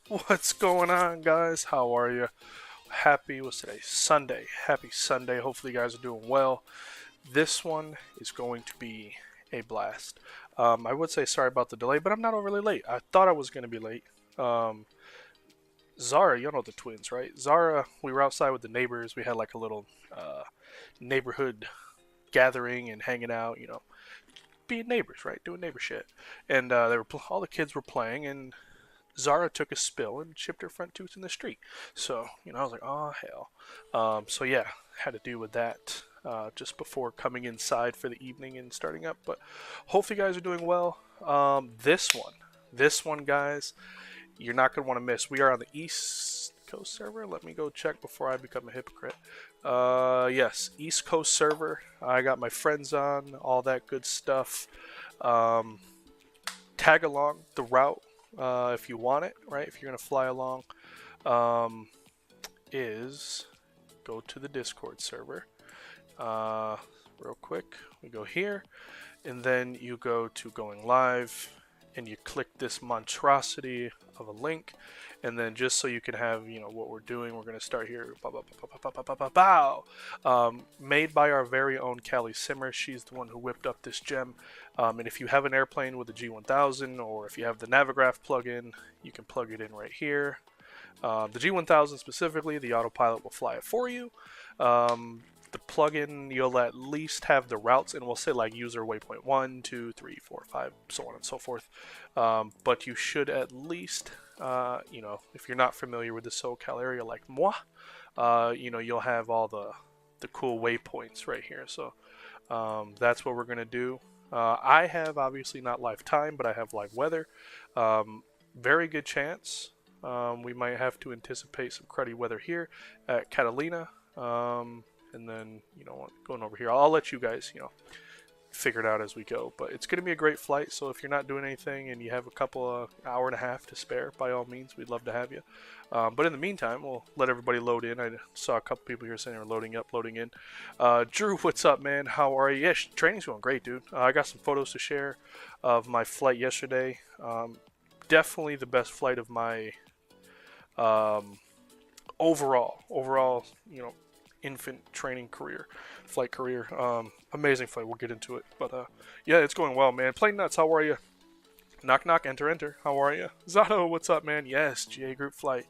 What's going on, guys? How are you? Happy, what's today? Sunday. Happy Sunday. Hopefully, you guys are doing well. This one is going to be a blast. I would say sorry about the delay, but I'm not overly late. I thought I was going to be late. Um, Zara, you know the twins, right? Zara, we were outside with the neighbors. We had like a little neighborhood gathering and hanging out, being neighbors, right? Doing neighbor shit. And all the kids were playing, and Zara took a spill and chipped her front tooth in the street. So, I was like, oh, hell. So, yeah, had to deal with that just before coming inside for the evening and starting up. But hopefully, you guys are doing well. This one, guys, you're not going to want to miss. We are on the East Coast server. Let me go check before I become a hypocrite. Yes, East Coast server. I got my friends on, all that good stuff. Um, Tag along the route if you want it, right? If you're gonna fly along, um, is go to the Discord server. Real quick, we go here, and then you go to going live, and you click this monstrosity of a link, and then just so you can have what we're doing, we're gonna start here. Bow, bow, bow, bow, bow, bow, bow. Made by our very own Callie Simmer. She's the one who whipped up this gem. And if you have an airplane with a G1000, or if you have the Navigraph plugin, you can plug it in right here. The G1000 specifically, the autopilot will fly it for you. The plugin, you'll at least have the routes, and we'll say like user waypoint 1, 2, 3, 4, 5, so on and so forth. But you should at least, if you're not familiar with the SoCal area like moi, you'll have all the cool waypoints right here. So that's what we're going to do. I have obviously not live time, but I have live weather. Very good chance we might have to anticipate some cruddy weather here at Catalina. And then, going over here, I'll let you guys, figure it out as we go. But it's going to be a great flight, so if you're not doing anything and you have a couple of hour and a half to spare, by all means, we'd love to have you. But in the meantime, we'll let everybody load in. I saw a couple people here saying they're loading up, loading in. Drew, what's up, man? How are you? Yeah, training's going great, dude. I got some photos to share of my flight yesterday. Definitely the best flight of my overall, infant training career, flight career. Amazing flight. We'll get into it. But yeah, it's going well, man. Plane Nuts, how are you? Knock knock, enter enter. How are you? Zato, what's up, man? Yes, GA Group Flight.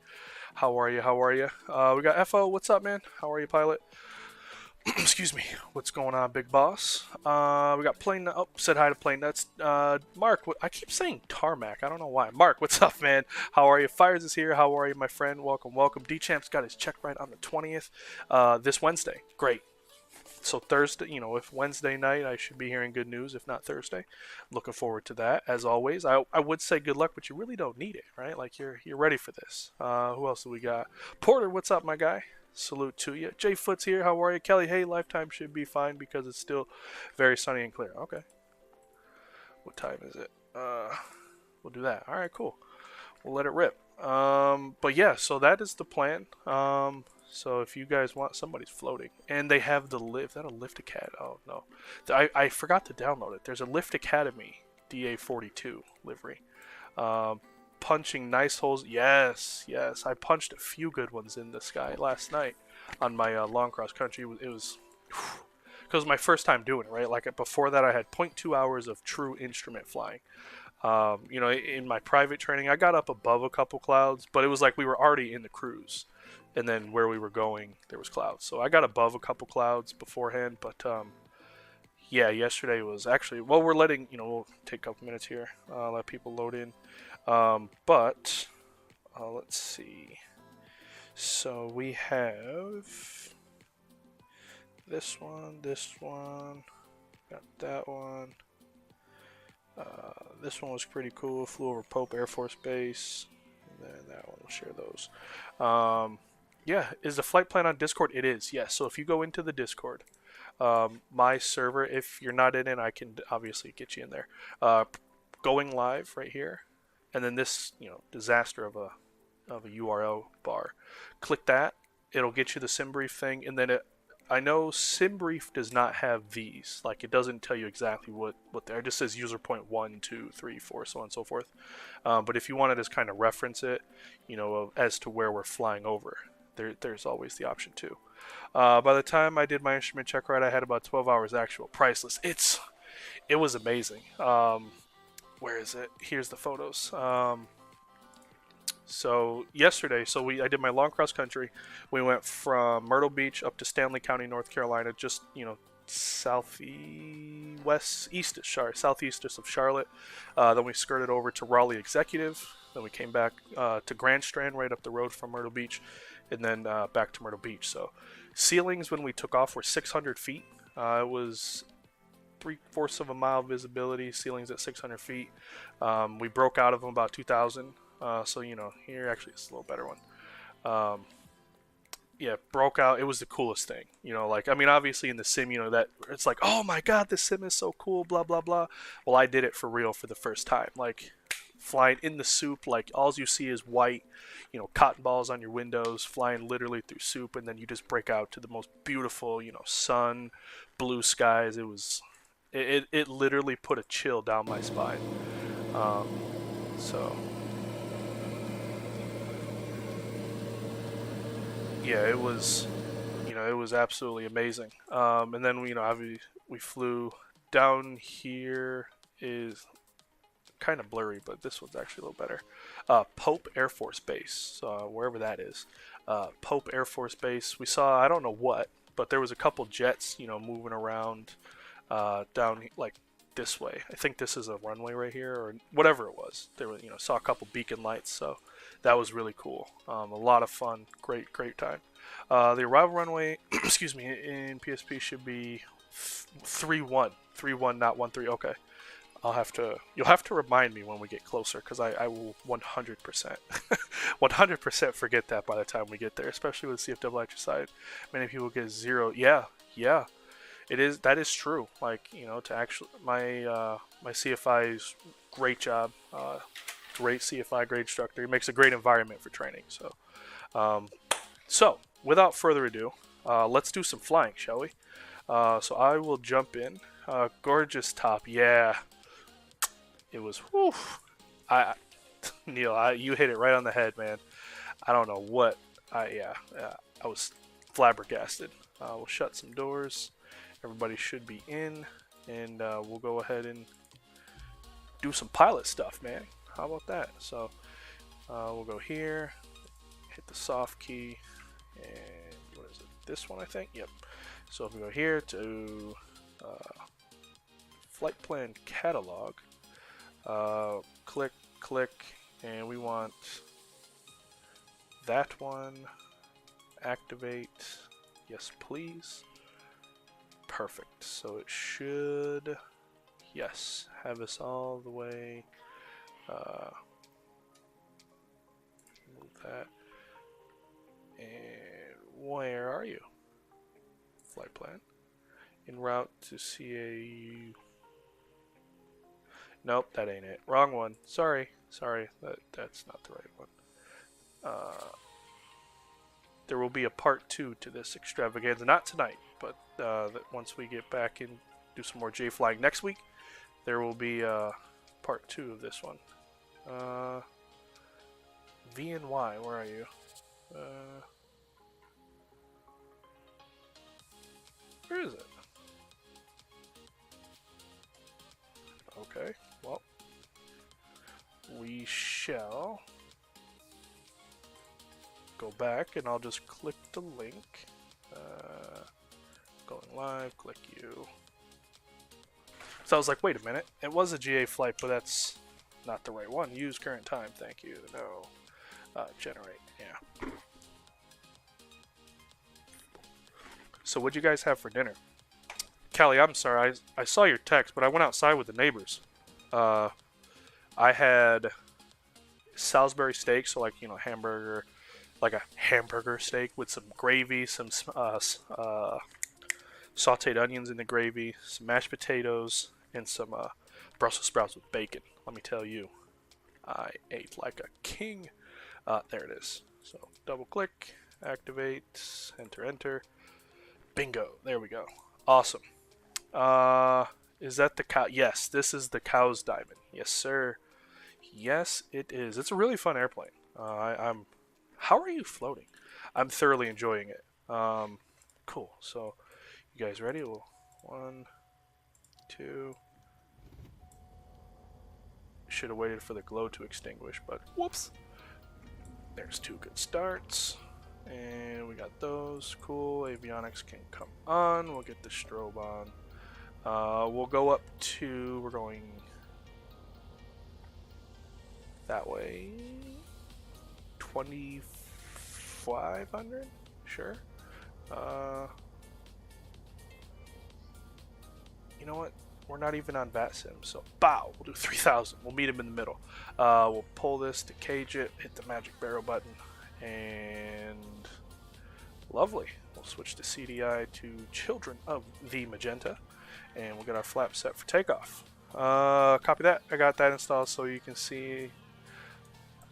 How are you? How are you? We got FO. What's up, man? How are you, pilot? Excuse me. What's going on, big boss? We got Plane. Oh, said hi to Plane Nuts. Mark. I keep saying tarmac. I don't know why. Mark, what's up, man? How are you? Fires is here. How are you, my friend? Welcome, welcome. D-Champ's got his check right on the 20th. This Wednesday. Great. So Thursday, if Wednesday night, I should be hearing good news. If not Thursday, looking forward to that. As always, I would say good luck, but you really don't need it, right? Like you're ready for this. Who else do we got? Porter, what's up, my guy? Salute to you. Jay Foot's here. How are you? Kelly, hey, lifetime should be fine because it's still very sunny and clear. Okay. What time is it? We'll do that. All right, cool. We'll let it rip. But yeah, so that is the plan. So if you guys want, somebody's floating, and they have the lift. That'll Lift Acad. Oh no, I forgot to download it. There's a Lift Academy DA42 livery. Punching nice holes. Yes, yes. I punched a few good ones in the sky last night on my long cross country. It was because it was my first time doing it, right? Like before that, I had zero point 0.2 hours of true instrument flying. In my private training, I got up above a couple clouds, but it was like we were already in the cruise, and then where we were going, there was clouds. So I got above a couple clouds beforehand, but yeah, yesterday was actually, well, we're letting, we'll take a couple minutes here, let people load in. But let's see. So we have this one, got that one. This one was pretty cool. Flew over Pope Air Force Base. And then that one, we'll share those. Yeah, is the flight plan on Discord? It is, yes. So if you go into the Discord, my server, if you're not in it, I can obviously get you in there. Going live right here. And then this, disaster of a URL bar. Click that. It'll get you the sim brief thing, and then I know SimBrief does not have these. Like, it doesn't tell you exactly what there. It just says user point 1, 2, 3, 4, so on and so forth. But if you wanted to kind of reference it, you know, as to where we're flying over, there's always the option too. By the time I did my instrument check ride, I had about 12 hours actual. Priceless. It was amazing. Where is it? Here's the photos. So yesterday, I did my long cross country. We went from Myrtle Beach up to Stanley County, North Carolina, just, you know, southeast of Charlotte. Then we skirted over to Raleigh Executive. Then we came back to Grand Strand, right up the road from Myrtle Beach, and then back to Myrtle Beach. So ceilings when we took off were 600 feet. It was 3/4 of a mile visibility. Ceilings at 600 feet. We broke out of them about 2,000. So, you know, here actually it's a little better one. Yeah, broke out. It was the coolest thing. You know, like, I mean, obviously in the sim, you know, that it's like, oh my god, this sim is so cool, blah, blah, blah. Well, I did it for real for the first time. Like, flying in the soup, like, all you see is white, you know, cotton balls on your windows, flying literally through soup, and then you just break out to the most beautiful, you know, sun, blue skies. It literally put a chill down my spine. So... yeah, it was, you know, it was absolutely amazing. And then we flew down here is kind of blurry, but this one's actually a little better. Pope Air Force Base, wherever that is. Pope Air Force Base. We saw, I don't know what, but there was a couple jets, you know, moving around down like this way. I think this is a runway right here, or whatever it was. There was, you know, saw a couple beacon lights, so that was really cool. A lot of fun, great time. The arrival runway, excuse me, in PSP should be 3-1, 3-1, not 1-3. Okay, you'll have to remind me when we get closer, because I will 100%, 100% forget that by the time we get there, especially with CFWH side. Many people get 0. Yeah. That is true. Like, you know, to actually my CFI's great job, great CFI, great instructor. He makes a great environment for training. So without further ado, let's do some flying, shall we? So I will jump in. Gorgeous top, yeah. It was. Whew. Neil, you hit it right on the head, man. I don't know what. I was flabbergasted. We'll shut some doors. Everybody should be in, and we'll go ahead and do some pilot stuff, man. How about that? So we'll go here, hit the soft key, and what is it? This one, I think. Yep. So if we go here to flight plan catalog, click, and we want that one. Activate. Yes, please. Perfect. So it should, yes, have us all the way. Move that. And where are you? Flight plan. En route to CAU. Nope, that ain't it. Wrong one. Sorry. That's not the right one. There will be a part 2 to this extravaganza. Not tonight, but once we get back and do some more J flying next week, there will be part 2 of this one. VNY, where are you? Where is it? Okay, well, we shall go back, and I'll just click the link. Going live, click you. So I was like, wait a minute, it was a GA flight, but that's not the right one. Use current time, thank you. No. Generate, yeah. So what'd you guys have for dinner? Callie, I'm sorry, I saw your text, but I went outside with the neighbors. I had Salisbury steak, so like, you know, hamburger, like a hamburger steak with some gravy, some sauteed onions in the gravy, some mashed potatoes, and some Brussels sprouts with bacon. Let me tell you, I ate like a king. There it is. So double click, activate, enter. Bingo. There we go. Awesome. Is that the cow? Yes, this is the cow's diamond. Yes, sir. Yes, it is. It's a really fun airplane. I'm. How are you floating? I'm thoroughly enjoying it. Cool. So, you guys ready? Well, 1, 2. Should have waited for the glow to extinguish, but whoops. There's 2 good starts. And we got those. Cool. Avionics can come on. We'll get the strobe on. We'll go up to... We're going that way. 2,500? Sure. You know what? We're not even on VATSIM, so bow. We'll do 3,000. We'll meet him in the middle. We'll pull this to cage it, hit the magic barrel button, and lovely. We'll switch to CDI to Children of the Magenta, and we'll get our flap set for takeoff. Copy that. I got that installed so you can see.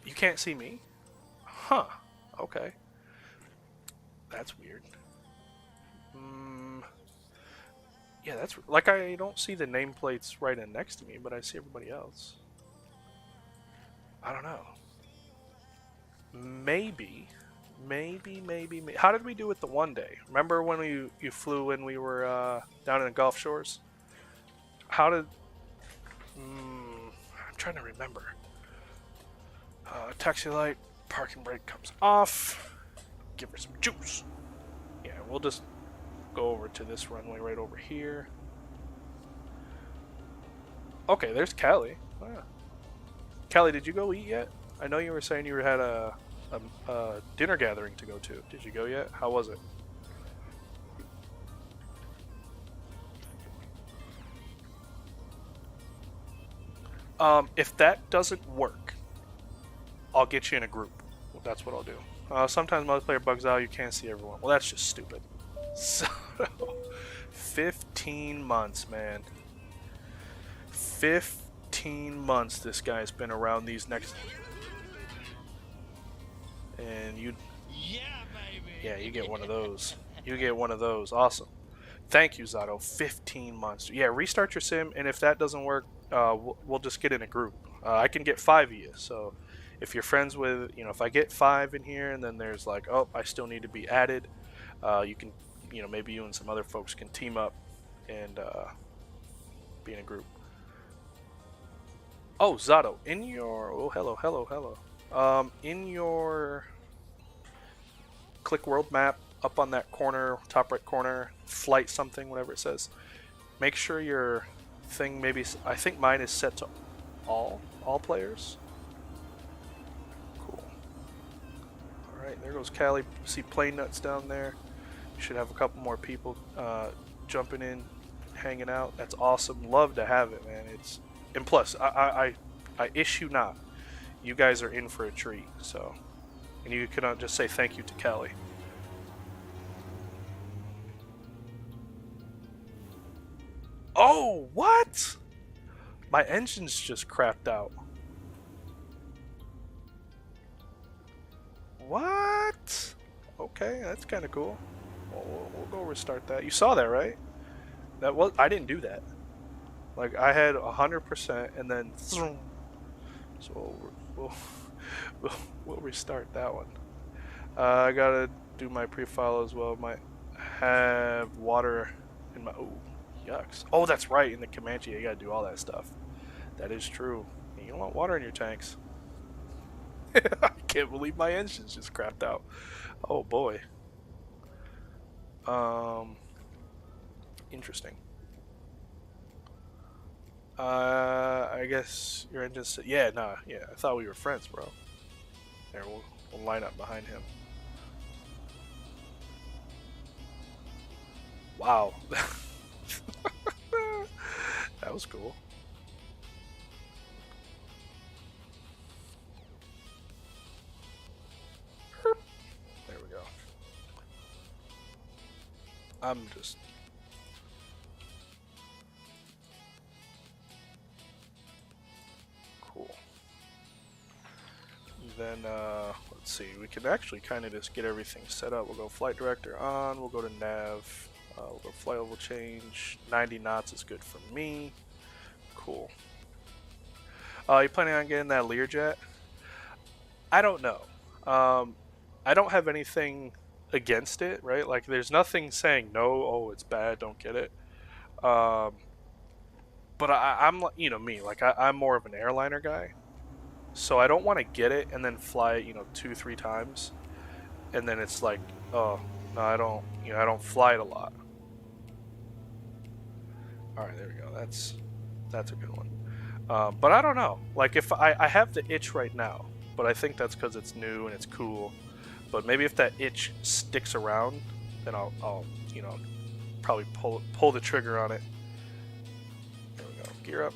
You can't see me? Huh. Okay. That's weird. Yeah, that's like I don't see the nameplates right in next to me, but I see everybody else. I don't know. Maybe. How did we do it the one day? Remember when you flew when we were down in the Gulf Shores? How did... I'm trying to remember. Taxi light, parking brake comes off. Give her some juice. Yeah, we'll just go over to this runway right over here. Okay, there's Callie. Wow. Callie, did you go eat yet? I know you were saying you had a dinner gathering to go to. Did you go yet? How was it? If that doesn't work, I'll get you in a group. That's what I'll do. Sometimes multiplayer bugs out, you can't see everyone. Well, that's just stupid. So, 15 months, man. 15 months this guy's been around these next... And you... Yeah, you get one of those. You get one of those. Awesome. Thank you, Zato. 15 months. Yeah, restart your sim, and if that doesn't work, we'll just get in a group. I can get 5 of you, so if you're friends with, if I get 5 in here, and then there's like, oh, I still need to be added, you can, maybe you and some other folks can team up and be in a group. Oh, Zato, in your, oh, hello. In your click world map, up on that corner, top right corner, flight something, whatever it says, make sure your thing maybe, I think mine is set to all players. Cool. Alright, there goes Callie. See plane nuts down there. Should have a couple more people jumping in, hanging out. That's awesome. Love to have it, man. And plus, I issue not. You guys are in for a treat, so. And you cannot just say thank you to Callie. Oh, what? My engine's just crapped out. What? Okay, that's kind of cool. We'll go restart that. You saw that, right? That was, I didn't do that. Like, I had 100% and then... So we'll restart that one. I gotta do my pre-file as well. Might have water in my... Oh, yucks. Oh, that's right. In the Comanche, you gotta do all that stuff. That is true. You don't want water in your tanks. I can't believe my engine's just crapped out. Oh, boy. Interesting. I guess your engine said, yeah, nah, yeah, I thought we were friends, bro. There, we'll line up behind him. Wow. That was cool. There we go. I'm just... Cool. Then, let's see, we can actually kind of just get everything set up. We'll go flight director on, we'll go to nav, We'll go flight level change. 90 knots is good for me. Cool. You planning on getting that Learjet? I don't know. I don't have anything against it, right? Like, there's nothing saying no. Oh, it's bad. Don't get it. But I'm, you know, me. Like, I'm more of an airliner guy, so I don't want to get it and then fly it, you know, 2-3 times, and then it's like, oh no, I don't, you know, I don't fly it a lot. All right, there we go. That's a good one. But I don't know. Like, if I have the itch right now, but I think that's because it's new and it's cool. But maybe if that itch sticks around, then I'll you know, probably pull the trigger on it. There we go. Gear up.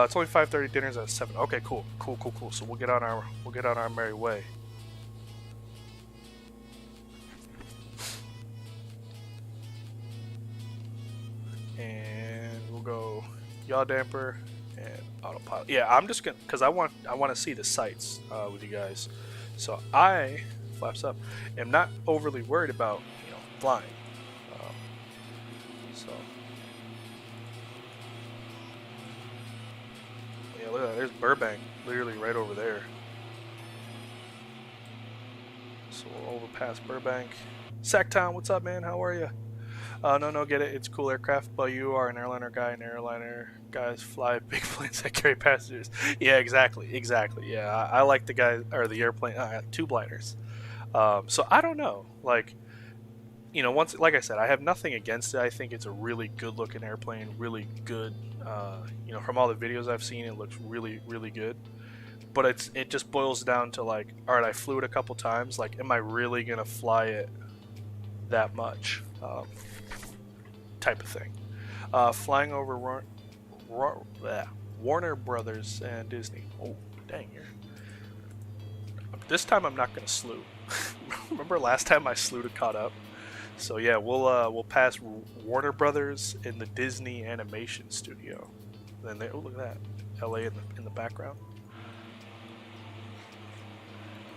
It's only 5:30. Dinner's at 7. Okay, cool. So we'll get on our merry way. And we'll go yaw damper and autopilot. Yeah, I'm just gonna, because I want to see the sights with you guys. So I, flaps up, am not overly worried about, you know, flying. So yeah, look at that. There's Burbank, literally right over there. So we'll overpass Burbank. Sacktown, what's up, man? How are you? No, get it. It's cool aircraft, but you are an airliner guy, and airliner guys fly big planes that carry passengers. Yeah, exactly. Yeah, I like the guys, or the airplane, tube liners. So I don't know. Like, you know, once, like I said, I have nothing against it. I think it's a really good-looking airplane, really good. You know, from all the videos I've seen, it looks really, really good. But it just boils down to, like, all right, I flew it a couple times. Like, am I really gonna fly it that much? Type of thing. Flying over Warner Brothers and Disney. Oh, dang, here. This time I'm not gonna slew. Remember last time I slewed and caught up? So yeah, we'll pass Warner Brothers in the Disney Animation Studio. Then they, oh, look at that, LA in the background.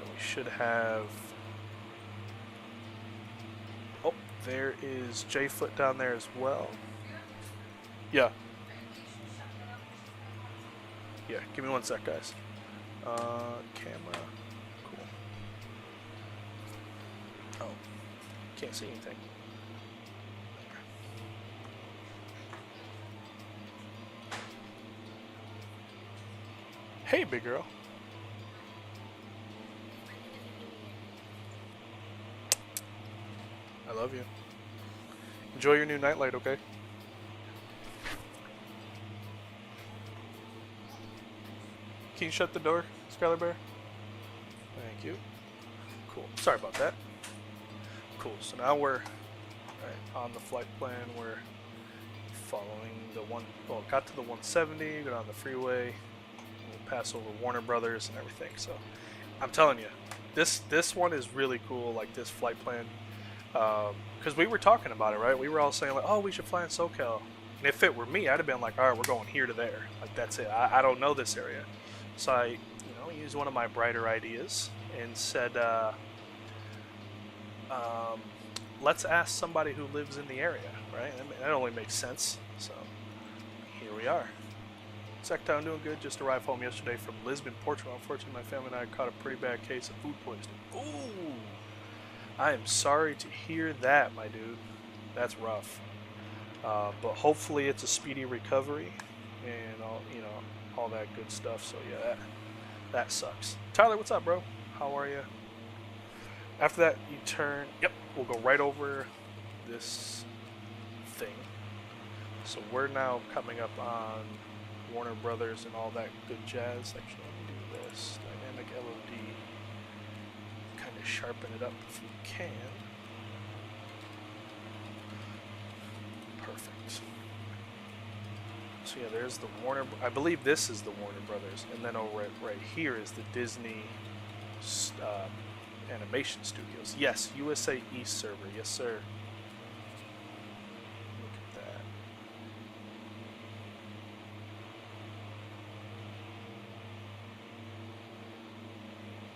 And we should have. Oh, there is J-Foot down there as well. Yeah. Yeah, give me one sec, guys. Camera. Cool. Oh, can't see anything. Hey, big girl. I love you. Enjoy your new nightlight, okay? Can you shut the door, Skylar Bear? Thank you. Cool. Sorry about that. Cool. So now we're on the flight plan. We're following the got to the 170, got on the freeway. We'll pass over Warner Brothers and everything. So I'm telling you, this one is really cool. Like this flight plan, because we were talking about it, right? We were all saying like, oh, we should fly in SoCal. And if it were me, I'd have been like, all right, we're going here to there. Like that's it. I don't know this area. So I, used one of my brighter ideas and said, let's ask somebody who lives in the area, right? That only makes sense. So here we are. Sectown doing good. Just arrived home yesterday from Lisbon, Portugal. Unfortunately, my family and I caught a pretty bad case of food poisoning. Ooh, I am sorry to hear that, my dude. That's rough. But hopefully it's a speedy recovery and all that good stuff. So yeah, that sucks. Tyler, what's up, bro? How are you? After that, you turn. Yep, we'll go right over this thing. So we're now coming up on Warner Brothers and all that good jazz. Actually, let me do this. Dynamic LOD. Kind of sharpen it up if we can. Perfect. So yeah, there's the Warner. I believe this is the Warner Brothers, and then over right here is the Disney Animation Studios. Yes, USA East server. Yes, sir. Look at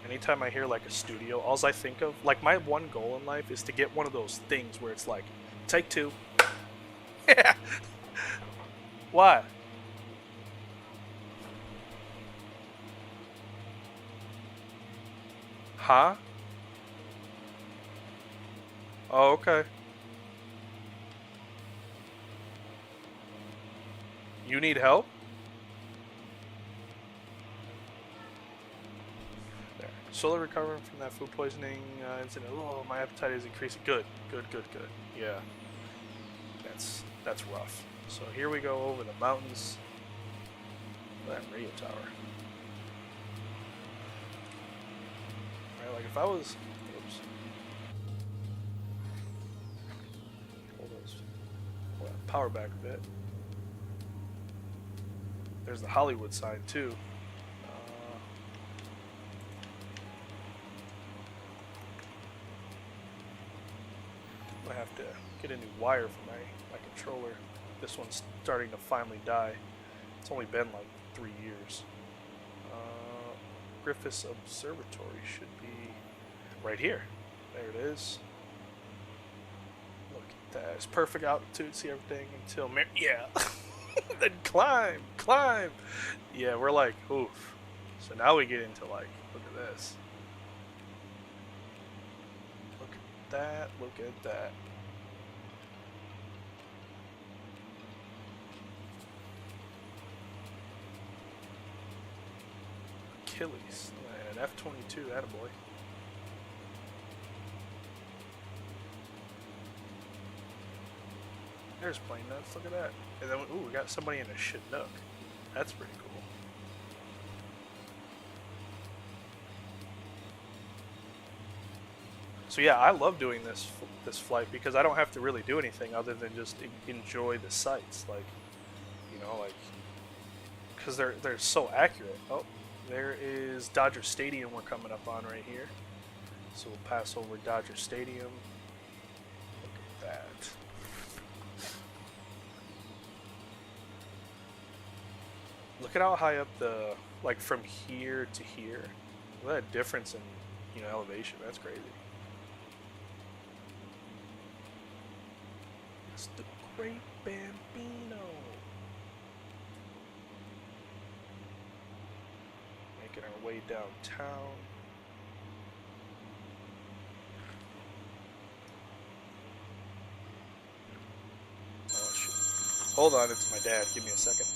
that. Anytime I hear like a studio, all I think of, like my one goal in life is to get one of those things where it's like, take two. Yeah. Why? Huh? Oh, okay. You need help? There. Slowly recovering from that food poisoning incident. Oh, my appetite is increasing. Good, good, good, good. Yeah. That's rough. So here we go over the mountains. That radio tower. Right, like if I was... Oops. Hold those. Hold that power back a bit. There's the Hollywood sign too. I have to get a new wire for my controller. This one's starting to finally die. It's only been like 3 years. Griffiths Observatory should be right here. There it is. Look at that. It's perfect altitude. See everything until... Yeah. Then climb. Yeah, we're like, oof. So now we get into like, look at this. Look at that. Look at that. Achilles. And F-22, attaboy. There's plane nuts, look at that. And then, ooh, we got somebody in a Chinook. That's pretty cool. So yeah, I love doing this flight because I don't have to really do anything other than just enjoy the sights. Like, you know, like, because they're so accurate. Oh, there is Dodger Stadium we're coming up on right here. So we'll pass over Dodger Stadium. Look at that. Look at how high up the, like from here to here. Look at that difference in, you know, elevation. That's crazy. It's the Great Bambino. Making our way downtown. Oh shit. Hold on, it's my dad. Give me a second.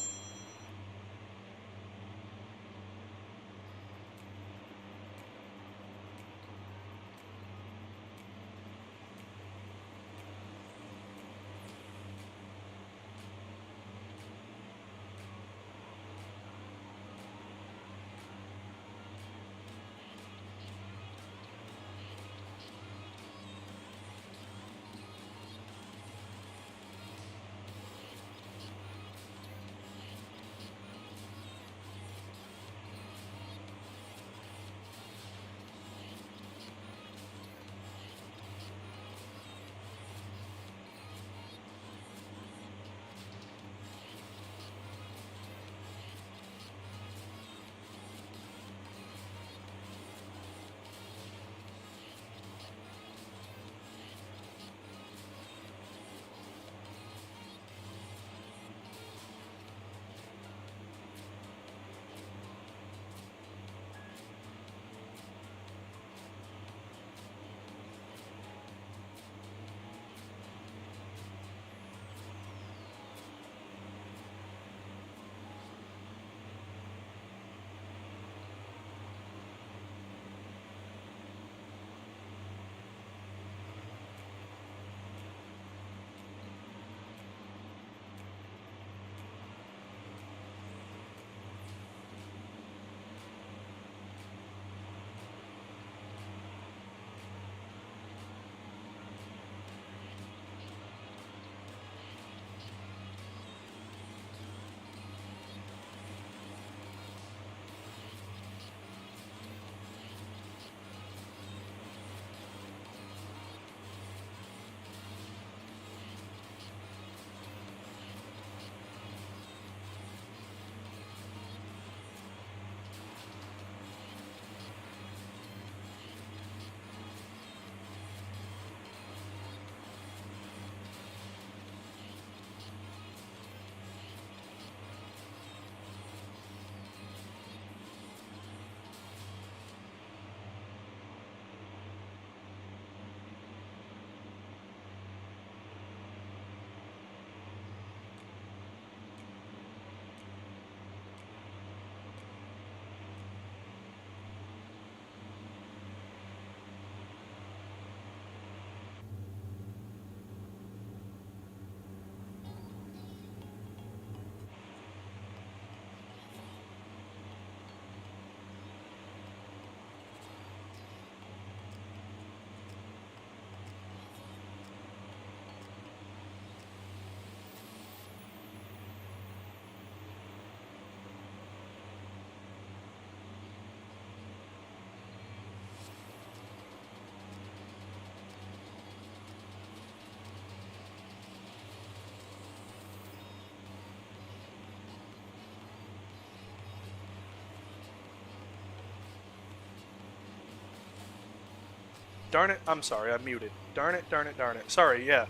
Darn it, I'm sorry, I'm muted. Darn it, darn it, darn it. Sorry, yeah.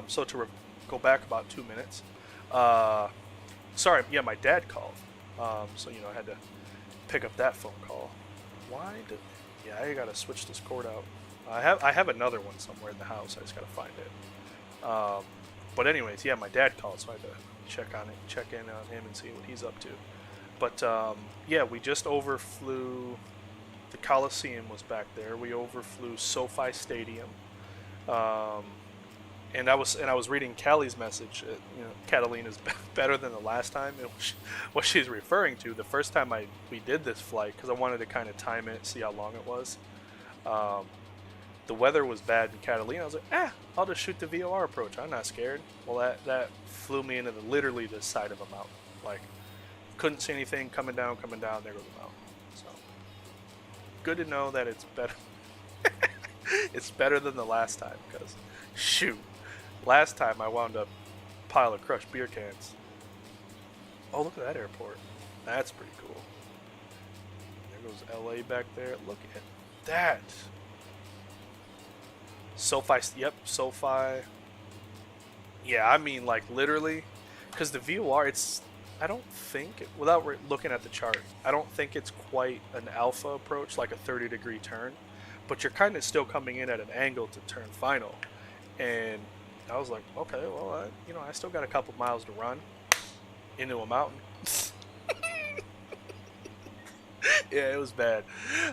So to go back about 2 minutes. Sorry, yeah, my dad called. So, you know, I had to pick up that phone call. Why did... Yeah, I gotta switch this cord out. I have another one somewhere in the house. I just gotta find it. But anyways, yeah, my dad called, so I had to check in on him and see what he's up to. But yeah, we just overflew. The Coliseum was back there. We overflew SoFi Stadium. And I was reading Callie's message. You know, Catalina's better than the last time. And what she's referring to, the first time we did this flight, because I wanted to kind of time it, see how long it was. The weather was bad in Catalina. I was like, I'll just shoot the VOR approach. I'm not scared. Well, that flew me into literally the side of a mountain. Like, couldn't see anything coming down. There goes the mountain. So, good to know that it's better. It's better than the last time, because, shoot. Last time I wound up pile of crushed beer cans. Oh, look at that airport. That's pretty cool. There goes LA back there. Look at that. SoFi, yep, SoFi. Yeah, I mean, like, literally, because the VOR, I don't think, without looking at the chart, I don't think it's quite an alpha approach, like a 30-degree turn, but you're kind of still coming in at an angle to turn final. And I was like, okay, well, you know, I still got a couple miles to run into a mountain. Yeah, it was bad.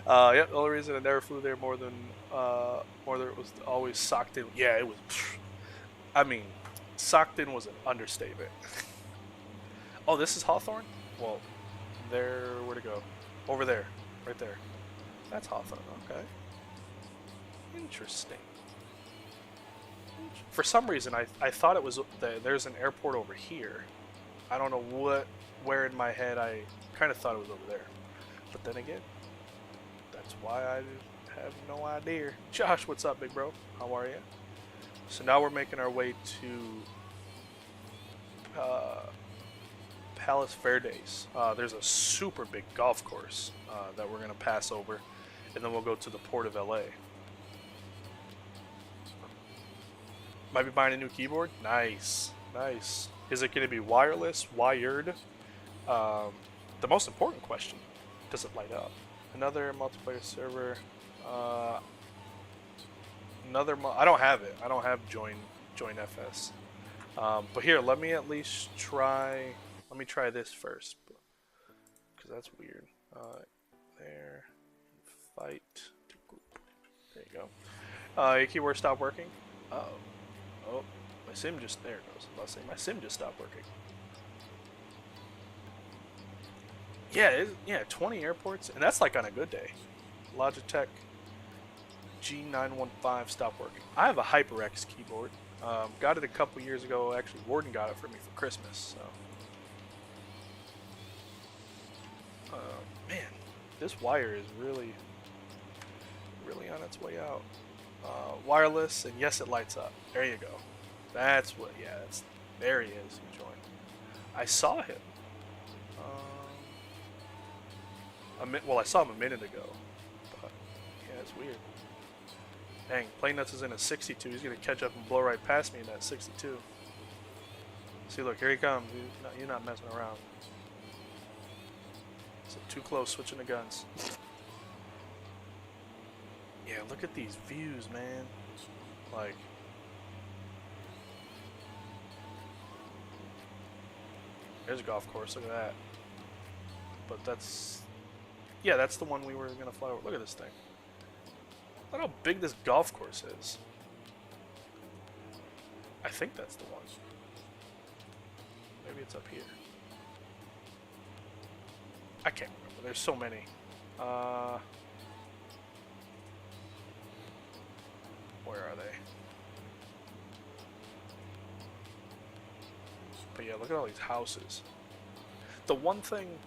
Yep, the only reason I never flew there more than it was always socked in. Yeah, it was. I mean, socked in was an understatement. Oh, this is Hawthorne? Well, where to go? Over there, right there. That's Hawthorne. Okay. Interesting. For some reason, I thought it was there's an airport over here. I don't know where in my head I kind of thought it was over there. But then again, that's why I have no idea. Josh, what's up, big bro? How are you? So now we're making our way to Palos Verdes. There's a super big golf course that we're going to pass over, and then we'll go to the Port of LA. Might be buying a new keyboard. Nice, nice. Is it going to be wireless, wired? The most important question: does it light up? Another multiplayer server. I don't have it. I don't have join FS. But here, let me at least try. Let me try this first, because that's weird. There, fight to group. There you go. Your keyboard stopped working. Oh, my sim just, there it goes. I was saying my sim just stopped working. Yeah, 20 airports, and that's like on a good day. Logitech G915 stopped working. I have a HyperX keyboard. Got it a couple years ago. Actually, Warden got it for me for Christmas. So, man, this wire is really on its way out. Wireless, and yes, it lights up. There you go. That's what. Yeah, there he is. He joined. I saw him. Well, I saw him a minute ago. But yeah, it's weird. Dang, Planenuts is in a 62. He's gonna catch up and blow right past me in that 62. See, look, here he comes. You're not messing around. So too close, switching the guns. Yeah, look at these views, man. Like, there's a golf course. Look at that. But that's, yeah, that's the one we were gonna fly over. Look at this thing. Look how big this golf course is. I think that's the one. Maybe it's up here. I can't remember. There's so many. Where are they? But yeah, look at all these houses. The one thing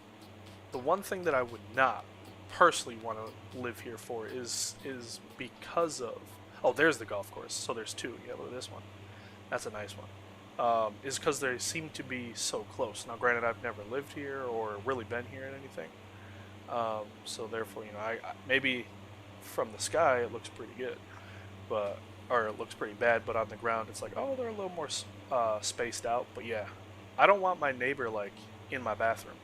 that I would not personally want to live here for is because of, oh, there's the golf course. So there's two. Yeah, look at this one. That's a nice one. Is because they seem to be so close. Now, granted, I've never lived here or really been here in anything. So therefore, you know, I maybe from the sky, it looks pretty good, but or it looks pretty bad. But on the ground, it's like, oh, they're a little more spaced out. But yeah, I don't want my neighbor like in my bathroom.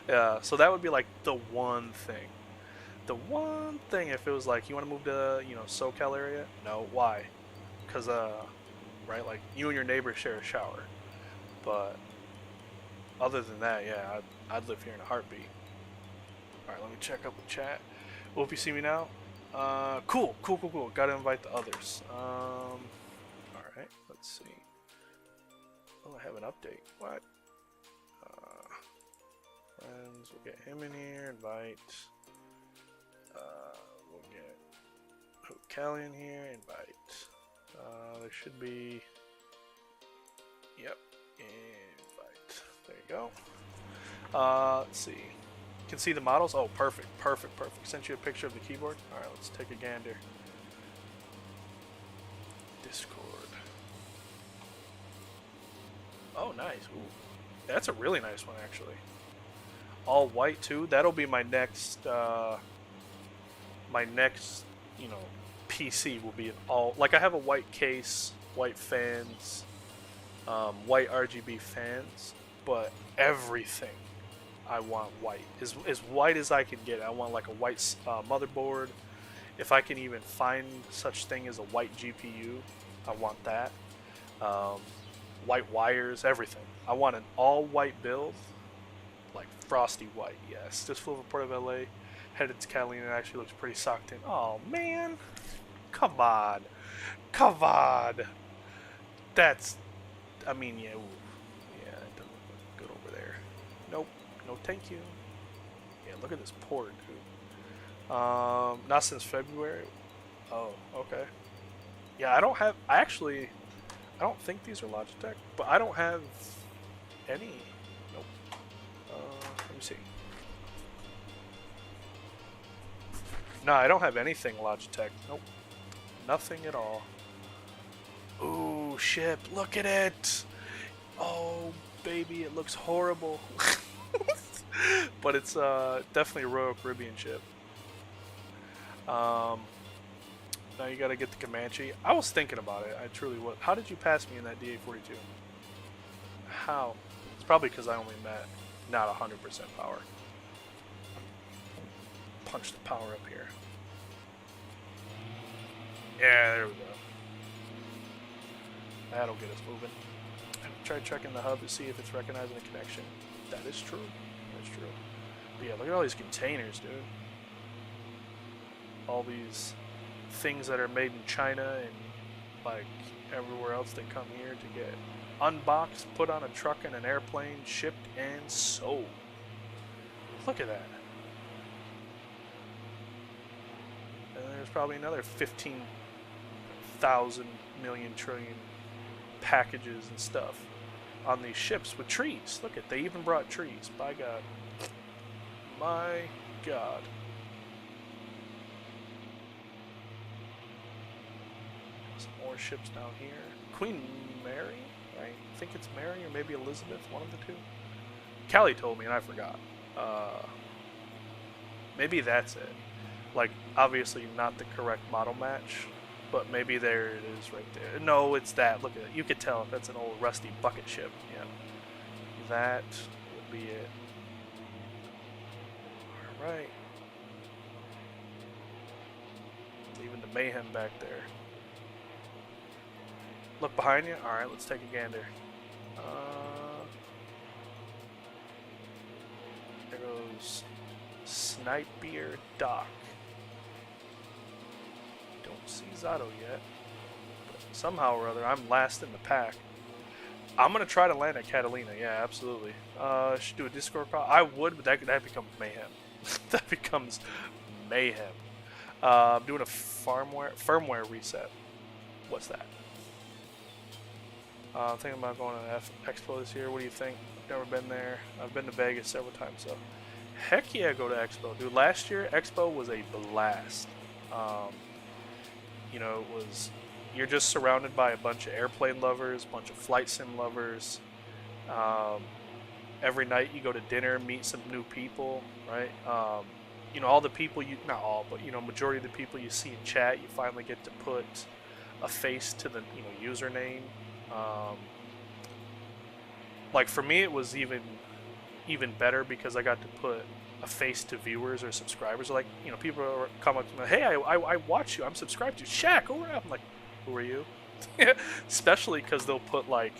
Yeah, so that would be like the one thing. The one thing, if it was like you want to move to, you know, SoCal area, no, why? Because right, like you and your neighbor share a shower. But other than that, yeah, I'd live here in a heartbeat. All right, let me check up the chat. Hope you see me now. Cool. Gotta invite the others. All right, let's see. Oh, I have an update. What? Friends, we'll get him in here. Invite. We'll get Callie in here. Invite. There should be. Yep. Invite. There you go. Let's see. You can see the models. Oh, perfect. Sent you a picture of the keyboard. All right, let's take a gander. Discord. Oh, nice. Ooh, that's a really nice one, actually. All white too. That'll be my next. You know, PC will be an all. Like I have a white case, white fans, white RGB fans, but everything I want white. As white as I can get. I want like a white motherboard. If I can even find such thing as a white GPU, I want that. White wires, everything. I want an all white build. Like frosty white, yes. Just flew over Port of LA, headed to Catalina. It actually looks pretty socked in. Oh man, come on. That's, I mean, yeah, ooh. Yeah, it doesn't look good over there. Nope, no, thank you. Yeah, look at this port, dude. Not since February. Oh, okay. Yeah, I don't think these are Logitech, but I don't have any. Nope. Let me see. No, I don't have anything Logitech. Nope. Nothing at all. Ooh, ship. Look at it. Oh, baby, it looks horrible. But it's definitely a Royal Caribbean ship. Now you gotta get the Comanche. I was thinking about it. I truly was. How did you pass me in that DA-42? How? It's probably because I only met not 100% power. Punch the power up here. Yeah, there we go. That'll get us moving. Try checking the hub to see if it's recognizing a connection. That is true. That's true. But yeah, look at all these containers, dude. All these things that are made in China and like everywhere else, they come here to get unboxed, put on a truck and an airplane, shipped and sold. Look at that. And there's probably another 15,000 million trillion packages and stuff on these ships with trees. Look at, they even brought trees. By God. My God. Some more ships down here. Queen Mary, right? I think it's Mary or maybe Elizabeth, one of the two. Callie told me and I forgot. Maybe that's it. Like, obviously not the correct model match, but maybe there it is right there. No, it's that. Look at it. You could tell that's an old rusty bucket ship. Yeah. That would be it. Alright. Even the mayhem back there. Look behind you? Alright, let's take a gander. There goes Sniper Dock. Don't see Zato yet. But somehow or other, I'm last in the pack. I'm going to try to land at Catalina. Yeah, absolutely. Should do a Discord call. I would, but that becomes mayhem. That becomes mayhem. I'm doing a firmware reset. What's that? I'm thinking about going to Expo this year. What do you think? I've never been there. I've been to Vegas several times, so heck yeah, go to Expo, dude. Last year, Expo was a blast. You know, it was, you're just surrounded by a bunch of airplane lovers, a bunch of flight sim lovers. Every night you go to dinner, meet some new people, right? you know, all the people you, not all, but you know, majority of the people you see in chat, you finally get to put a face to the, you know, username. Um, like for me, it was even better because I got to put a face to viewers or subscribers. Like, you know, people come up to me, hey, I watch you, I'm subscribed to you. Shaq, who are you? I'm like, who are you? Especially because they'll put like,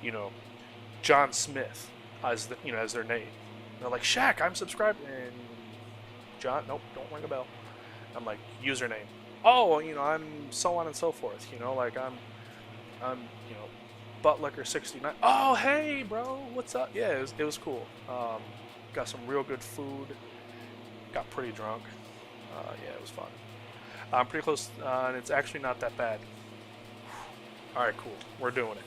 you know, John Smith as the, you know, as their name. And they're like, Shaq, I'm subscribed, and John, nope, don't ring a bell. I'm like, username. Oh, well, you know, I'm so on and so forth. You know, like I'm you know, Buttlicker69. Oh, hey, bro, what's up? Yeah, it was cool. Got some real good food. Got pretty drunk. Yeah, it was fun. I'm pretty close, and it's actually not that bad. All right, cool. We're doing it.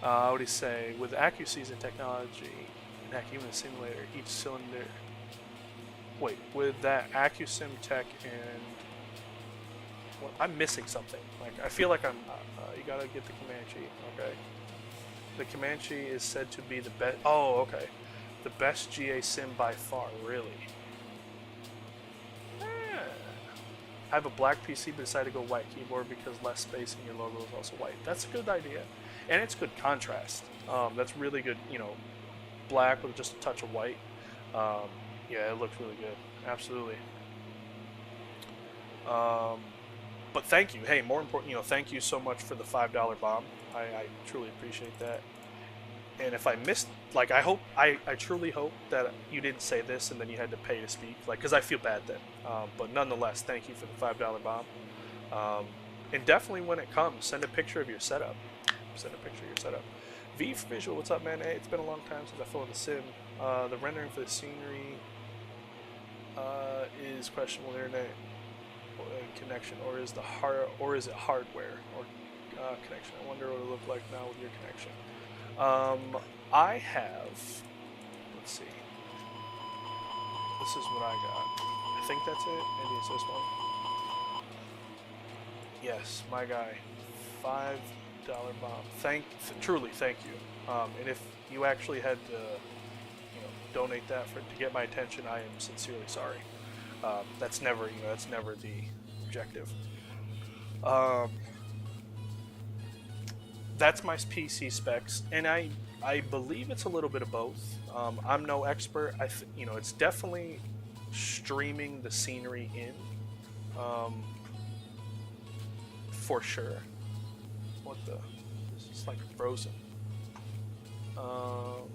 What do you say? With AccuSeason technology and AccuHuman Simulator, each cylinder. Wait, with that AccuSim tech and well, I'm missing something. Like I feel like I'm. You gotta get the Comanche. Okay. The Comanche is said to be the best. Oh, okay. The best GA sim by far. Really. I have a black PC, but decided to go white keyboard because less space and your logo is also white. That's a good idea, and it's good contrast. That's really good. You know, black with just a touch of white. Yeah, it looks really good. Absolutely. But thank you. Hey, more important, you know, thank you so much for the $5 bomb. I truly appreciate that. And if I missed, like, I truly hope that you didn't say this and then you had to pay to speak, like, because I feel bad then. But nonetheless, thank you for the $5 bomb. And definitely when it comes, send a picture of your setup. Send a picture of your setup. V for Visual, what's up, man? Hey, it's been a long time since I filled in the sim. The rendering for the scenery is questionable internet connection, or is it hardware or connection? I wonder what it'll look like now with your connection. I have, let's see, this is what I got. I think that's it. Maybe it's this one. Yes, my guy, $5 bomb. Truly thank you. And if you actually had to, you know, donate that to get my attention, I am sincerely sorry. That's never, you know, that's never the objective. That's my PC specs, and I believe it's a little bit of both. I'm no expert. You know, it's definitely streaming the scenery in, for sure. What the? This is like frozen. Oh,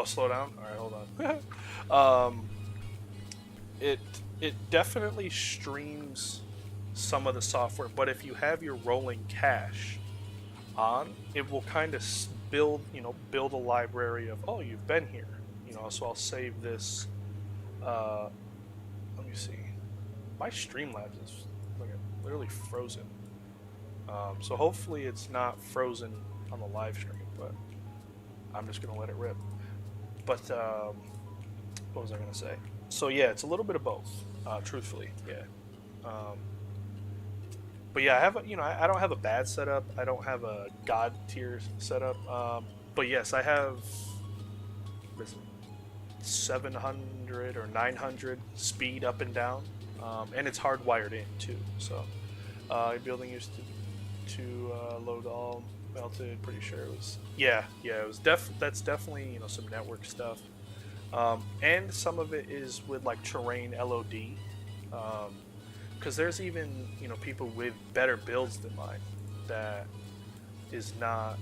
slow down. All right, hold on. It definitely streams some of the software, but if you have your rolling cache on, it will kind of build a library of, oh, you've been here, you know. So I'll save this. Let me see. My Streamlabs is like literally frozen. So hopefully it's not frozen on the live stream, but I'm just gonna let it rip. But what was I gonna say? So yeah, it's a little bit of both. Truthfully, yeah. But yeah, I don't have a bad setup. I don't have a god tier setup. But yes, I have 700 or 900 speed up and down, and it's hardwired in too. So building used to load all melted. Pretty sure it was. Yeah, it was that's definitely, you know, some network stuff. And some of it is with like terrain LOD. Because there's even, you know, people with better builds than mine that is not,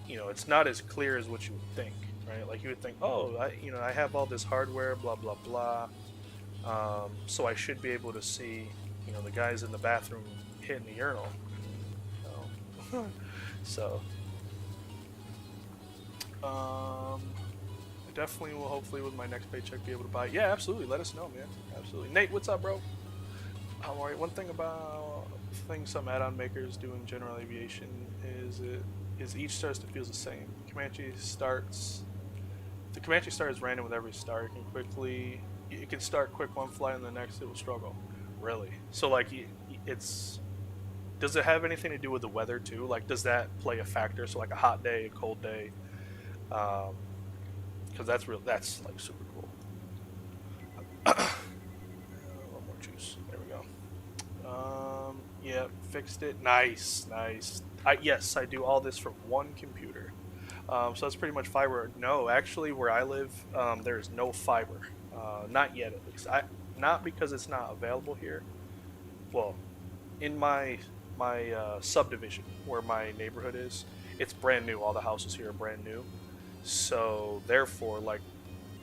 you know, it's not as clear as what you would think, right? Like you would think, oh, I have all this hardware, blah blah blah, so I should be able to see, you know, the guys in the bathroom hitting the urinal. No. So, I definitely will, hopefully with my next paycheck, be able to buy. Yeah, absolutely. Let us know, man. Absolutely. Nate, what's up, bro? How are you? One thing about some add-on makers do in general aviation is each start feels the same. The Comanche start is random with every start. It can start quick one flight and the next it will struggle. Really? So like does it have anything to do with the weather too? Like, does that play a factor? So like a hot day, a cold day, because that's like super cool. tophours. There we go. Yeah, fixed it. Nice, nice. Yes, I do all this from one computer. So that's pretty much fiber. No, actually, where I live, there's no fiber. Not yet, at least. Not because it's not available here. Well, in my subdivision where my neighborhood is, it's brand new. All the houses here are brand new. So therefore, like,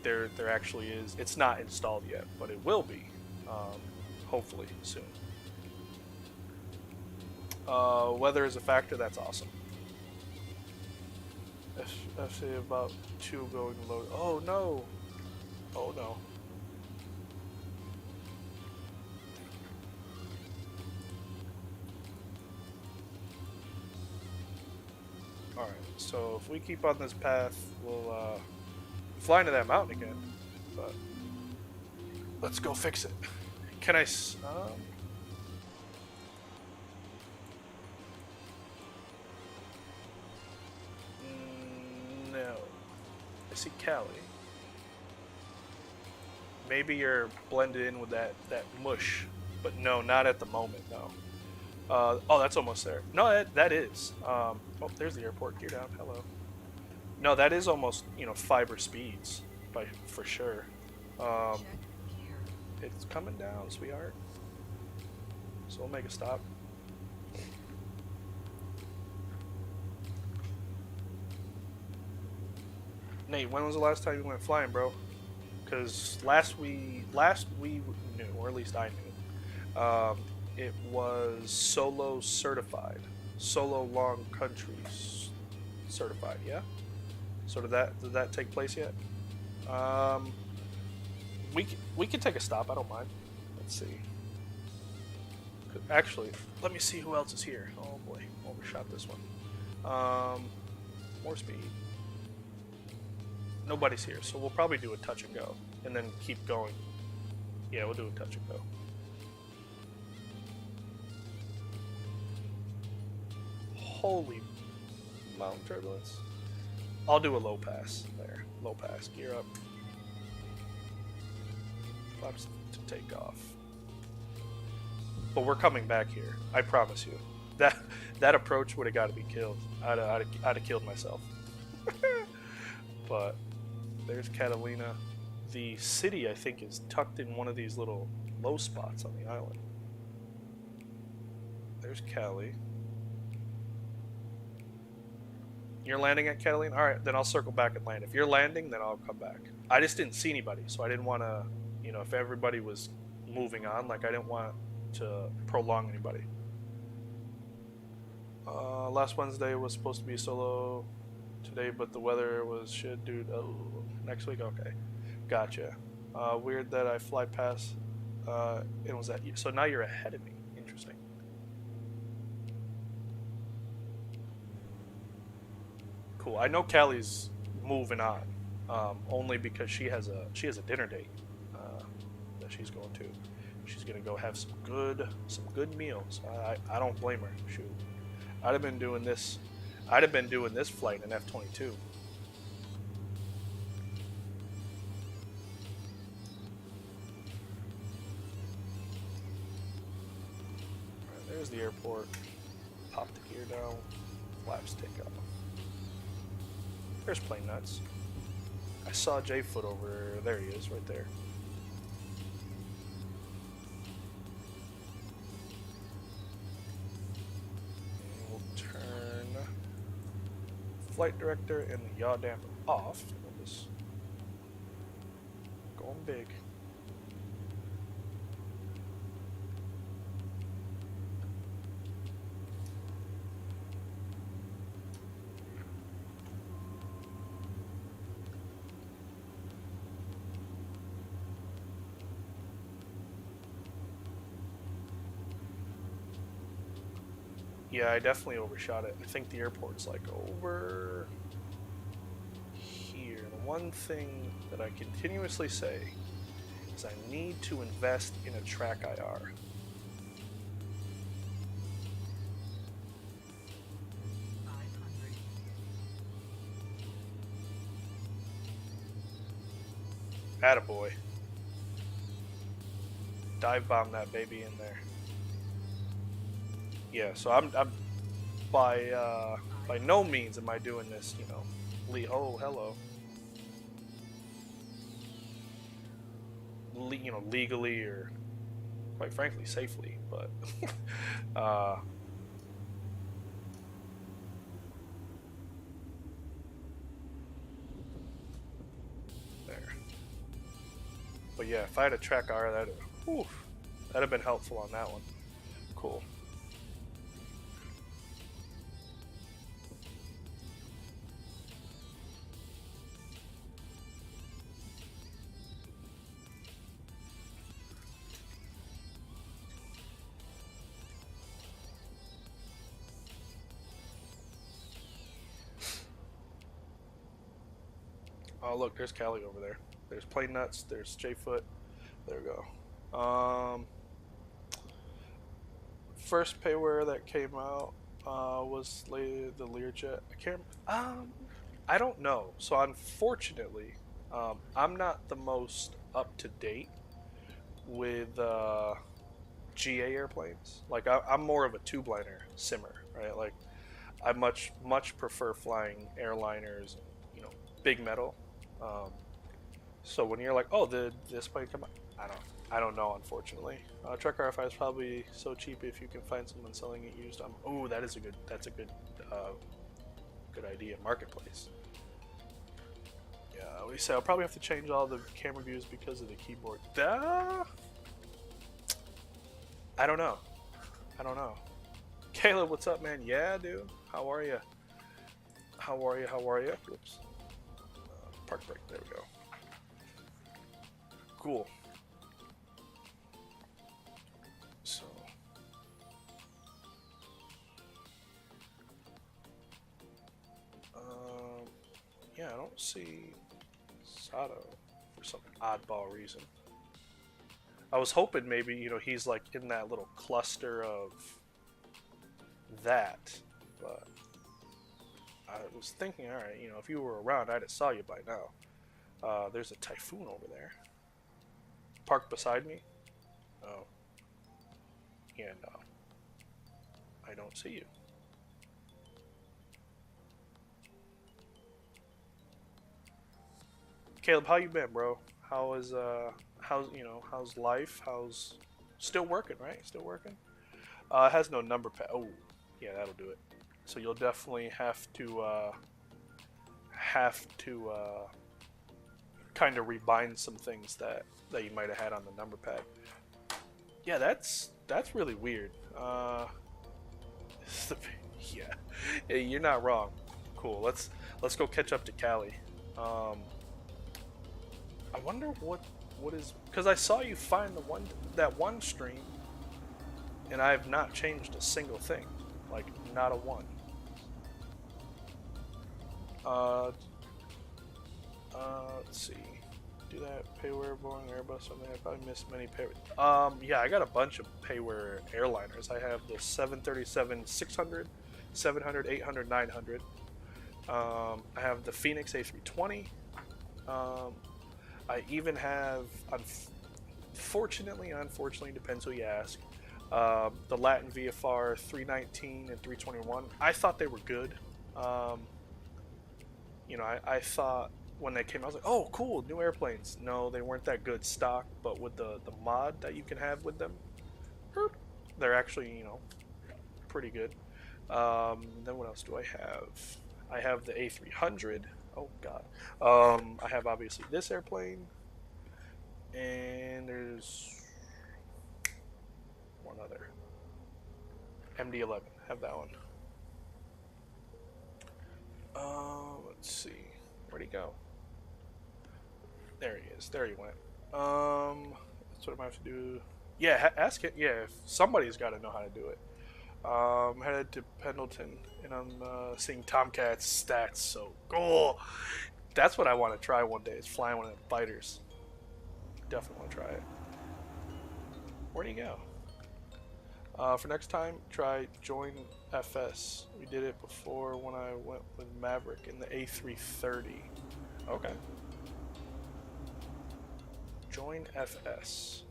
there actually is. It's not installed yet, but it will be, hopefully soon. Weather is a factor. That's awesome. FC about 2 going low. Oh no! Oh no! All right. So if we keep on this path, we'll fly into that mountain again. But let's go fix it. Can I? No. I see Cali. Maybe you're blended in with that mush, but no, not at the moment. No. Oh, that's almost there. No, that is. Oh, there's the airport. Gear down. Hello. No, that is almost, fiber speeds, for sure. It's coming down, sweetheart. So we'll make a stop. Nate, when was the last time you went flying, bro? Because last we knew, or at least I knew, it was solo certified, solo long countries certified. Yeah. So did that take place yet? We can take a stop. I don't mind. Let's see. Actually, let me see who else is here. Oh boy, overshot this one. More speed. Nobody's here, so we'll probably do a touch and go, and then keep going. Yeah, we'll do a touch and go. Holy mountain turbulence. I'll do a low pass there. Low pass. Gear up. Flaps to take off. But we're coming back here. I promise you. That approach would have got to be killed. I'd have killed myself. But there's Catalina. The city, I think, is tucked in one of these little low spots on the island. There's Cali. You're landing at Catalina? Alright, then I'll circle back and land. If you're landing, then I'll come back. I just didn't see anybody, so I didn't want to, if everybody was moving on, like, I didn't want to prolong anybody. Last Wednesday was supposed to be solo today, but the weather was shit, dude. Oh, next week? Okay. Gotcha. Weird that I fly past, and was that, so now you're ahead of me. Interesting. Cool. I know Callie's moving on, only because she has a dinner date that she's going to. She's gonna go have some good meals. I don't blame her. Shoot, I'd have been doing this flight in F-22. Right, there's the airport. Pop the gear down. Flaps take off. There's plane nuts. I saw J-Foot over there. He is right there. And we'll turn flight director and the yaw damper off. We'll just going big. Yeah, I definitely overshot it. I think the airport's like over here. The one thing that I continuously say is I need to invest in a track IR. Attaboy. dive bomb that baby in there. Yeah, so I'm by no means am I doing this, you know, oh, hello. You know, legally or quite frankly safely, but there. But yeah, if I had a track R, that'd have been helpful on that one. Cool. Oh look, there's Callie over there. There's Plane Nuts, there's J-Foot. There we go. First payware that came out was the Learjet. I don't know. So unfortunately, I'm not the most up to date with GA airplanes. Like I'm more of a tube-liner simmer, right? Like I much prefer flying airliners, you know, big metal. So when you're like, oh, did this plane come out? I don't know, unfortunately. Truck RFI is probably so cheap if you can find someone selling it used. Oh, that's a good idea. Marketplace. Yeah, we say I'll probably have to change all the camera views because of the keyboard. I don't know. Caleb, what's up, man? Yeah, dude. How are you? Whoops. Park break. There we go. Cool. So. Yeah, I don't see Sato for some oddball reason. I was hoping maybe, you know, he's like in that little cluster of that, but I was thinking, all right, you know, if you were around, I'd have saw you by now. There's a Typhoon over there. Parked beside me. Oh. Yeah, no. I don't see you. Caleb, how you been, bro? How's life? How's still working, right? Still working? It has no number pad. Oh, yeah, that'll do it. So you'll definitely have to kind of rebind some things that you might have had on the number pad. Yeah, that's really weird. Yeah, you're not wrong. Cool. Let's go catch up to Callie. I wonder what is, because I saw you find that one stream, and I have not changed a single thing, like not a one. Let's see. Do that payware Boeing Airbus something. I probably missed many payware. Yeah, I got a bunch of payware airliners. I have the 737 600, 700, 800, 900. I have the Phoenix A320. I even have, unfortunately, depends who you ask, the Latin VFR 319 and 321. I thought they were good. You know, I thought when they came, I was like, oh, cool, new airplanes. No, they weren't that good stock, but with the mod that you can have with them, they're actually, you know, pretty good. Then what else do I have? I have the A300. Oh god. I have obviously this airplane, and there's one other. MD-11. Have that one. Let's see. Where'd he go? There he is. There he went. That's what I'm gonna have to do. Yeah, ask it. Yeah, somebody's got to know how to do it. I'm headed to Pendleton, and I'm seeing Tomcat's stats, so cool. That's what I want to try one day, is flying one of the fighters. Definitely want to try it. Where'd he go? For next time, try Join FS. We did it before when I went with Maverick in the A330. Okay. Join FS.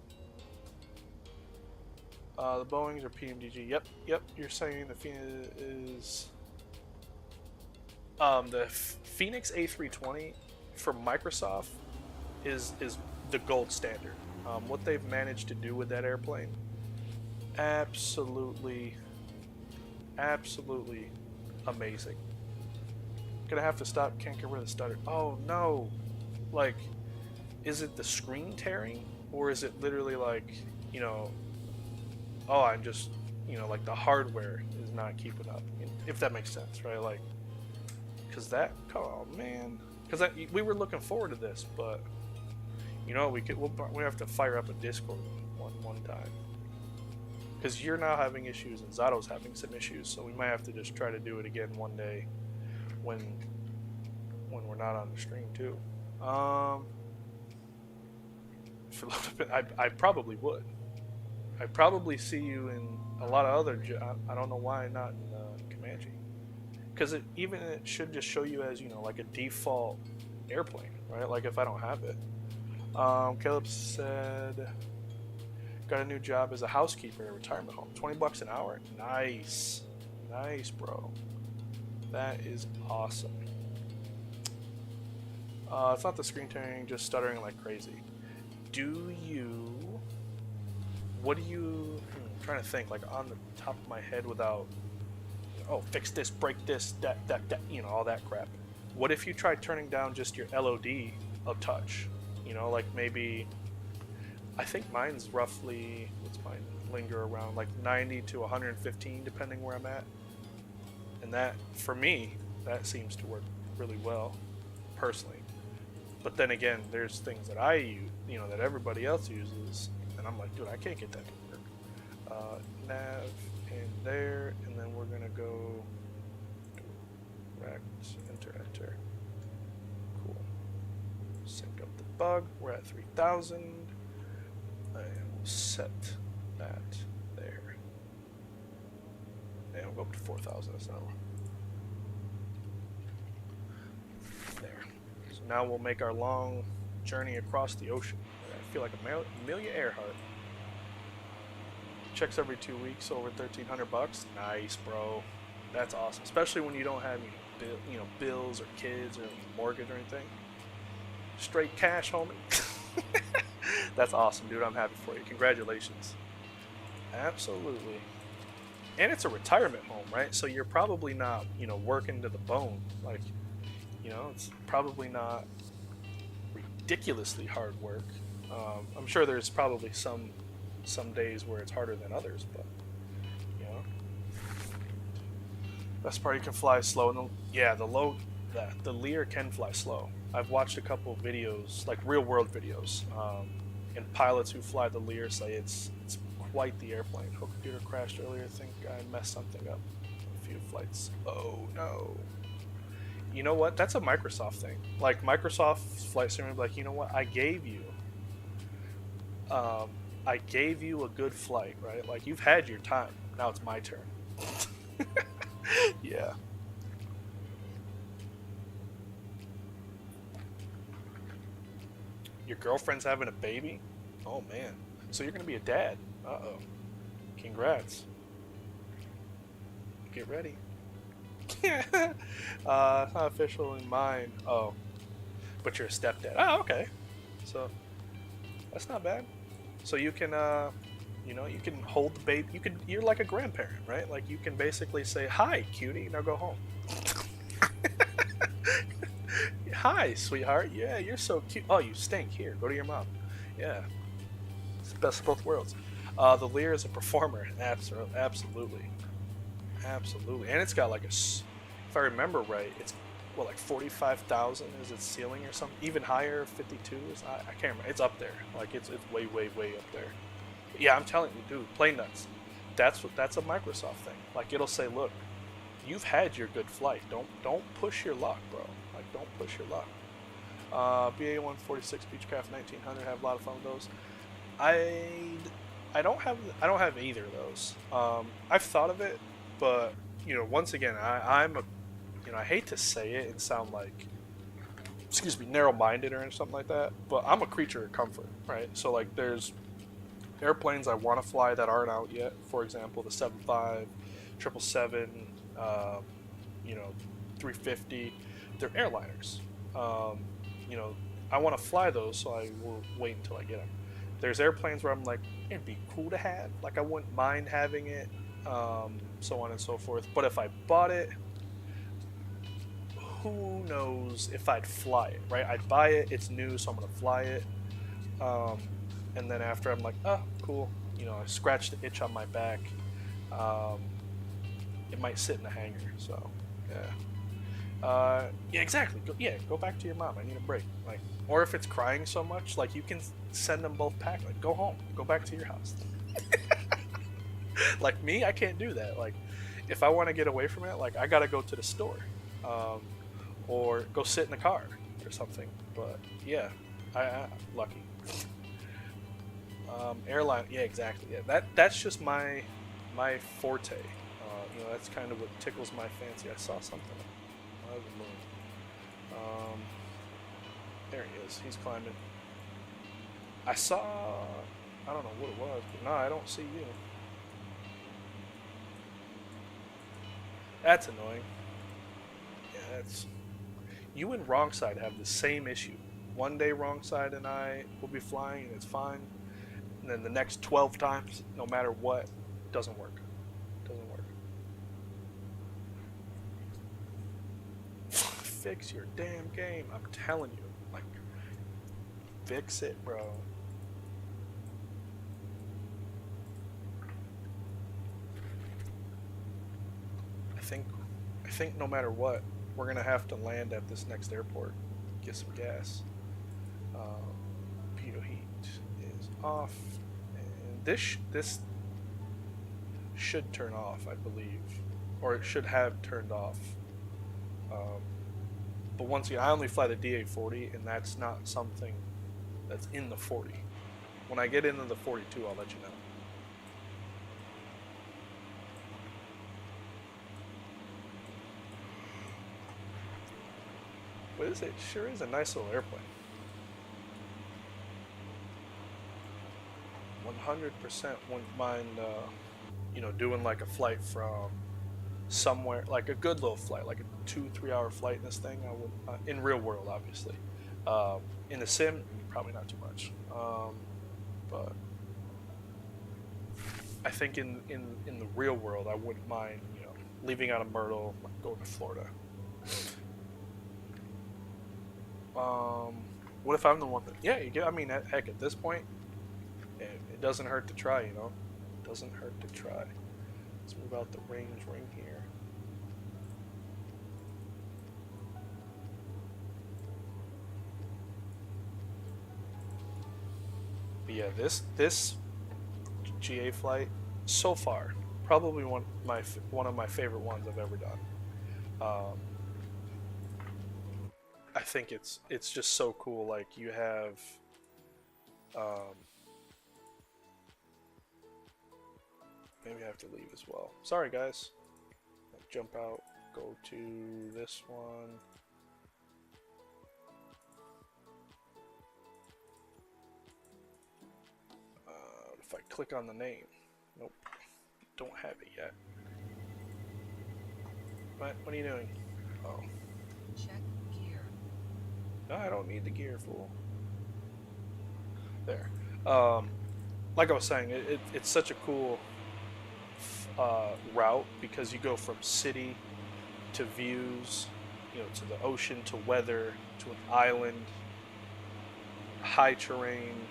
The Boeings are PMDG. Yep, yep. You're saying the Phoenix is the Phoenix A320 for Microsoft is the gold standard. What they've managed to do with that airplane, absolutely amazing. Gonna have to stop. Can't get rid of the stutter. Oh no! Like, is it the screen tearing, or is it literally like, you know? Oh, I'm just, you know, like the hardware is not keeping up. If that makes sense, right? Like, cause that. Oh man, cause we were looking forward to this, but you know, we have to fire up a Discord one time. Because you're now having issues and Zato's having some issues, so we might have to just try to do it again one day when we're not on the stream too. For a little bit, I probably would. I'd probably see you in a lot of other I don't know why not in Comanche. Because it should just show you as, you know, like a default airplane, right? Like if I don't have it. Caleb said, got a new job as a housekeeper in a retirement home. $20 an hour. Nice. Nice, bro. That is awesome. It's not the screen tearing, just stuttering like crazy. What do you, I'm trying to think, like on the top of my head without, oh, fix this, break this, that, you know, all that crap. What if you try turning down just your LOD a touch? You know, like maybe, I think mine's roughly, what's mine, linger around like 90 to 115 depending where I'm at. And that, for me, that seems to work really well, personally. But then again, there's things that I use, you know, that everybody else uses, and I'm like, dude, I can't get that to work. Nav in there, and then we're gonna go direct, enter. Cool. Sync up the bug. We're at 3,000, and we'll set that there. And we'll go up to 4,000. That's not there. So now we'll make our long journey across the ocean. I feel like Amelia Earhart. Checks every 2 weeks, over $1,300. Nice, bro. That's awesome. Especially when you don't have bills or kids or mortgage or anything. Straight cash, homie. That's awesome, dude. I'm happy for you. Congratulations. Absolutely. And it's a retirement home, right? So you're probably not, you know, working to the bone. Like, you know, it's probably not ridiculously hard work. I'm sure there's probably some days where it's harder than others, but you know, best part, you can fly slow. And the Lear can fly slow. I've watched a couple of videos, like real world videos, and pilots who fly the Lear say it's quite the airplane. Whole computer crashed earlier. I think I messed something up. A few flights. Oh no. You know what? That's a Microsoft thing. Like Microsoft Flight Simulator, like, you know what? I gave you a good flight, right? Like, you've had your time. Now it's my turn. Yeah. Your girlfriend's having a baby? Oh, man. So you're going to be a dad. Uh-oh. Congrats. Get ready. Not official in mine. Oh. But you're a stepdad. Oh, okay. So, that's not bad. So you can, you know, you can hold the baby. You're like a grandparent, right? Like you can basically say, "Hi, cutie, now go home." "Hi, sweetheart. Yeah, you're so cute. Oh, you stink. Here, go to your mom." Yeah, it's the best of both worlds. The Lear is a performer. Absolutely, and it's got like if I remember right, it's like 45,000 is its ceiling or something, even higher, 52 is, I can't remember. It's up there, like it's way up there. But yeah, I'm telling you, dude, play nuts. That's a Microsoft thing. Like it'll say, look, you've had your good flight. Don't push your luck, bro. Like don't push your luck. BA-146 Beechcraft 1900, have a lot of fun with those. I don't have either of those. I've thought of it, but you know, once again, I'm a, you know, I hate to say it and sound like, narrow-minded or something like that, but I'm a creature of comfort, right? So like there's airplanes I want to fly that aren't out yet. For example, the 75, 777, you know, 350. They're airliners. You know, I want to fly those, so I will wait until I get them. There's airplanes where I'm like, it'd be cool to have. Like, I wouldn't mind having it, so on and so forth. But if I bought it, who knows if I'd fly it, right? I'd buy it, it's new, so I'm going to fly it. And then after, I'm like, oh, cool. You know, I scratched the itch on my back. It might sit in the hangar, so, yeah. Yeah, exactly. Go back to your mom. I need a break. Like, or if it's crying so much, like, you can send them both packed. Like, go home. Go back to your house. Like me, I can't do that. Like, if I want to get away from it, like, I gotta go to the store, or go sit in the car or something. But yeah, I lucky. Airline, yeah, exactly. Yeah, that's just my forte. You know, that's kind of what tickles my fancy. I saw something. Oh, the moon. There he is. He's climbing. I saw. I don't know what it was, but no, I don't see you. That's annoying. Yeah, that's. You and Wrong Side have the same issue. One day Wrong Side and I will be flying and it's fine. And then the next 12 times, no matter what, doesn't work. Doesn't work. Fix your damn game. I'm telling you. Like, fix it, bro. I think no matter what, we're gonna have to land at this next airport, get some gas. Pitot heat is off, and this should turn off, I believe, or it should have turned off. But once again, I only fly the DA40, and that's not something that's in the 40. When I get into the 42, I'll let you know. But it sure is a nice little airplane. 100% wouldn't mind, you know, doing like a flight from somewhere, like a good little flight, like a 2-3 hour flight in this thing. I would, in real world, obviously. In the sim, probably not too much. But I think in the real world, I wouldn't mind, you know, leaving out of Myrtle, going to Florida. What if I'm the one that? Yeah, you get. I mean, heck, at this point, it doesn't hurt to try. You know, it doesn't hurt to try. Let's move out the range ring here. But yeah, this GA flight so far, probably one of my favorite ones I've ever done. I think it's just so cool. Like, you have maybe I have to leave as well. Sorry guys. Jump out, go to this one. If I click on the name, nope, don't have it yet. What are you doing? Oh. Check gear. No, I don't need the gear, fool. There. Like I was saying, it's such a cool route, because you go from city to views, you know, to the ocean, to weather, to an island, high terrain,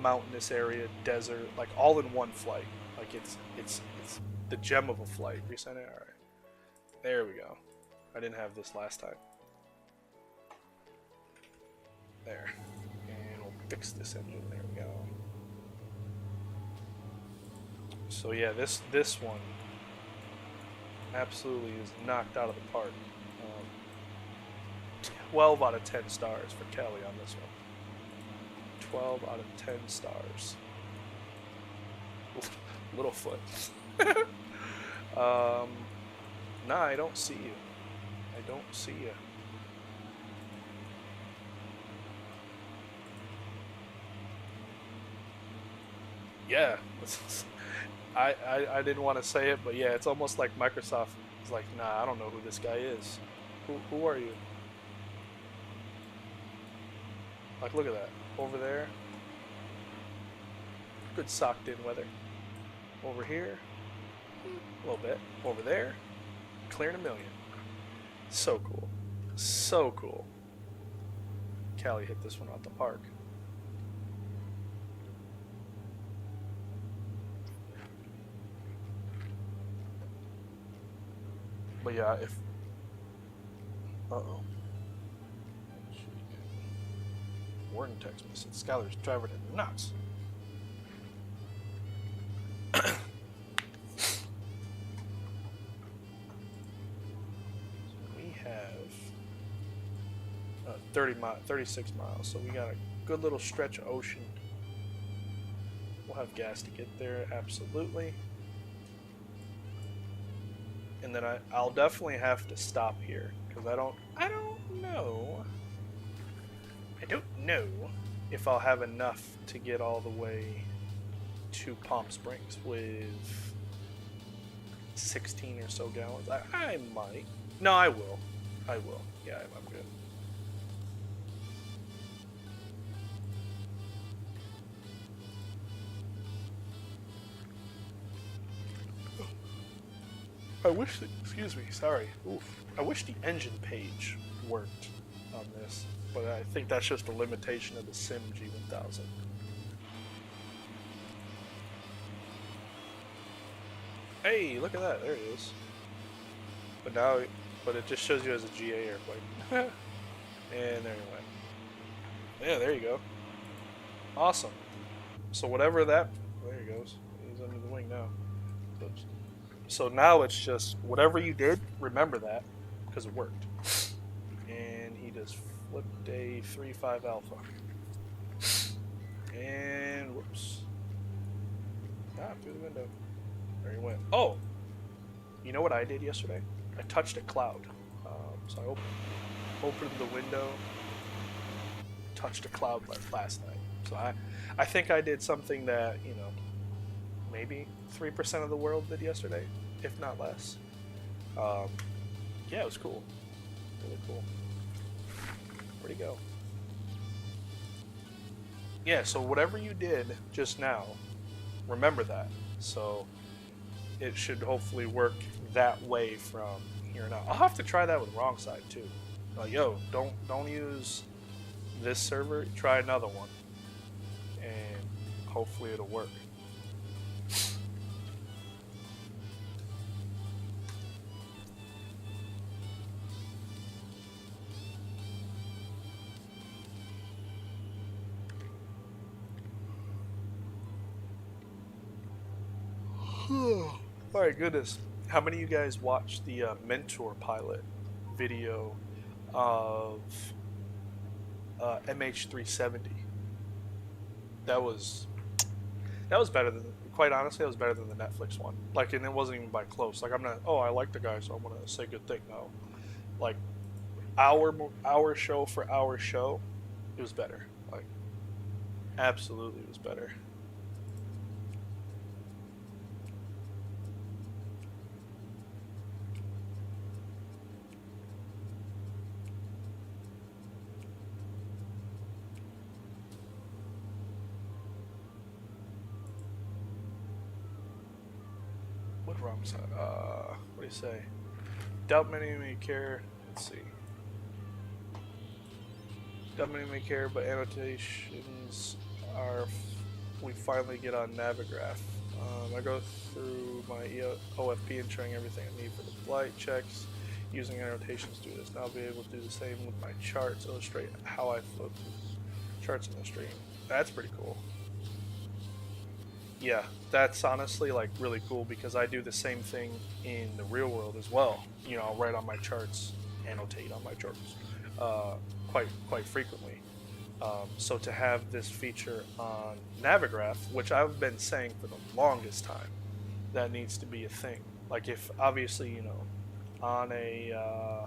mountainous area, desert, like all in one flight. Like it's the gem of a flight. Reset it. All right. There we go. I didn't have this last time. There. And we'll fix this engine. There we go. So yeah, this one absolutely is knocked out of the park. 12 out of 10 stars for Kelly on this one. 12 out of 10 stars. Littlefoot. Nah, I don't see you. I don't see you. Yeah. I didn't want to say it, but yeah, it's almost like Microsoft is like, nah, I don't know who this guy is. Who are you? Like, look at that. Over there. Good socked in weather. Over here. A little bit. Over there. Clearing a million. So cool. So cool. Callie hit this one out the park. But yeah, if... Uh-oh. Warning text message. Skylar's driving it nuts. We have 36 miles, so we got a good little stretch of ocean. We'll have gas to get there, absolutely. And then I'll definitely have to stop here because I don't know. I don't know if I'll have enough to get all the way to Palm Springs with 16 or so gallons. I might. No, I will. I will. Yeah, I'm good. I wish the, excuse me, sorry. Oof. I wish the engine page worked on this, but I think that's just a limitation of the Sim G1000. Hey, look at that, there it is. But now, but it just shows you as a GA airplane. And there you went. Yeah, there you go. Awesome. So whatever that, there he goes. He's under the wing now. So now it's just whatever you did, remember that because it worked. And he just flipped a 3.5 alpha. And whoops. Through the window. There he went. Oh! You know what I did yesterday? I touched a cloud. So I opened the window, touched a cloud last night. So I think I did something that, you know, maybe 3% of the world did yesterday, if not less. Yeah, it was cool. Really cool. Where'd he go? Yeah, so whatever you did just now, remember that. So it should hopefully work that way from here on out. I'll have to try that with wrong side too. Yo, don't use this server, try another one. And hopefully it'll work. My goodness. How many of you guys watched the Mentor pilot video of MH370? That was better than, quite honestly, that was better than the Netflix one. Like, and it wasn't even by close. Like, I'm not, oh, I like the guy, so I'm gonna say good thing. No, like, our show for our show, it was better. Like, absolutely, it was better. Wrong side. What do you say? Doubt many may care. Let's see. Doubt many may care, but annotations are. We finally get on Navigraph. I go through my OFP and showing everything I need for the flight checks. Using annotations to do this. Now I'll be able to do the same with my charts. Illustrate how I flow through charts in the stream. That's pretty cool. Yeah, that's honestly like really cool because I do the same thing in the real world as well. You know, I'll write on my charts, annotate on my charts quite frequently. So to have this feature on Navigraph, which I've been saying for the longest time, that needs to be a thing. Like if obviously, you know, on a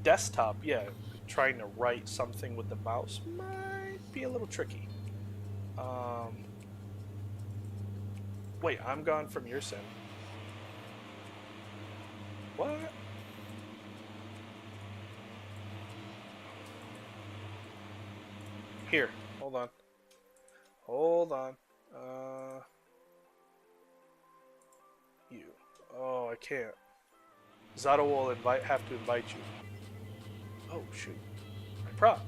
desktop, yeah, trying to write something with the mouse might be a little tricky. Wait, I'm gone from your sim. What? Here, hold on. Hold on. You. Oh, I can't. Zato will have to invite you. Oh, shoot. Prop.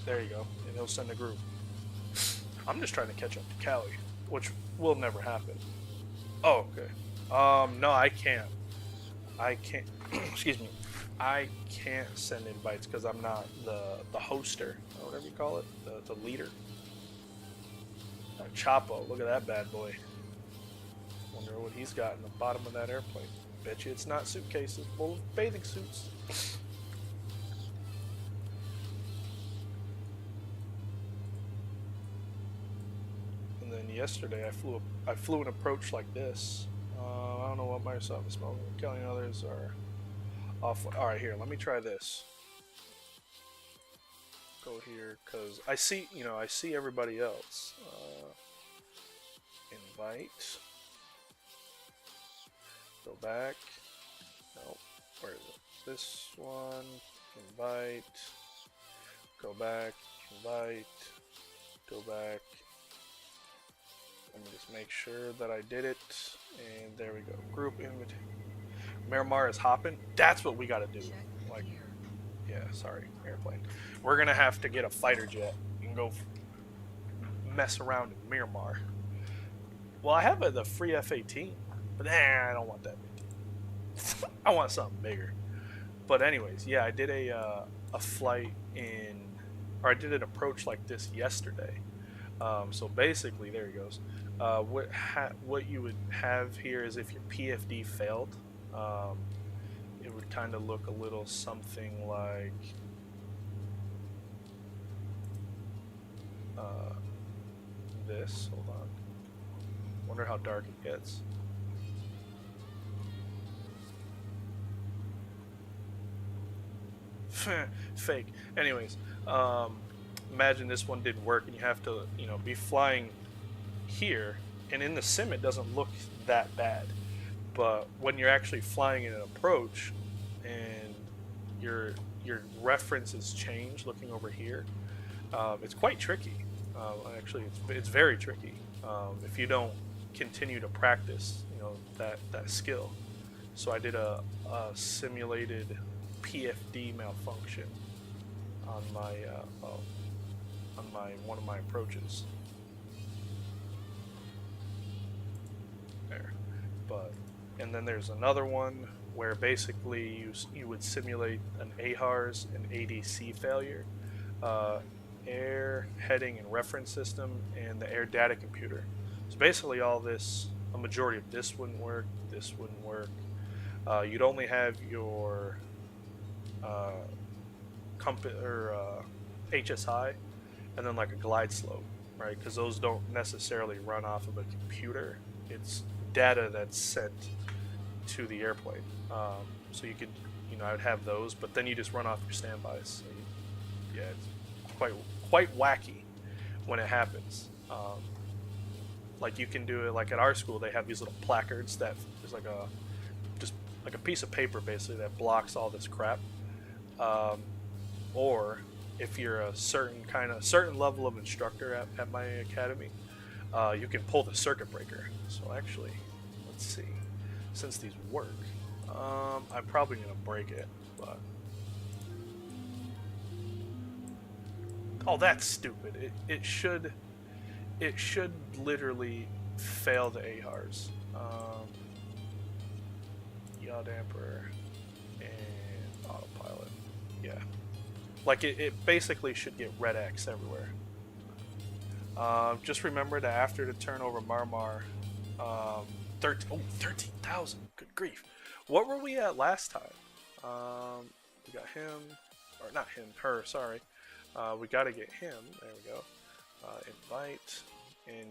There you go. And he'll send a group. I'm just trying to catch up to Callie, which will never happen. Oh, okay. No, I can't. I can't. Excuse me. I can't send invites because I'm not the hoster, or whatever you call it, the leader. Chapo, look at that bad boy. Wonder what he's got in the bottom of that airplane. Bet you it's not suitcases full of bathing suits. And then yesterday I flew an approach like this. I don't know what Microsoft is smoking. Kelly and others are off. All right, here. Let me try this. Go here because I see everybody else. Invite. Go back. Nope. Where is it? This one. Invite. Go back. Invite. Go back. Let me just make sure that I did it. And there we go. Group invite. Miramar is hopping. That's what we gotta do. Like, yeah, sorry, airplane. We're gonna have to get a fighter jet and go mess around in Miramar. Well, I have the free F-18, but I don't want that big. I want something bigger. But anyways, yeah, I did a flight I did an approach like this yesterday. So basically, there he goes. What you would have here is if your PFD failed, it would kind of look a little something like this. Hold on. Wonder how dark it gets. Fake. Anyways, imagine this one didn't work and you have to, be flying here, and in the sim it doesn't look that bad. But when you're actually flying in an approach and your references change looking over here, it's quite tricky. Actually, it's very tricky if you don't continue to practice, that skill. So I did a simulated PFD malfunction on one of my approaches. There, and then there's another one where basically you would simulate an AHARS and ADC failure, air heading and reference system, and the air data computer. So basically all this, a majority of this wouldn't work, this wouldn't work. You'd only have your HSI and then like a glide slope, right? Because those don't necessarily run off of a computer. It's data that's sent to the airplane. So you could, I would have those, but then you just run off your standbys. So yeah, it's quite wacky when it happens. Like you can do it, like at our school, they have these little placards that is like a piece of paper basically that blocks all this crap. Or if you're a certain level of instructor at my academy, you can pull the circuit breaker. So actually, let's see. Since these work, I'm probably gonna break it, but oh, that's stupid. It should literally fail the AHARS. Yaw damper and autopilot. Yeah, like it basically should get red X everywhere. Just remember that after the turnover Marmar, 13,000. Good grief. What were we at last time? We got him, or not him, her, sorry. We got to get him. There we go. Invite. And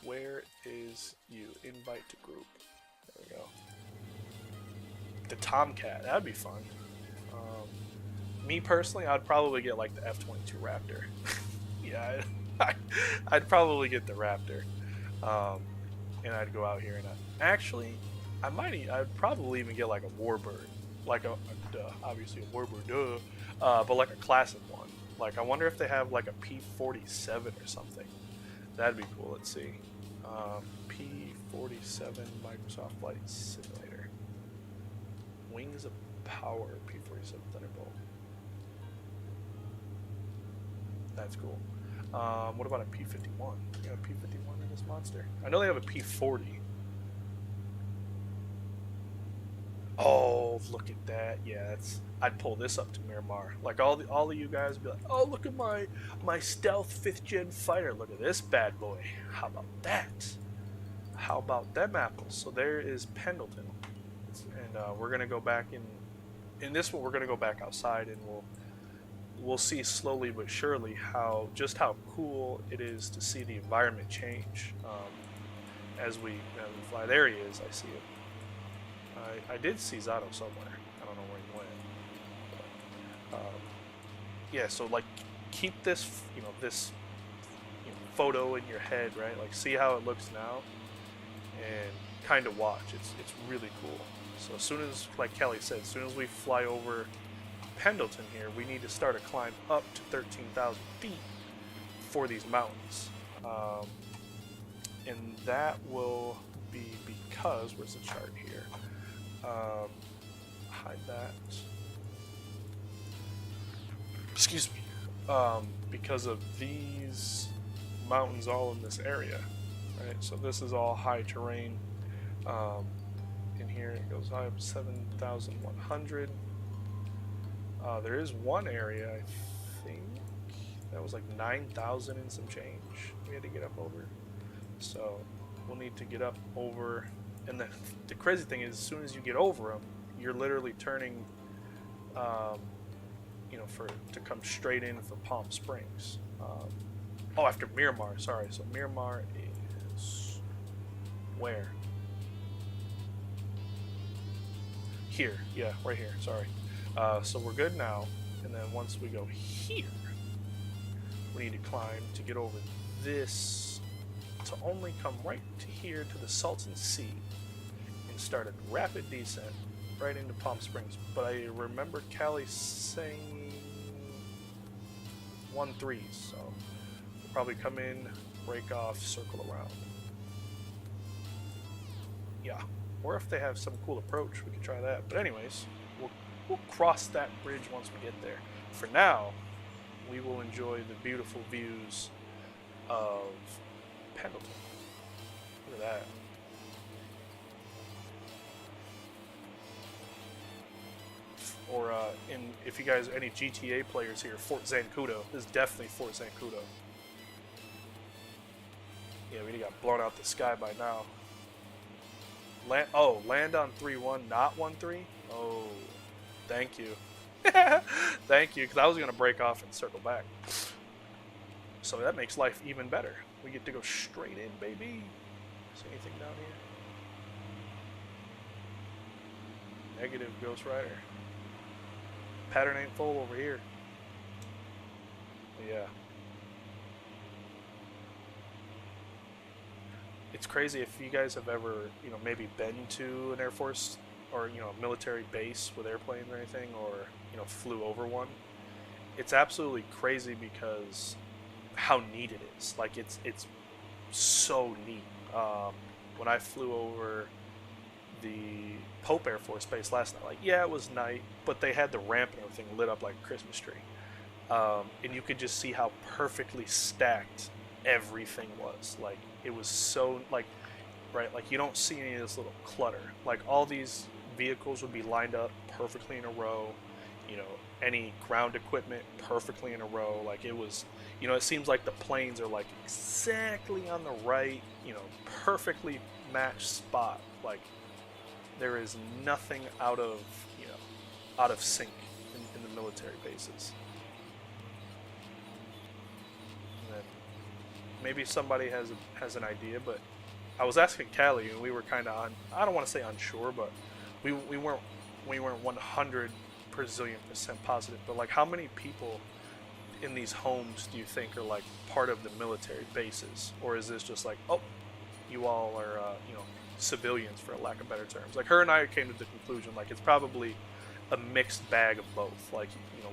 where is you? Invite to group. There we go. The Tomcat. That'd be fun. me personally, I'd probably get like the F-22 Raptor. Yeah, I'd probably get the Raptor, and I'd go out here and actually, I'd probably even get like a Warbird, like obviously a Warbird, but like a classic one. Like I wonder if they have like a P-47 or something. That'd be cool. Let's see, P-47 Microsoft Flight Simulator, Wings of Power, P-47 Thunderbolt. That's cool. What about a P-51? You got a P-51 in this monster? I know they have a P-40. Oh, look at that! Yeah, I'd pull this up to Miramar. Like all of you guys would be like, "Oh, look at my stealth 5th gen fighter. Look at this bad boy. How about that? How about them apples?" So there is Pendleton, and we're gonna go back in this one. We're gonna go back outside, and we'll see slowly but surely how cool it is to see the environment change as we fly. There he is. I see him. I did see Zato somewhere. I don't know where he went. But, yeah, so like keep this, this photo in your head, right? Like see how it looks now, and kind of watch. It's really cool. So as soon as, like Kelly said, as soon as we fly over Pendleton here, we need to start a climb up to 13,000 feet for these mountains, and that will be because where's the chart here? Hide that. Excuse me. Because of these mountains all in this area, right? So this is all high terrain. In here it goes high up 7,100. There is one area, I think, that was like 9,000 and some change we had to get up over. So we'll need to get up over, and the crazy thing is, as soon as you get over them, you're literally turning, to come straight in for Palm Springs. After Miramar, sorry. So Miramar is where? Here, yeah, right here, sorry. So we're good now, and then once we go here, we need to climb to get over this, to only come right to here to the Salton Sea and start a rapid descent right into Palm Springs. But I remember Callie saying 1-3, so we'll probably come in, break off, circle around. Yeah, or if they have some cool approach, we could try that. But anyways, we'll cross that bridge once we get there. For now, we will enjoy the beautiful views of Pendleton. Look at that. Or if you guys, any GTA players here, Fort Zancudo. This is definitely Fort Zancudo. Yeah, we got blown out the sky by now. Land on 3-1, not 1-3? Oh, thank you. Thank you, because I was going to break off and circle back. So that makes life even better. We get to go straight in, baby. See anything down here? Negative, Ghost Rider. Pattern ain't full over here. But yeah. It's crazy if you guys have ever, maybe been to an Air Force or, a military base with airplanes or anything, or, flew over one. It's absolutely crazy because how neat it is. Like, it's so neat. When I flew over the Pope Air Force Base last night, like, yeah, it was night, but they had the ramp and everything lit up like a Christmas tree. And you could just see how perfectly stacked everything was. Like, it was so, like, right, like, you don't see any of this little clutter. Like, all these vehicles would be lined up perfectly in a row, any ground equipment perfectly in a row. Like, it was, it seems like the planes are like exactly on the right, perfectly matched spot. Like, there is nothing out of sync in the military bases. And then maybe somebody has an idea, but I was asking Callie, and we were kind of I don't want to say unsure, but we weren't 100% % positive, but like how many people in these homes do you think are like part of the military bases, or is this just like, oh, you all are civilians, for lack of better terms? Like her and I came to the conclusion like it's probably a mixed bag of both. Like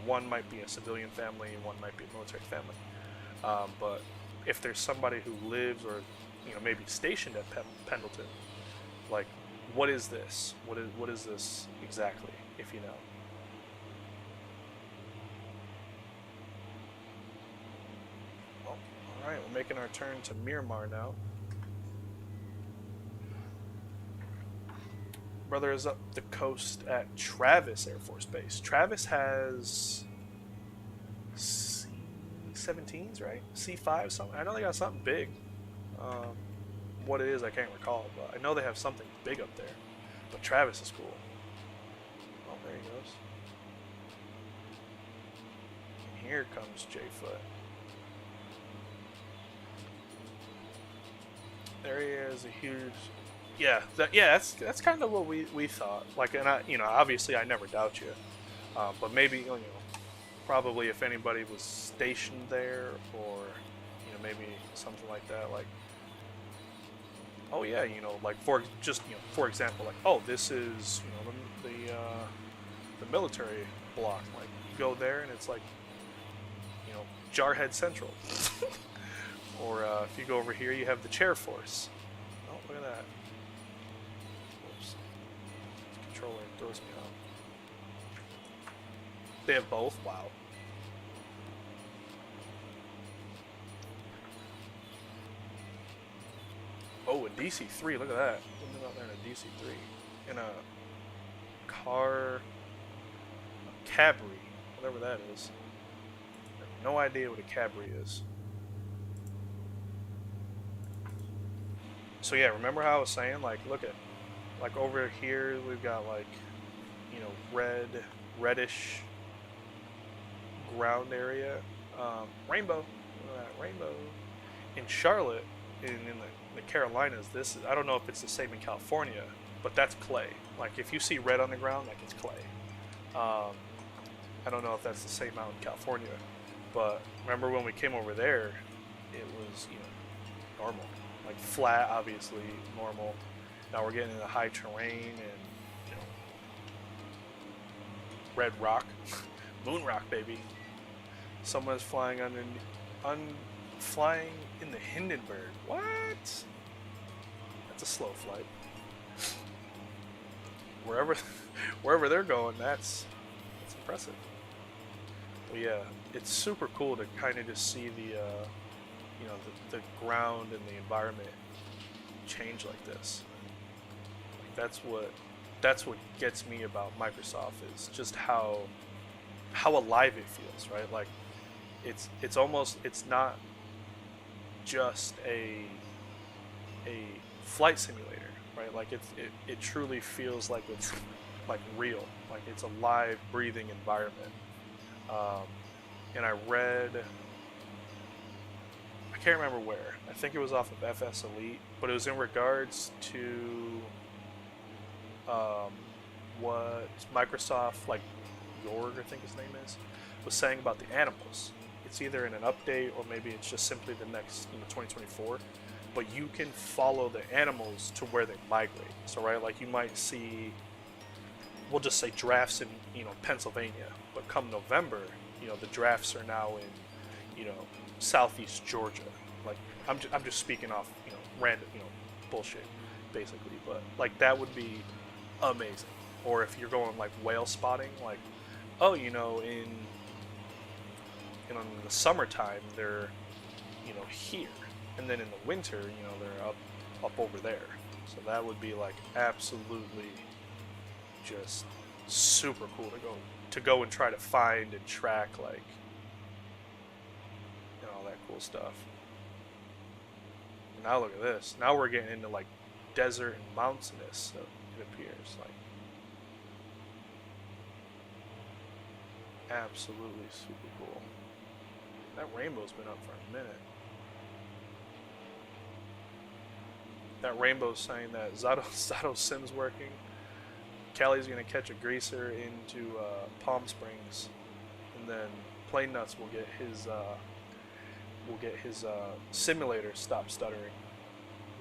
one might be a civilian family and one might be a military family. But if there's somebody who lives or maybe stationed at Pendleton, like what is this? What is this exactly? If you know. Well, all right, we're making our turn to Miramar now. Brother is up the coast at Travis Air Force Base. Travis has C-17s, right? C-5, something. I know they got something big. What it is, I can't recall, but I know they have something big up there. But Travis is cool. Oh, there he goes. And here comes J-Foot. There he is, a huge... Yeah, that's kind of what we thought. Like, and obviously I never doubt you, but maybe probably if anybody was stationed there, or maybe something like that. Like, oh yeah, like for example, like, oh, this is the military block. Like you go there and it's like Jarhead Central, or if you go over here you have the Chair Force. Oh, look at that. Controller throws me off. They have both? Wow. Oh, a DC-3. Look at that. What's out there in a DC-3? In a car... a Cabri. Whatever that is. I have no idea what a Cabri is. So yeah, remember how I was saying, like, look at... like over here we've got like reddish ground area, rainbow, look at that, rainbow. In Charlotte, in the Carolinas, this is, I don't know if it's the same in California, but that's clay. Like if you see red on the ground, like it's clay. I don't know if that's the same out in California, but remember when we came over there, it was normal, like flat, obviously normal. Now we're getting into high terrain and red rock, moon rock, baby. Someone's flying flying in the Hindenburg. What? That's a slow flight. Wherever they're going, that's impressive. But yeah, it's super cool to kind of just see the ground and the environment change like this. That's what gets me about Microsoft, is just how alive it feels, right? Like it's almost, it's not just a flight simulator, right? Like it truly feels like it's like real, like it's a live, breathing environment. And I read, I can't remember where, I think it was off of FS Elite, but it was in regards to what Microsoft, like Jorg, I think his name is, was saying about the animals. It's either in an update or maybe it's just simply the next 2024, but you can follow the animals to where they migrate. So right, like you might see, we'll just say drafts in Pennsylvania, but come November, the drafts are now in southeast Georgia. Like I'm just speaking off random bullshit basically, but like that would be amazing. Or if you're going like whale spotting, like in the summertime they're here, and then in the winter they're up over there. So that would be like absolutely just super cool to go and try to find and track, like all that cool stuff. And now look at this. Now we're getting into like desert and mountainous, so it appears like absolutely super cool. That rainbow's been up for a minute. That rainbow's saying that Zato Sim's working. Callie's gonna catch a greaser into Palm Springs, and then Plain Nuts will get his simulator stop stuttering.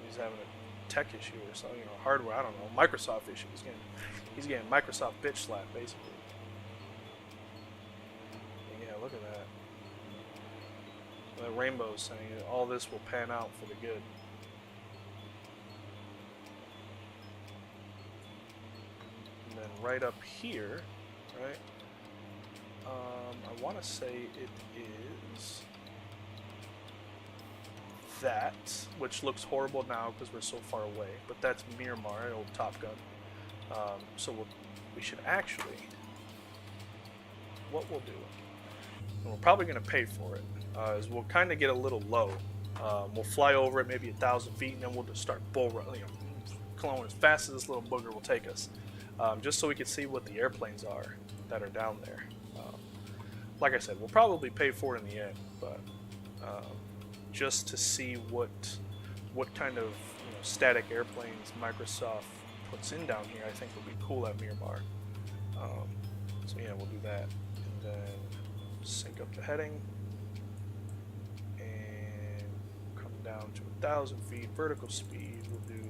He's having a tech issue or something, you know, hardware. I don't know, Microsoft issue. He's getting Microsoft bitch slap basically. And yeah, look at that. The rainbow's saying all this will pan out for the good. And then right up here, right? I want to say it is that, which looks horrible now because we're so far away, but that's Miramar, old Top Gun. So we should actually, what we'll do, and we're probably going to pay for it, is we'll kind of get a little low. We'll fly over it maybe 1,000 feet, and then we'll just start bull running, as fast as this little booger will take us, just so we can see what the airplanes are that are down there. Like I said, we'll probably pay for it in the end, but just to see what kind of static airplanes Microsoft puts in down here, I think would be cool at Miramar. So yeah, we'll do that, and then sync up the heading, and come down to 1,000 feet. Vertical speed, we'll do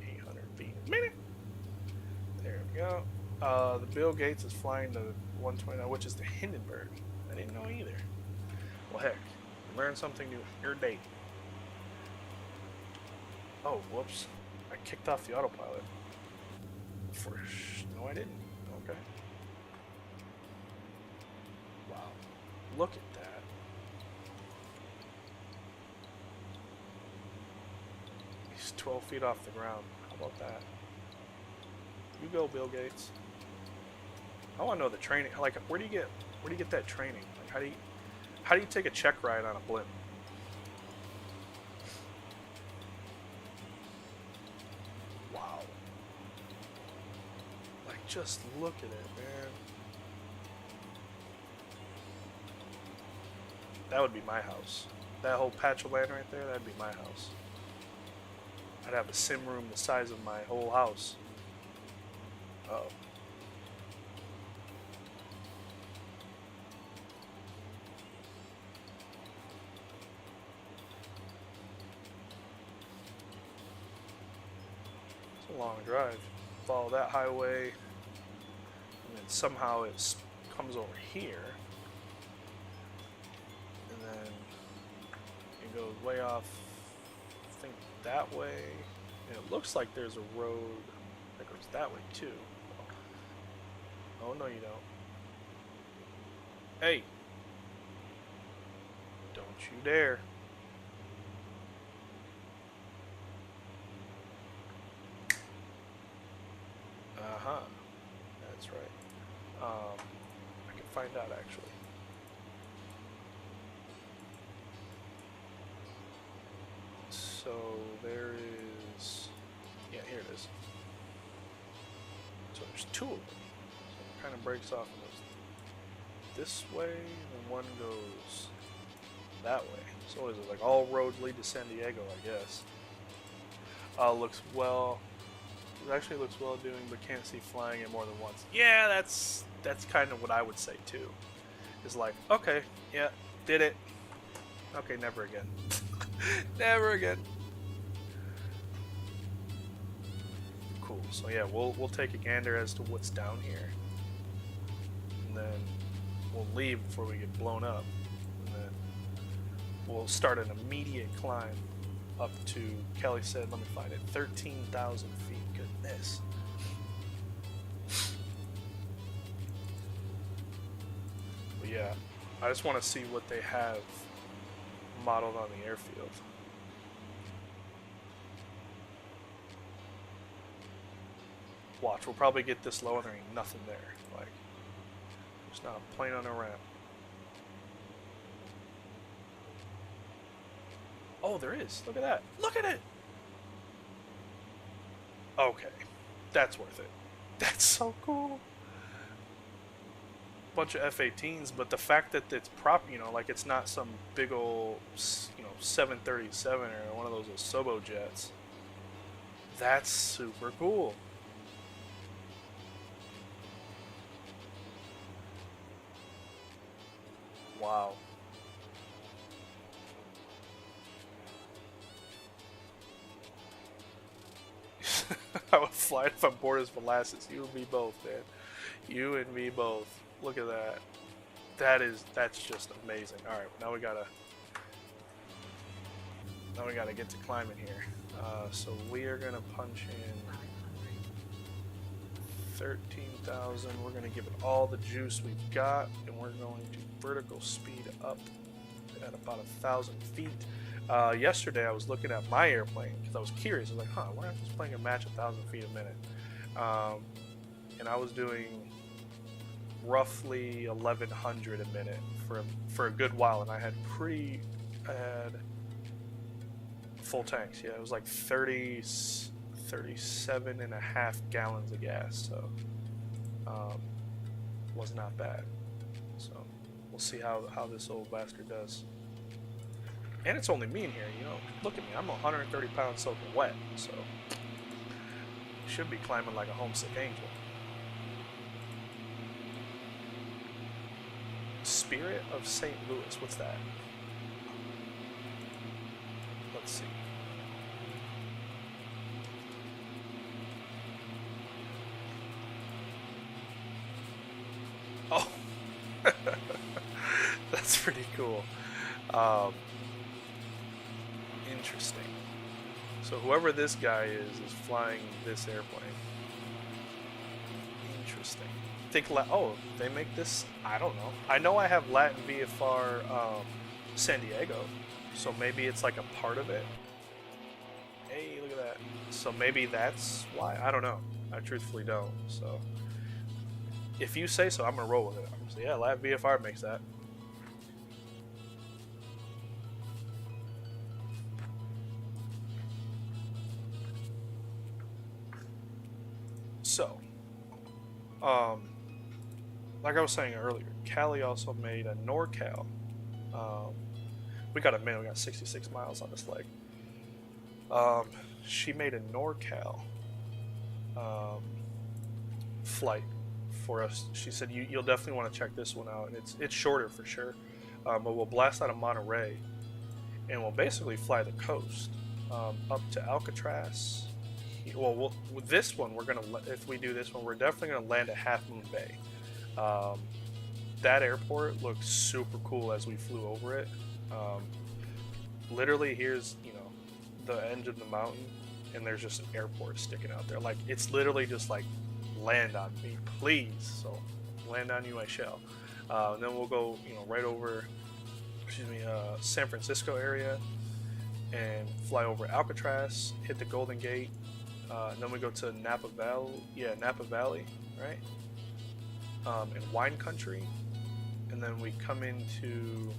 800 feet a minute. There we go. The Bill Gates is flying the 129, which is the Hindenburg. I didn't know either. Well, heck, you learn something new every day. Oh, whoops. I kicked off the autopilot. No, I didn't. Okay. Wow. Look at that. He's 12 feet off the ground. How about that? You go, Bill Gates. I want to know the training. Like, where do you get that training? Like, how do you take a check ride on a blimp? Wow. Like, just look at it, man. That would be my house. That whole patch of land right there, that'd be my house. I'd have a sim room the size of my whole house. Uh-oh. It's a long drive. Follow that highway, and then somehow it comes over here, and then it goes way off, I think that way, and it looks like there's a road that goes that way too. Oh, no you don't. Hey! Don't you dare. Uh-huh. That's right. I can find out actually. So there is, yeah, here it is. So there's two of them. So it kind of breaks off and goes this way, and one goes that way. So what is it, like all roads lead to San Diego, I guess. Looks well. It actually looks well doing, but can't see flying it more than once. Yeah, that's kind of what I would say too. Is like, okay, yeah, did it. Okay, never again. Never again. Cool. So yeah, we'll take a gander as to what's down here, and then we'll leave before we get blown up, and then we'll start an immediate climb up to, Kelly said, let me find it, 13,000 feet. Goodness. But yeah, I just want to see what they have modeled on the airfield. Watch, we'll probably get this low and there ain't nothing there. Like, there's not a plane on a ramp. Oh, there is. Look at that. Look at it! Okay. That's worth it. That's so cool. Bunch of F-18s, but the fact that it's like it's not some big old, 737 or one of those Asobo jets. That's super cool. Wow. I would fly if I'm bored as molasses. You and me both, man. You and me both. Look at that. That's just amazing. All right, now we gotta get to climbing here. So we are gonna punch in 13,000. We're gonna give it all the juice we've got, and we're going to vertical speed up at about 1,000 feet. Yesterday I was looking at my airplane because I was curious. I was like, huh, why aren't I just playing a match 1,000 feet a minute? And I was doing roughly 1,100 a minute for a good while, and I had full tanks. Yeah, it was like 37 and a half gallons of gas, so was not bad. So we'll see how this old bastard does. And it's only me in here, you know. Look at me, I'm 130 pounds soaking wet, so should be climbing like a homesick angel. Spirit of St. Louis, what's that? Let's see. Oh, that's pretty cool. Interesting. So whoever this guy is flying this airplane. Interesting. Think oh, they make this. I don't know. I know I have Latin VFR San Diego, so maybe it's like a part of it. Hey, look at that. So maybe that's why. I don't know. I truthfully don't. So if you say so, I'm gonna roll with it. I'm gonna say, yeah, Latin VFR makes that. So, like I was saying earlier, Callie also made a NorCal. We got 66 miles on this leg. She made a NorCal flight for us. She said you'll definitely want to check this one out, and it's shorter for sure. But we'll blast out of Monterey, and we'll basically fly the coast up to Alcatraz. Well, with this one, if we do this one, we're definitely gonna land at Half Moon Bay. That airport looked super cool as we flew over it. Literally, here's the end of the mountain, and there's just an airport sticking out there. Like, it's literally just like, land on me, please. So land on you I shall. And then we'll go right over San Francisco area and fly over Alcatraz, hit the Golden Gate, and then we go to Napa Valley, right? And wine country, and then we come into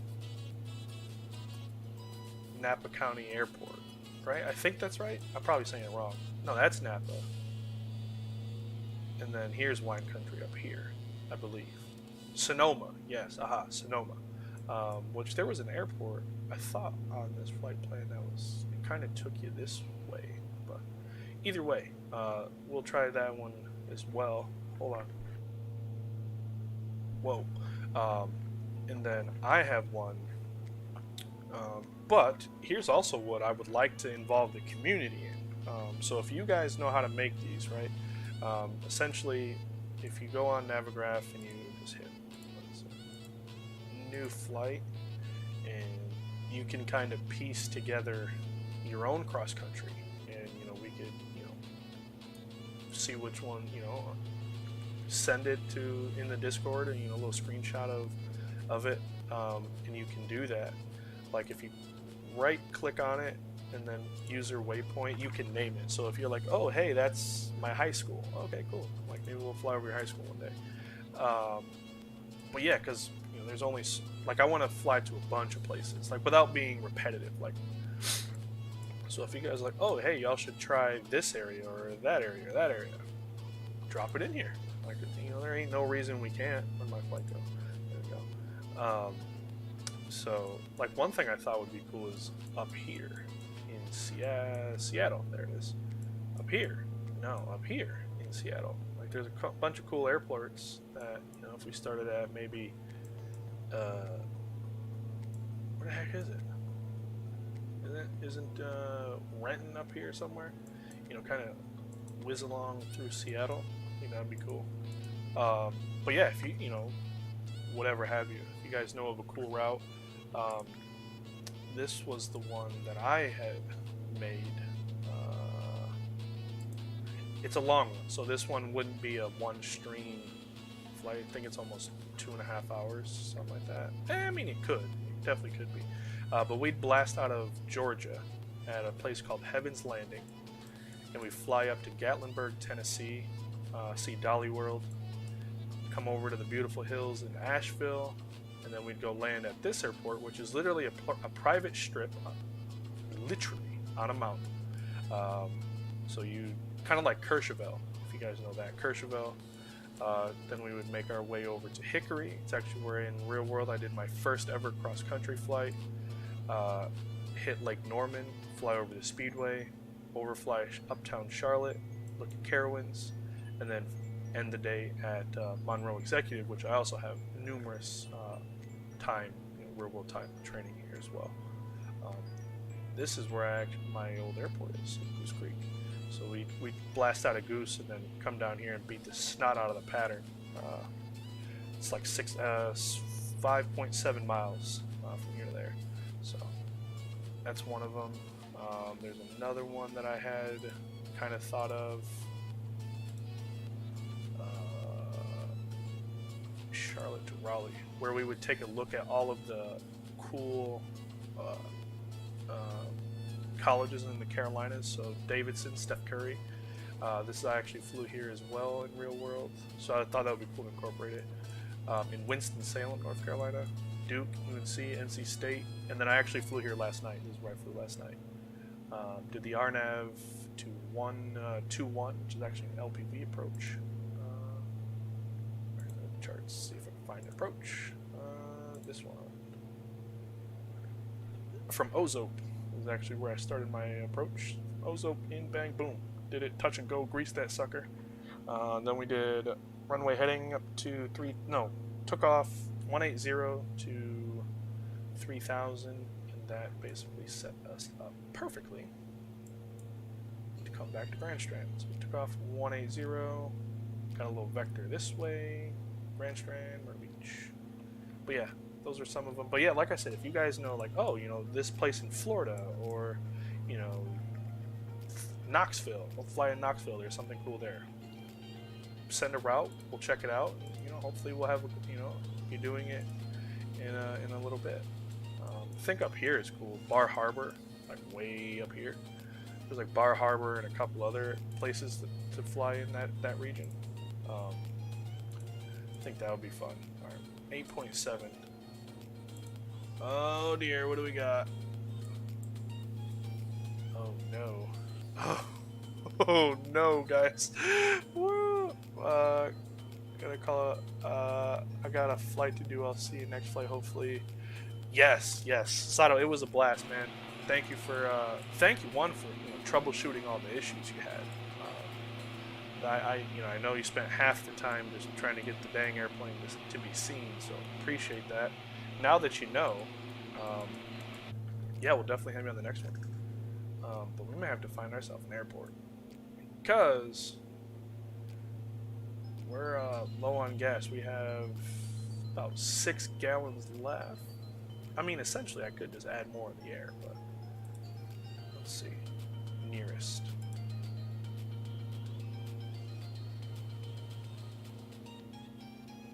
Napa County Airport, right? I think that's right. I'm probably saying it wrong. No, that's Napa. And then here's wine country up here, I believe. Sonoma, yes, Sonoma. Which there was an airport, I thought, on this flight plan it kind of took you this way, but either way, we'll try that one as well. Hold on. Whoa. And then I have one, but here's also what I would like to involve the community in. So if you guys know how to make these, right? Essentially, if you go on Navigraph and you just hit new flight, and you can kind of piece together your own cross country, and we could see which one send it to in the Discord, and a little screenshot of it, and you can do that. Like, if you right click on it and then user waypoint, you can name it. So if you're like, oh hey, that's my high school, okay, cool, like maybe we'll fly over your high school one day. But yeah, because there's only I want to fly to a bunch of places, like, without being repetitive. Like, so if you guys are like, oh hey, y'all should try this area or that area or that area, drop it in here. Like, there ain't no reason we can't. Where'd my flight go? There we go. So, like, one thing I thought would be cool is up here in Seattle. There it is. Up here. No, up here in Seattle. Like, there's a bunch of cool airports that, if we started at maybe heck is it? Isn't Renton up here somewhere? You know, kind of whiz along through Seattle. I think that'd be cool. But yeah, if you know, whatever have you, if you guys know of a cool route, this was the one that I had made. It's a long one, so this one wouldn't be a one stream flight. I think it's almost 2.5 hours, something like that. I mean, it could. It definitely could be. But we'd blast out of Georgia at a place called Heaven's Landing, and we fly up to Gatlinburg, Tennessee, see Dolly World, come over to the beautiful hills in Asheville, and then we'd go land at this airport, which is literally a private strip, literally on a mountain. So you kind of like Courchevel, if you guys know that, Courchevel. Then we would make our way over to Hickory. It's actually where in real world I did my first ever cross-country flight. Hit Lake Norman, fly over the Speedway, overfly uptown Charlotte, look at Carowinds, and then end the day at Monroe Executive, which I also have numerous real world time training here as well. This is where my old airport is, Goose Creek. So we blast out of Goose and then come down here and beat the snot out of the pattern. It's like 5.7 miles from here to there. So that's one of them. There's another one that I had kind of thought of. Charlotte to Raleigh, where we would take a look at all of the cool colleges in the Carolinas. So Davidson, Steph Curry. I actually flew here as well in real world, so I thought that would be cool to incorporate it. In Winston-Salem, North Carolina, Duke, UNC, NC State, and then I actually flew here last night. This is where I flew last night. Did the RNAV to 121, which is actually an LPV approach. Where's the charts? See if I can find an approach. This one. From Ozope is actually where I started my approach. Ozope in, bang, boom. Did it touch and go, greased that sucker. Then we did runway heading up to took off 180 to 3000, and that basically set us up perfectly to come back to Grand Strand. So we took off 180, got a little vector this way, Grand Strand, Myrtle Beach. But yeah, those are some of them. But yeah, like I said, if you guys know, like, oh, you know, this place in Florida, or, you know, Knoxville, we'll fly in Knoxville, there's something cool there. Send a route, we'll check it out, and, you know, hopefully we'll have, you know, be doing it in a little bit. I think up here is cool. Bar Harbor, like way up here. There's like Bar Harbor and a couple other places to fly in that region. I think that would be fun. Alright, 8.7. Oh dear, what do we got? Oh no. Oh no, guys. Woo! Gotta call it. I got a flight to do. I'll see you next flight, hopefully. Yes. Sato, it was a blast, man. Thank you for, for, you know, troubleshooting all the issues you had. I know you spent half the time just trying to get the dang airplane to be seen, so appreciate that. Now that you know, yeah, we'll definitely have you on the next one. But we may have to find ourselves an airport, because we're low on gas. We have about 6 gallons left. I mean, essentially, I could just add more in the air, but let's see. Nearest.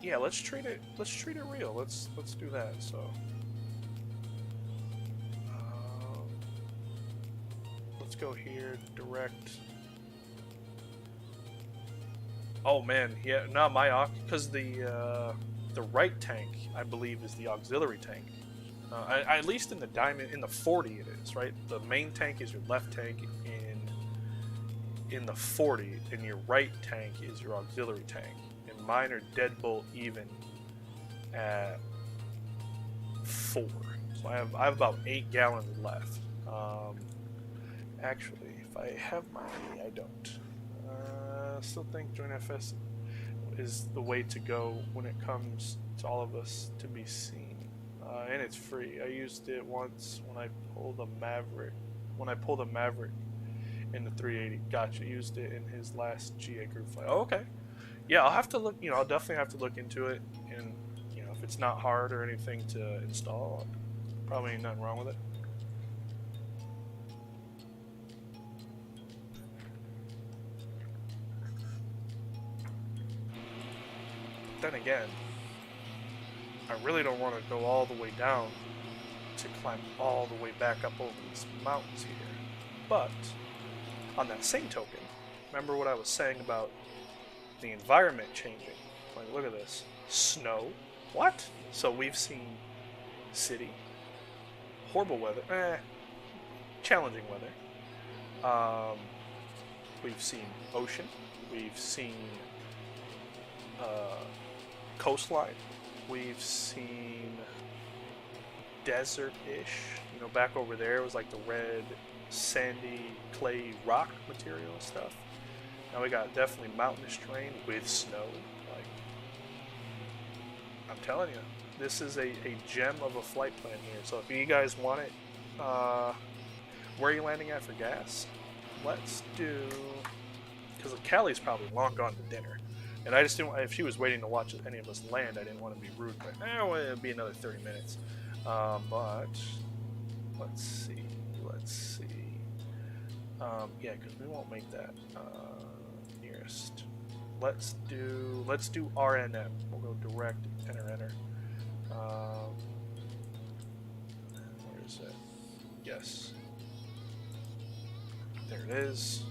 Yeah, let's treat it real. Let's do that. So let's go here, direct. Oh man, yeah, no, because the right tank, I believe, is the auxiliary tank. At least in the Diamond, in the 40 it is, right? The main tank is your left tank in the 40, and your right tank is your auxiliary tank. And mine are deadbolt even at 4. So I have about 8 gallons left. Actually, if I have mine, I don't. Still think Joint FS is the way to go when it comes to all of us to be seen. and it's free. I used it once when I pulled a Maverick. When I pulled a Maverick in the 380. Gotcha. Used it in his last GA group flight. Oh, okay. Yeah, I'll have to look. I'll definitely have to look into it. And if it's not hard or anything to install, probably ain't nothing wrong with it. Then again, I really don't want to go all the way down to climb all the way back up over these mountains here. But on that same token, remember what I was saying about the environment changing? Like, look at this. Snow? What? So we've seen city, horrible weather, challenging weather. We've seen ocean. We've seen coastline. We've seen desert-ish. Back over there it was like the red, sandy, clay rock material and stuff. Now we got definitely mountainous terrain with snow. Like, I'm telling you, this is a gem of a flight plan here. So if you guys want it, where are you landing at for gas? Let's do, because Callie's probably long gone to dinner. And I just didn't. If she was waiting to watch any of us land, I didn't want to be rude. But well, it'll be another 30 minutes. But let's see. Yeah, because we won't make that nearest. Let's do RNM. We'll go direct. Enter. Where is it? Yes. There it is.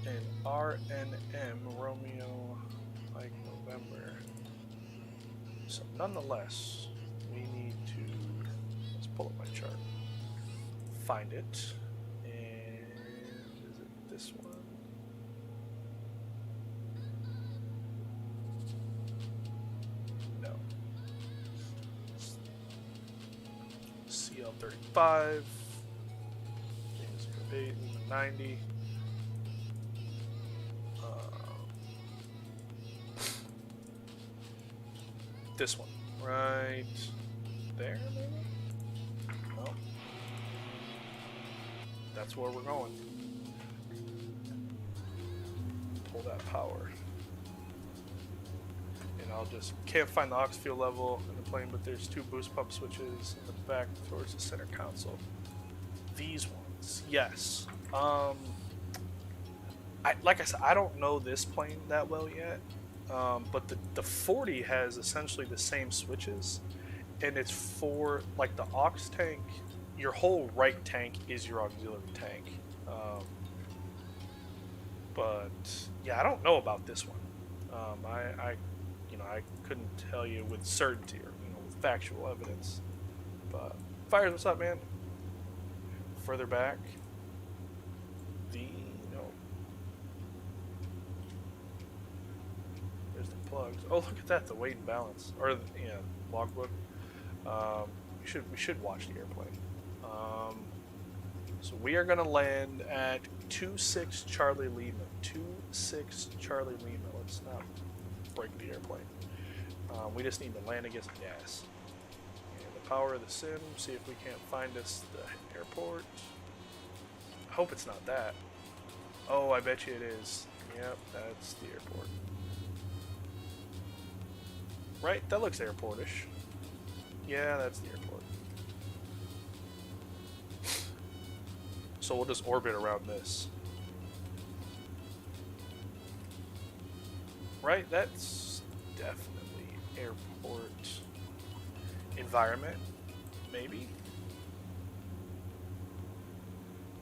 And RNM, Romeo, like November. So nonetheless, we need to, let's pull up my chart, find it, and is it this one? No. CL35, James 8, 90. This one, right there, maybe? No. That's where we're going. Pull that power. And I'll just, can't find the aux fuel level in the plane, but there's 2 boost pump switches in the back towards the center console. These ones, yes. Like I said, I don't know this plane that well yet. But the 40 has essentially the same switches, and it's for, like, the aux tank, your whole right tank is your auxiliary tank. But yeah, I don't know about this one. I couldn't tell you with certainty or with factual evidence. But Fires, what's up, man? Further back, plugs. Oh, look at that, the weight and balance, or logbook. We should watch the airplane. So we are gonna land at 26 Charlie Lima. 26 Charlie Lima. Let's not break the airplane. We just need to land and get some gas. And the power of the sim. See if we can't find us the airport. I hope it's not that. Oh, I bet you it is. Yep, that's the airport. Right? That looks airportish. Yeah, that's the airport. So we'll just orbit around this. Right? That's definitely airport environment. Maybe?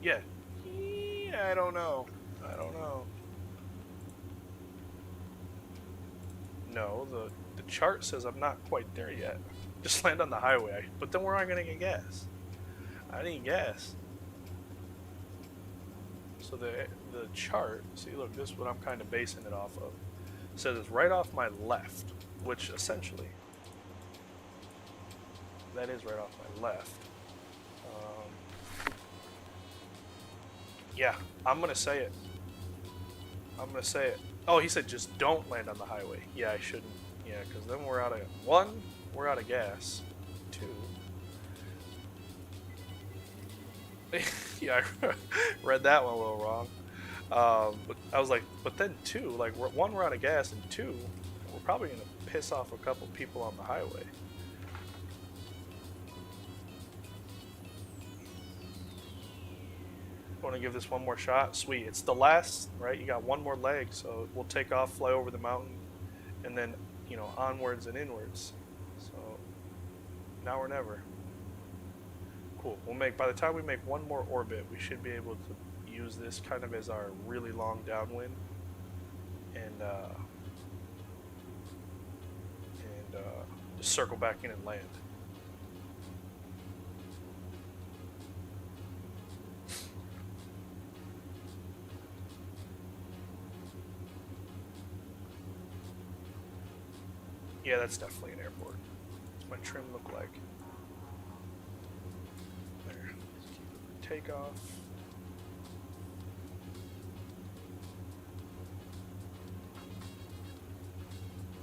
Yeah. I don't know. No, the chart says I'm not quite there yet. Just land on the highway. But then where am I going to get gas? I need gas. So the chart, see, look, this is what I'm kind of basing it off of. It says it's right off my left, which essentially, that is right off my left. Yeah, I'm going to say it. Oh, he said just don't land on the highway. Yeah, I shouldn't. Yeah, because then we're out of 1, we're out of gas. 2. Yeah, I read that one a little wrong. But I was like, but then 2, like, one, we're out of gas, and 2, we're probably gonna piss off a couple people on the highway. Want to give this one more shot? Sweet. It's the last, right? You got one more leg, so we'll take off, fly over the mountain, and then, you know, onwards and inwards. So now or never. Cool. We'll make, by the time we make one more orbit, we should be able to use this kind of as our really long downwind, and just circle back in and land. Yeah, that's definitely an airport. What's my trim look like? There. Takeoff.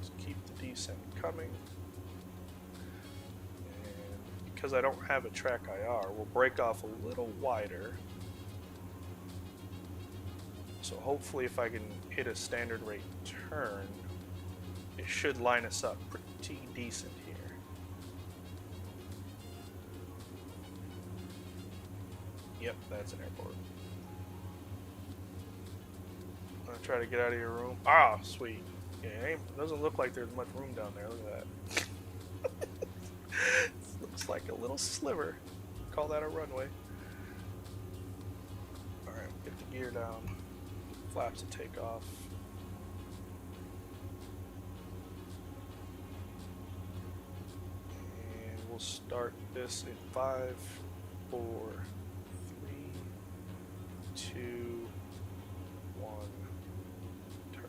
Just keep the descent coming. And because I don't have a track IR, we'll break off a little wider. So hopefully if I can hit a standard rate turn, it should line us up pretty decent here. Yep, that's an airport. I'm gonna try to get out of your room. Ah, sweet. Yeah, it doesn't look like there's much room down there. Look at that. Looks like a little sliver. Call that a runway. Alright, get the gear down. Flaps to take off. We'll start this in 5, 4, 3, 2, 1, turn.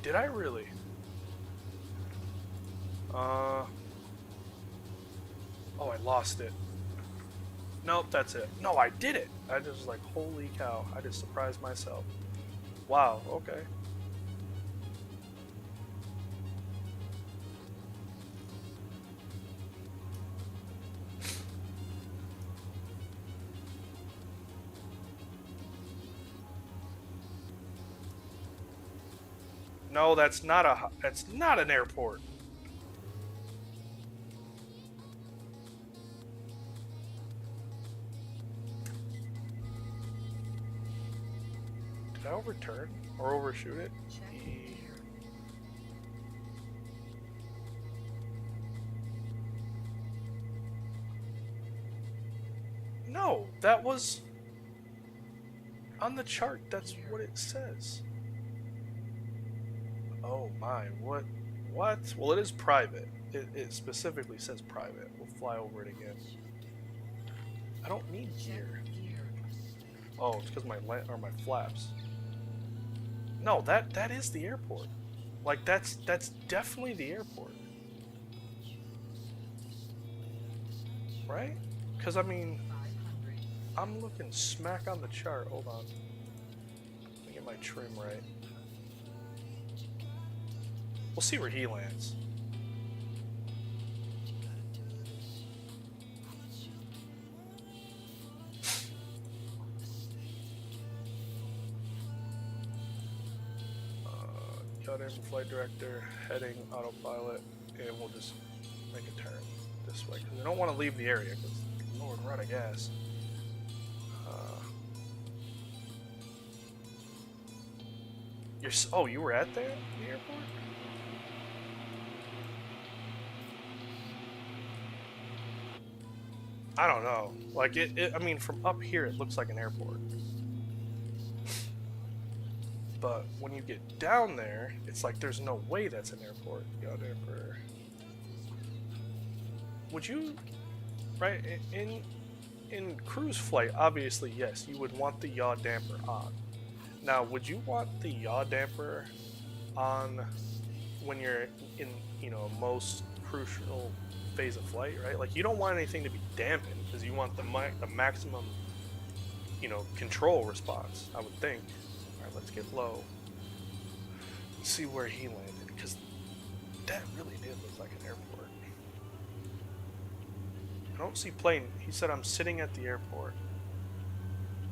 Did I really? Oh, I lost it. Nope, that's it. No, I did it. I just was like, holy cow. I just surprised myself. Wow, okay. No, that's not an airport. Did I overturn or overshoot it? No, that was on the chart. That's what it says. Oh my, what? Well, it is private. It specifically says private. We'll fly over it again. I don't need gear. Oh, it's because my flaps. No, that is the airport. Like that's definitely the airport. Right? Because I mean, I'm looking smack on the chart. Hold on. Let me get my trim right. We'll see where he lands. Cut in flight director, heading autopilot, and we'll just make a turn this way because we don't want to leave the area because Lord, we're out of gas. Oh, you were at the airport? I don't know. Like I mean, from up here it looks like an airport. But when you get down there, it's like there's no way that's an airport. Yaw damper. Would you, right, in cruise flight, obviously, yes, you would want the yaw damper on. Now, would you want the yaw damper on when you're in, you know, most crucial phase of flight, right? Like, you don't want anything to be dampened because you want the maximum, you know, control response, I would think. All right, let's get low. Let's see where he landed, because that really did look like an airport. I don't see plane. He said I'm sitting at the airport.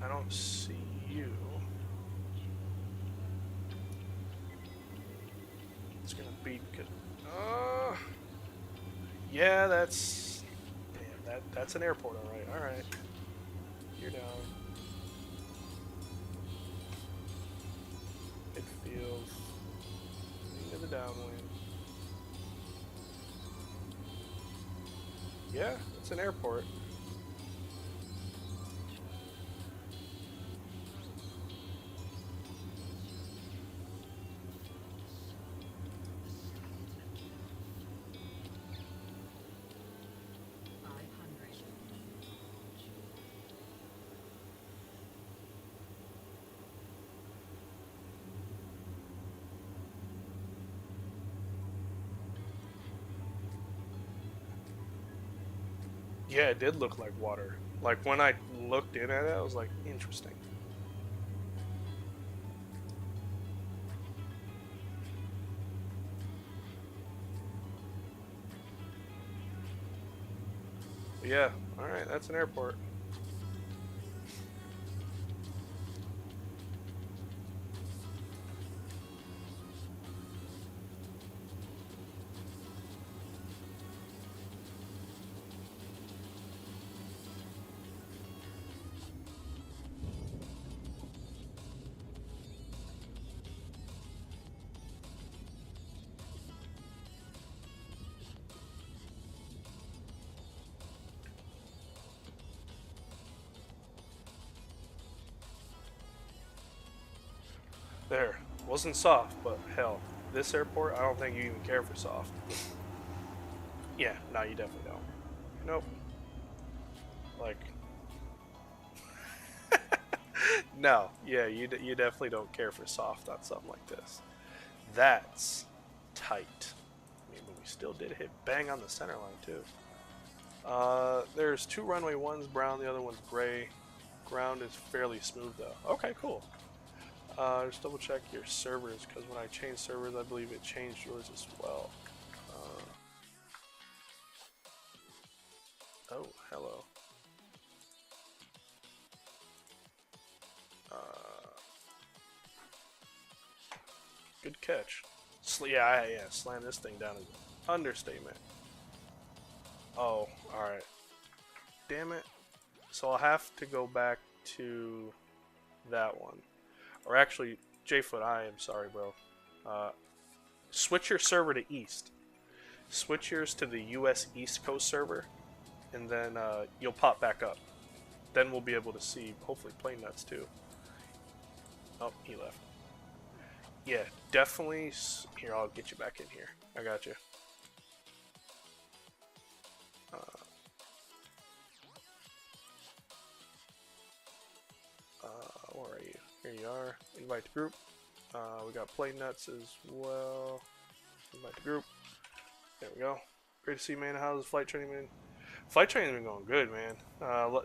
I don't see you. It's gonna be good. Yeah, that's. Damn, that's an airport, all right. All right, you're down. It feels into the downwind. Yeah, it's an airport. Yeah, it did look like water. Like, when I looked in at it, I was like, interesting. But yeah, alright, that's an airport. There. Wasn't soft, but hell, this airport, I don't think you even care for soft. Yeah, no, you definitely don't. Nope. Like, no, yeah, you definitely don't care for soft on something like this. That's tight. I mean, but we still did hit bang on the center line too. There's two runway, one's brown, the other one's gray. Ground is fairly smooth though. Okay, cool. Just double check your servers, because when I changed servers, I believe it changed yours as well. Oh, hello. Good catch. Yeah, slam this thing down is an understatement. Oh, alright. Damn it. So I'll have to go back to that one. Or actually, Jfoot, I am sorry, bro. Switch your server to East. Switch yours to the US East Coast server, and then you'll pop back up. Then we'll be able to see, hopefully, plane nuts too. Oh, he left. Yeah, definitely. Here, I'll get you back in here. I got you. Where are you? Here you are. Invite the group. We got plane nuts as well. Invite the group. There we go. Great to see you, man. How's the flight training been? Flight training's been going good, man.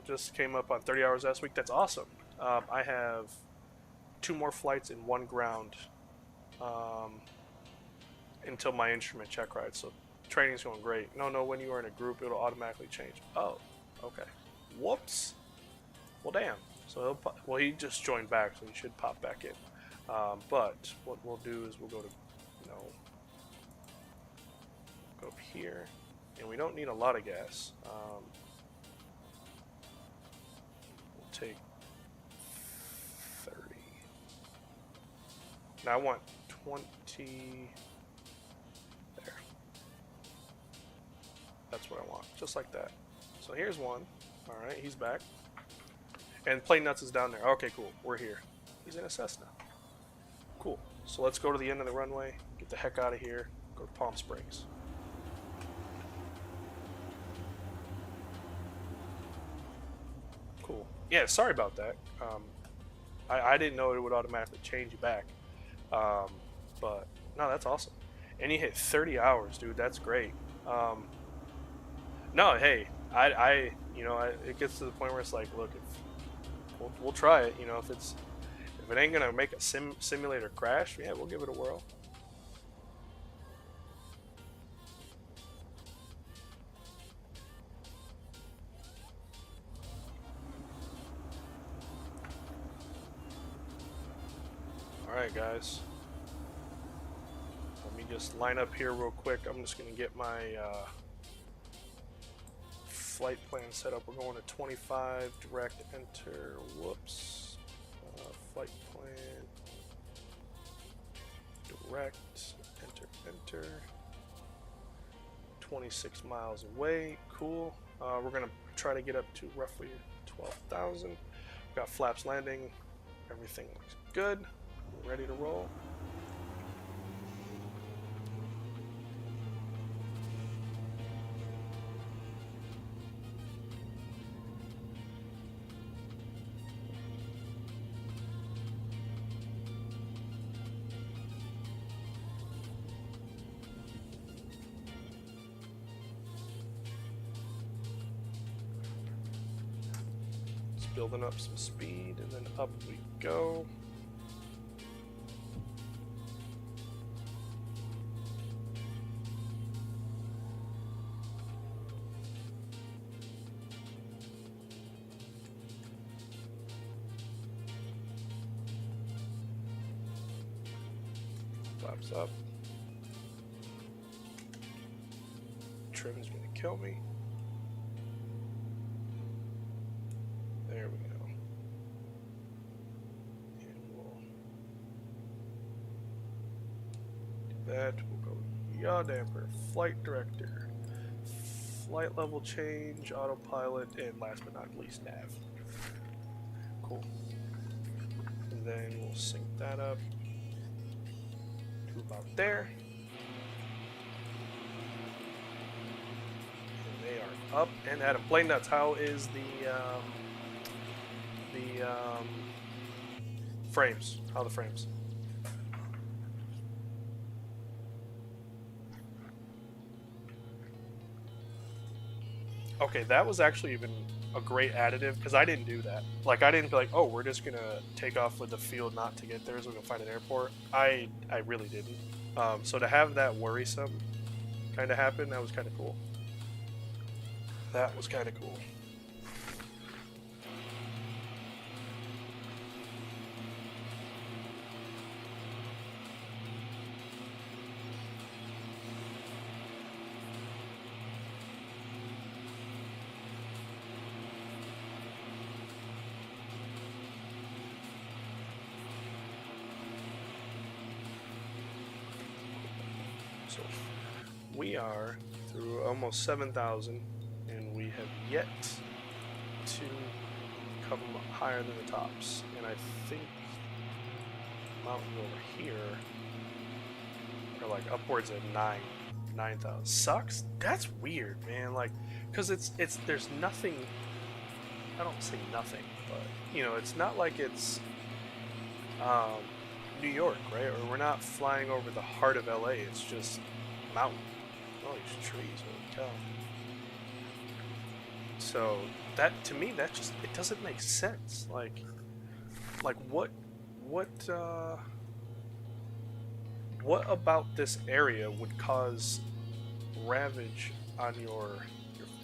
Just came up on 30 hours last week. That's awesome. I have 2 more flights and 1 ground until my instrument check ride. So training's going great. No, when you are in a group, it'll automatically change. Oh, okay. Whoops. Well, damn. So he just joined back, so he should pop back in. But what we'll do is we'll go to, go up here, and we don't need a lot of gas. We'll take 30. Now I want 20. There. That's what I want, just like that. So here's one. All right, he's back. And Plane Nuts is down there. Okay, cool. We're here. He's in a Cessna. Cool. So let's go to the end of the runway, get the heck out of here, go to Palm Springs. Cool. Yeah, sorry about that. I didn't know it would automatically change you back. But no, that's awesome. And you hit 30 hours, dude. That's great. No, hey, it gets to the point where it's like, look, if we'll try it. You know, if it ain't gonna make a simulator crash, yeah, we'll give it a whirl. Alright guys, let me just line up here real quick. I'm just going to get my flight plan set up. We're going to 25, direct enter, whoops, flight plan, direct, enter, 26 miles away, cool. We're going to try to get up to roughly 12,000. We've got flaps landing, everything looks good. We're ready to roll. Just building up some speed and then up we go. Flaps up. Trim's gonna kill me. There we go. And we'll do that. We'll go yaw damper, flight director, flight level change, autopilot, and last but not least, nav. Cool. And then we'll sync that up to about there. And they are up and at 'em. Plane nuts, how is the frames? How are the frames? Okay, that was actually even a great additive because I didn't do that. Like, I didn't be like, oh, we're just gonna take off with the field not to get there so we can find an airport. I really didn't. So to have that worrisome kind of happen, that was kind of cool. That was kind of cool. So we are through almost 7,000 and we have yet to come higher than the tops. And I think mountains over here are like upwards of 9,000. Sucks? That's weird, man. Like, cause there's nothing, I don't say nothing, but you know, it's not like it's New York, right? Or we're not flying over the heart of LA. It's just mountain. Oh, these trees, holy cow. So that, to me, that just, it doesn't make sense. Like what about this area would cause ravage on your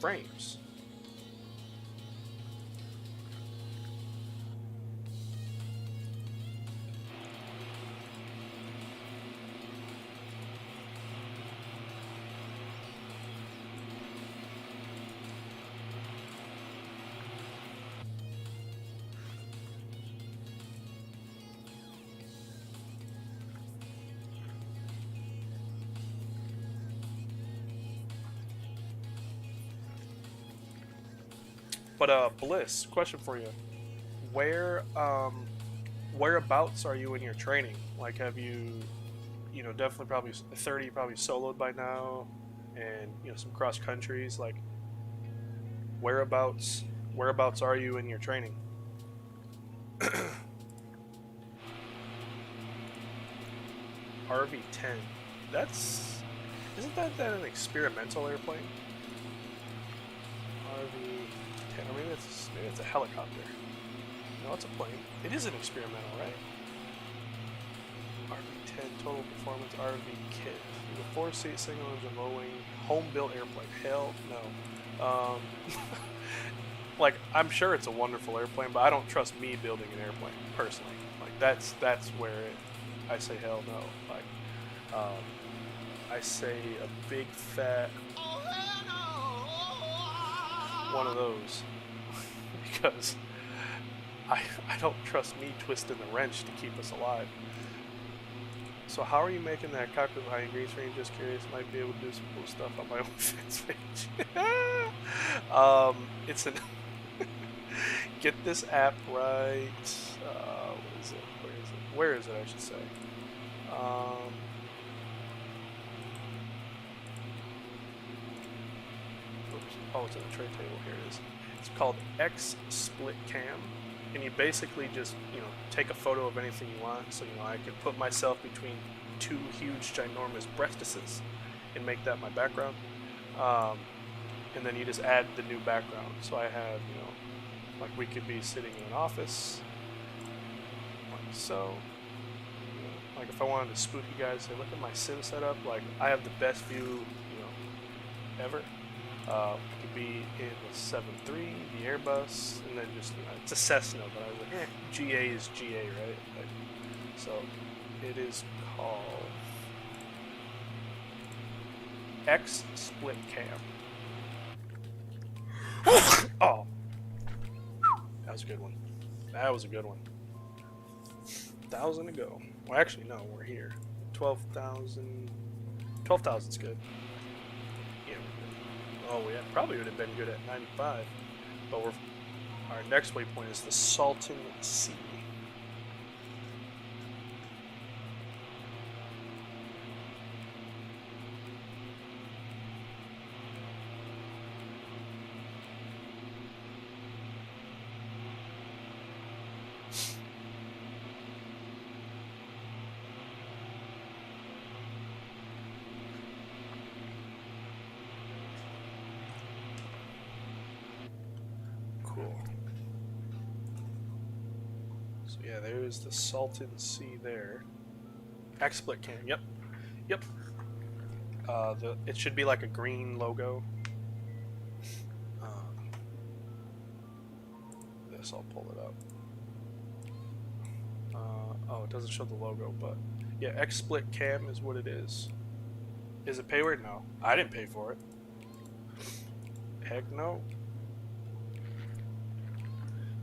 frames? But Bliss, question for you: where whereabouts are you in your training? Like, have you, definitely probably 30, probably soloed by now, and some cross countries. Like, whereabouts are you in your training? RV-10. Isn't that an experimental airplane? RV-10. Or maybe it's a helicopter. No, it's a plane. It is an experimental, right? RV-10 total performance RV kit. The 4-seat single engine low wing home built airplane. Hell no. Like, I'm sure it's a wonderful airplane, but I don't trust me building an airplane personally. Like, that's where I say hell no. Like, I say a big fat one of those because I don't trust me twisting the wrench to keep us alive. So how are you making that cockpit behind green screen? Just curious. Might be able to do some cool stuff on my own fence page. It's an get this app right. What is it? Where is it? I should say. Oops. Oh, it's in the tray table. Here it is. It's called X Split Cam, and you basically just take a photo of anything you want. So I could put myself between two huge, ginormous breastises and make that my background. And then you just add the new background. So I have like we could be sitting in an office, like so. Like if I wanted to spook you guys, say, look at my sim setup. Like I have the best view, ever. It could be in the 7.3, the Airbus, and then just it's a Cessna. But I was like, GA is GA, right? Like, so it is called X Split Cam. Oh, that was a good one. That was a good one. 1,000 to go. Well, actually, no, we're here. 12,000. 12,000's good. Yeah, we're good. Oh, yeah, probably would have been good at 95. But our next waypoint is the Salton Sea. Cool. So yeah, there's the Salton Sea there. XSplit Cam, yep. It should be like a green logo. This, I'll pull it up. Oh, it doesn't show the logo, but yeah, XSplit Cam is what it is. Is it payware? No, I didn't pay for it. Heck no.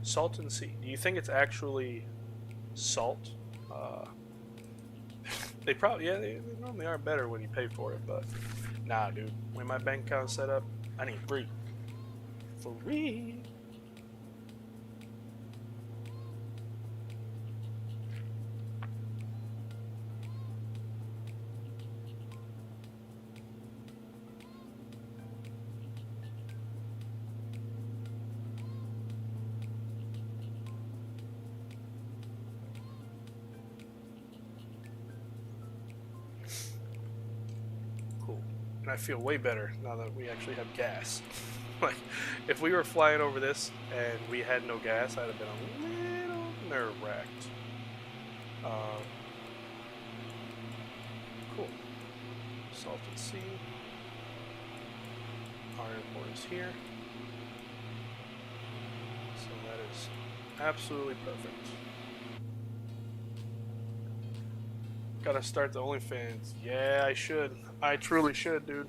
Salton Sea. Do you think it's actually salt? They probably, yeah, they normally are better when you pay for it, but nah, dude. When my bank account's set up, I need free. Free. And I feel way better now that we actually have gas. Like, if we were flying over this and we had no gas, I'd have been a little nerve-wracked. Cool. Salton Sea. Our airport is here. So that is absolutely perfect. Gotta start the OnlyFans. Yeah, I should. I truly should, dude.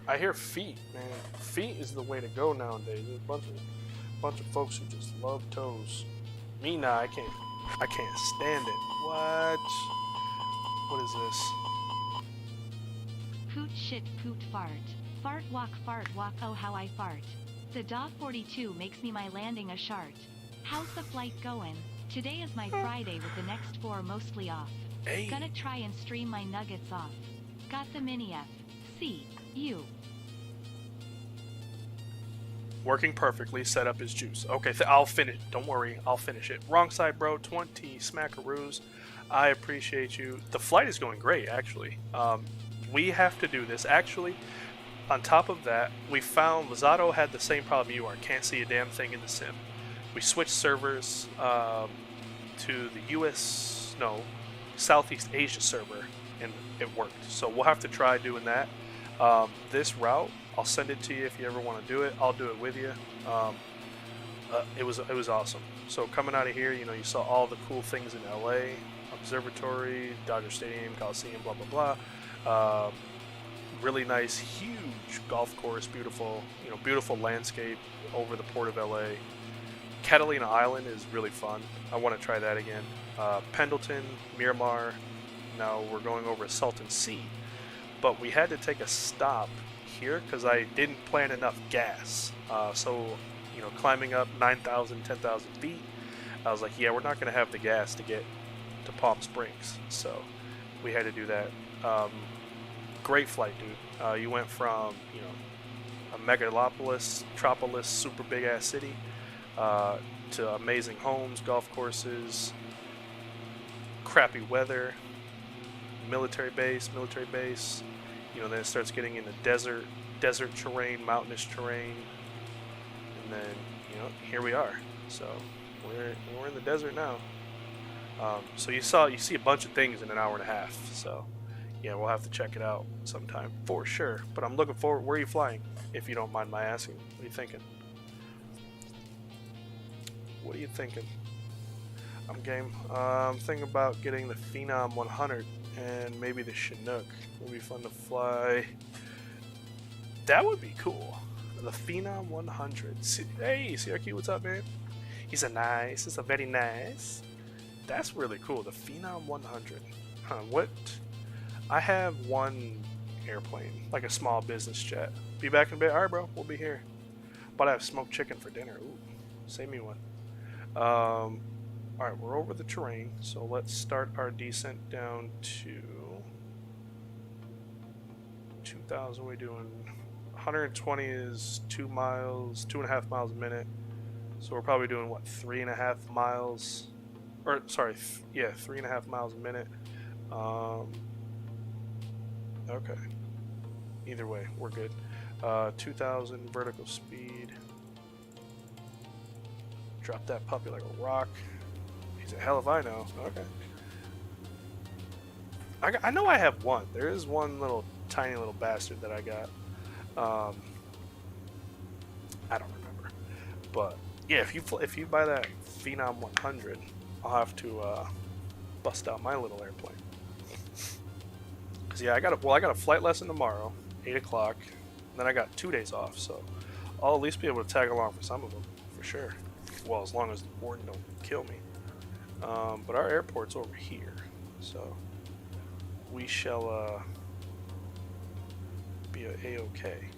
I hear feet, man. Feet is the way to go nowadays. There's a bunch of folks who just love toes. Me, nah, I can't stand it. What? What is this? Poot shit poot fart. Fart walk, oh how I fart. The DA 42 makes me my landing a shart. How's the flight going? Today is my Friday with the next 4 mostly off. Hey. Gonna try and stream my nuggets off. Got the mini F. C. U. Working perfectly. Set up his juice. Okay, I'll finish. Don't worry. I'll finish it. Wrong side, bro. 20 smackaroos. I appreciate you. The flight is going great, actually. We have to do this. Actually, on top of that, we found Lozado had the same problem you are. Can't see a damn thing in the sim. We switched servers to the Southeast Asia server, and it worked. So we'll have to try doing that. This route, I'll send it to you if you ever want to do it. I'll do it with you. It was awesome. So coming out of here, you saw all the cool things in LA, Observatory, Dodger Stadium, Callsign, blah blah blah. Really nice, huge golf course, beautiful, beautiful landscape over the port of LA. Catalina Island is really fun. I want to try that again. Pendleton, Miramar. Now we're going over Salton Sea, but we had to take a stop here because I didn't plan enough gas. So climbing up 9,000, 10,000 feet, I was like, yeah, we're not going to have the gas to get to Palm Springs, so we had to do that. Great flight, dude. You went from a megalopolis, tropolis, super big ass city, to amazing homes, golf courses, crappy weather, military base. Then it starts getting into desert terrain, mountainous terrain, and then here we are. So we're in the desert now. So you see a bunch of things in an hour and a half. So yeah, we'll have to check it out sometime for sure. But I'm looking forward. Where are you flying? If you don't mind my asking, what are you thinking? What are you thinking? I'm game. I'm thinking about getting the Phenom 100 and maybe the Chinook. Would be fun to fly. That would be cool. The Phenom 100. Hey, CRQ, what's up, man? He's a very nice. That's really cool. The Phenom 100. Huh, what? I have one airplane, like a small business jet. Be back in a bit. Alright, bro. We'll be here. But I have smoked chicken for dinner. Ooh, save me one. Alright, we're over the terrain, so let's start our descent down to 2,000. We're doing 120 is 2 miles, 2.5 miles a minute. So we're probably doing what, 3.5 miles, or sorry, 3.5 miles a minute. Okay. Either way, we're good. 2,000 vertical speed. Drop that puppy like a rock. He's a hell if I know. Okay. I know I have one. There is one little tiny little bastard that I got. I don't remember. But yeah, if you buy that Phenom 100, I'll have to bust out my little airplane. Cause yeah, I got a flight lesson tomorrow, 8 o'clock. Then I got 2 days off, so I'll at least be able to tag along for some of them, for sure. Well, as long as the warden don't kill me. But our airport's over here, so we shall be a-okay.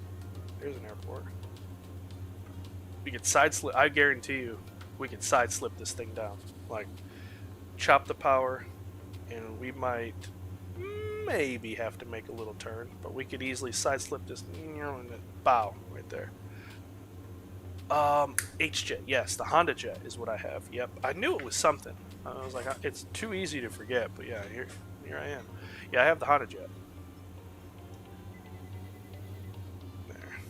There's an airport. We could side slip. I guarantee you, we could side slip this thing down. Like, chop the power, and we might maybe have to make a little turn, but we could easily side slip this and bow right there. H-Jet, yes, the Honda Jet is what I have. Yep, I knew it was something. I was like, it's too easy to forget, but yeah, here I am. Yeah, I have the Honda Jet. There.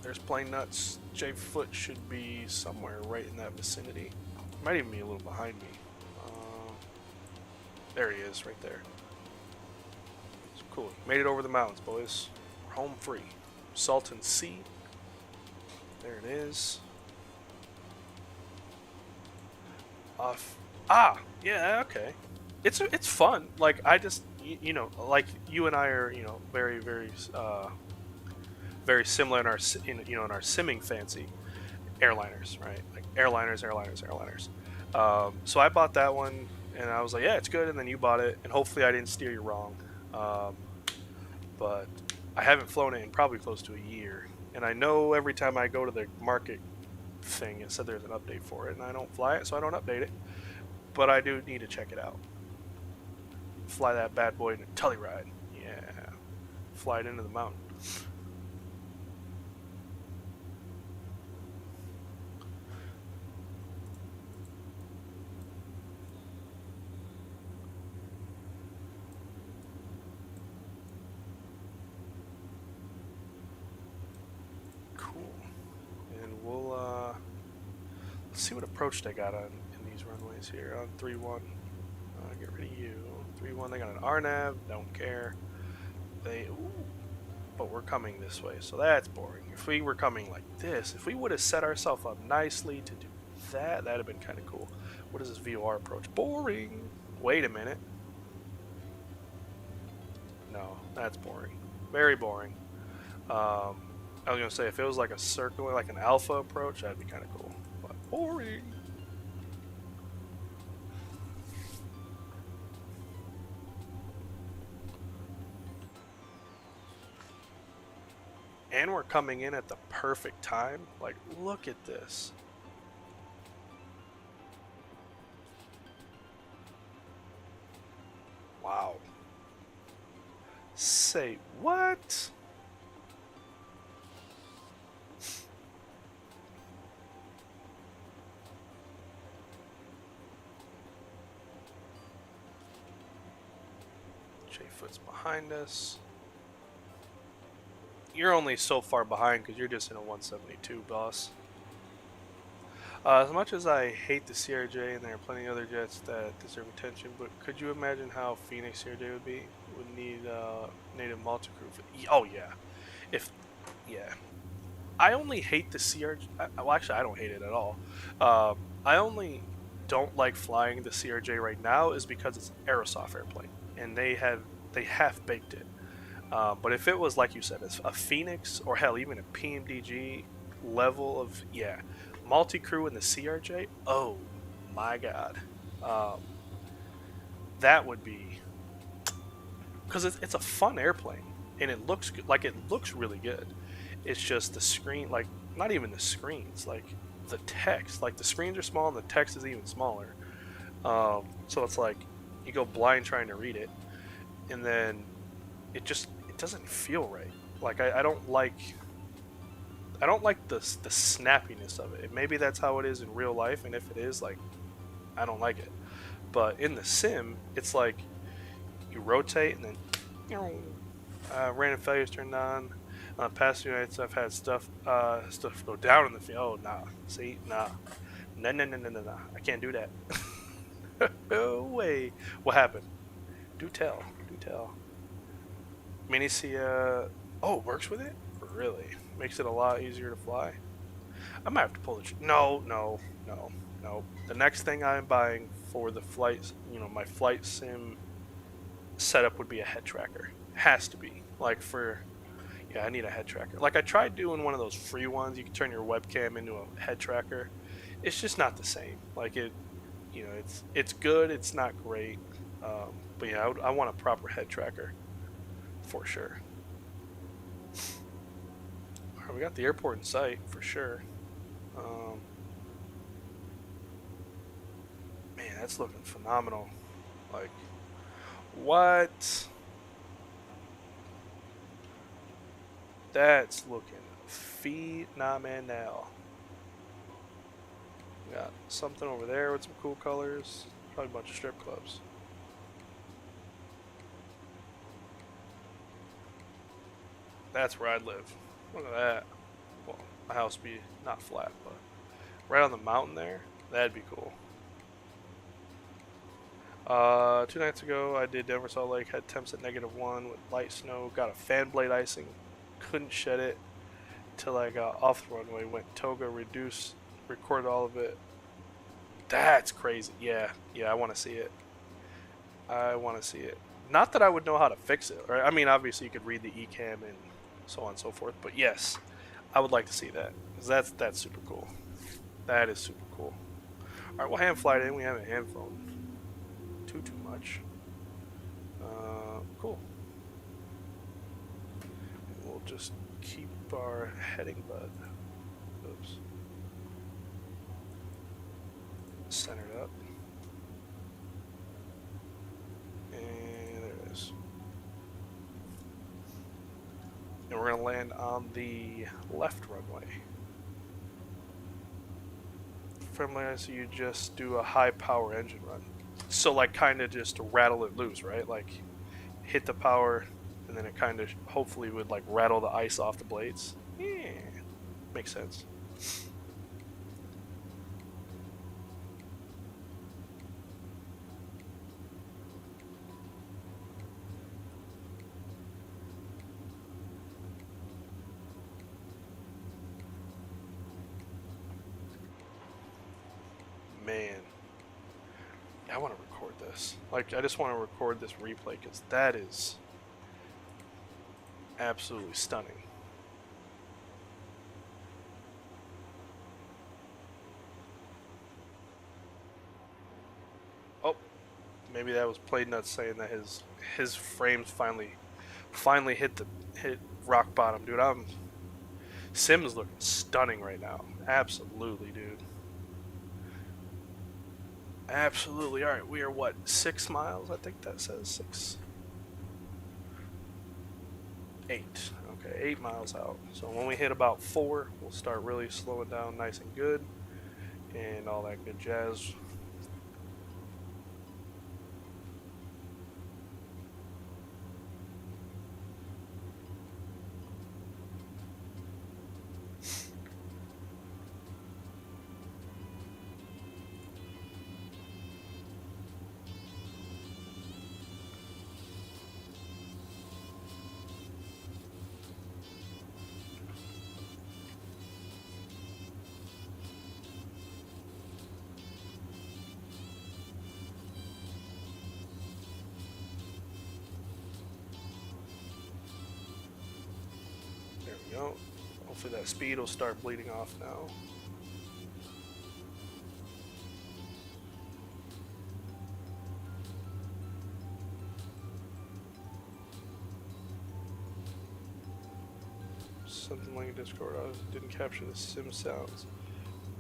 There's Plane Nuts. J Foot should be somewhere right in that vicinity. Might even be a little behind me. There he is, right there. So cool. Made it over the mountains, boys. We're home free. Salton Sea. There it is. Yeah, okay. It's fun. Like, I just, like you and I are, very, very, very similar in our simming fancy. Airliners, right? Like airliners. So I bought that one. And I was like, yeah, it's good. And then you bought it. And hopefully I didn't steer you wrong. But I haven't flown it in probably close to a year. And I know every time I go to the market thing, it said there's an update for it, and I don't fly it, so I don't update it. But I do need to check it out. Fly that bad boy in a Telluride. Yeah. Fly it into the mountain. Let's see what approach they got on in these runways here. On 3-1, get rid of you. 3-1, they got an RNAV, don't care. But we're coming this way, so that's boring. If we were coming like this, if we would have set ourselves up nicely to do that, that'd have been kind of cool. What is this VOR approach? Boring. Wait a minute. No, that's boring. Very boring. I was gonna say if it was like a circular, like an alpha approach, that'd be kind of cool. But boring. And we're coming in at the perfect time. Like, look at this. Wow. Say what? J-Foot's behind us. You're only so far behind because you're just in a 172, boss. As much as I hate the CRJ, and there are plenty of other jets that deserve attention, but could you imagine how Phoenix CRJ would be? Would need native multi-crew. Oh yeah, yeah. I only hate the CRJ. Well, actually, I don't hate it at all. I only don't like flying the CRJ right now is because it's an Aerosoft airplane, and they half baked it. But if it was, like you said, a Phoenix, or hell, even a PMDG level of, yeah, multi-crew in the CRJ, oh my god. That would be, because it's a fun airplane, and it looks good, like it looks really good. It's just the screen, like, not even the screens, like the text, like the screens are small and the text is even smaller. So it's like, you go blind trying to read it, and then it doesn't feel right. Like I don't like the snappiness of it. Maybe that's how it is in real life, and if it is, like, I don't like it. But in the sim, it's like you rotate and then random failures turned on. Past few nights I've had stuff go down in the field. Oh nah, see, nah, no. I can't do that. No way. What happened? Do tell. Minicia. Oh, it works with it? Really? Makes it a lot easier to fly? I might have to pull the no. The next thing I'm buying for the flight, my flight sim setup would be a head tracker. Has to be. Like yeah, I need a head tracker. Like I tried doing one of those free ones. You can turn your webcam into a head tracker. It's just not the same. Like it's good. It's not great. But yeah, I want a proper head tracker. For sure. Alright, we got the airport in sight, for sure. Man, that's looking phenomenal. Like, what? That's looking phenomenal. We got something over there with some cool colors. Probably a bunch of strip clubs. That's where I'd live. Look at that. Well, my house be not flat, but right on the mountain there. That'd be cool. 2 nights ago, I did Denver Salt Lake. Had temps at -1 with light snow. Got a fan blade icing. Couldn't shed it till I got off the runway. Went toga, reduced, recorded all of it. That's crazy. Yeah, I want to see it. Not that I would know how to fix it, right? I mean, obviously you could read the ECAM and so on and so forth, but yes, I would like to see that, because that's super cool. That is super cool. Alright, we'll hand fly it in. We haven't hand flown too much. Cool. just keep our heading, bud. Oops. Centered up. And there it is. And we're going to land on the left runway. From so you just do a high power engine run. So like kind of just to rattle it loose, right? Like hit the power and then it kind of hopefully would like rattle the ice off the blades. Yeah, makes sense. Man, I want to record this. Like, I just want to record this replay because that is absolutely stunning. Oh, maybe that was Played Nuts saying that his frames finally hit rock bottom, dude. Sim's looking stunning right now. Absolutely, dude. Absolutely. All right, we are what, 6 miles? I think that says 6. 8. Okay, 8 miles out. So when we hit about 4, we'll start really slowing down nice and good and all that good jazz. There we go. Hopefully that speed will start bleeding off now. Something like Discord. I didn't capture the sim sounds.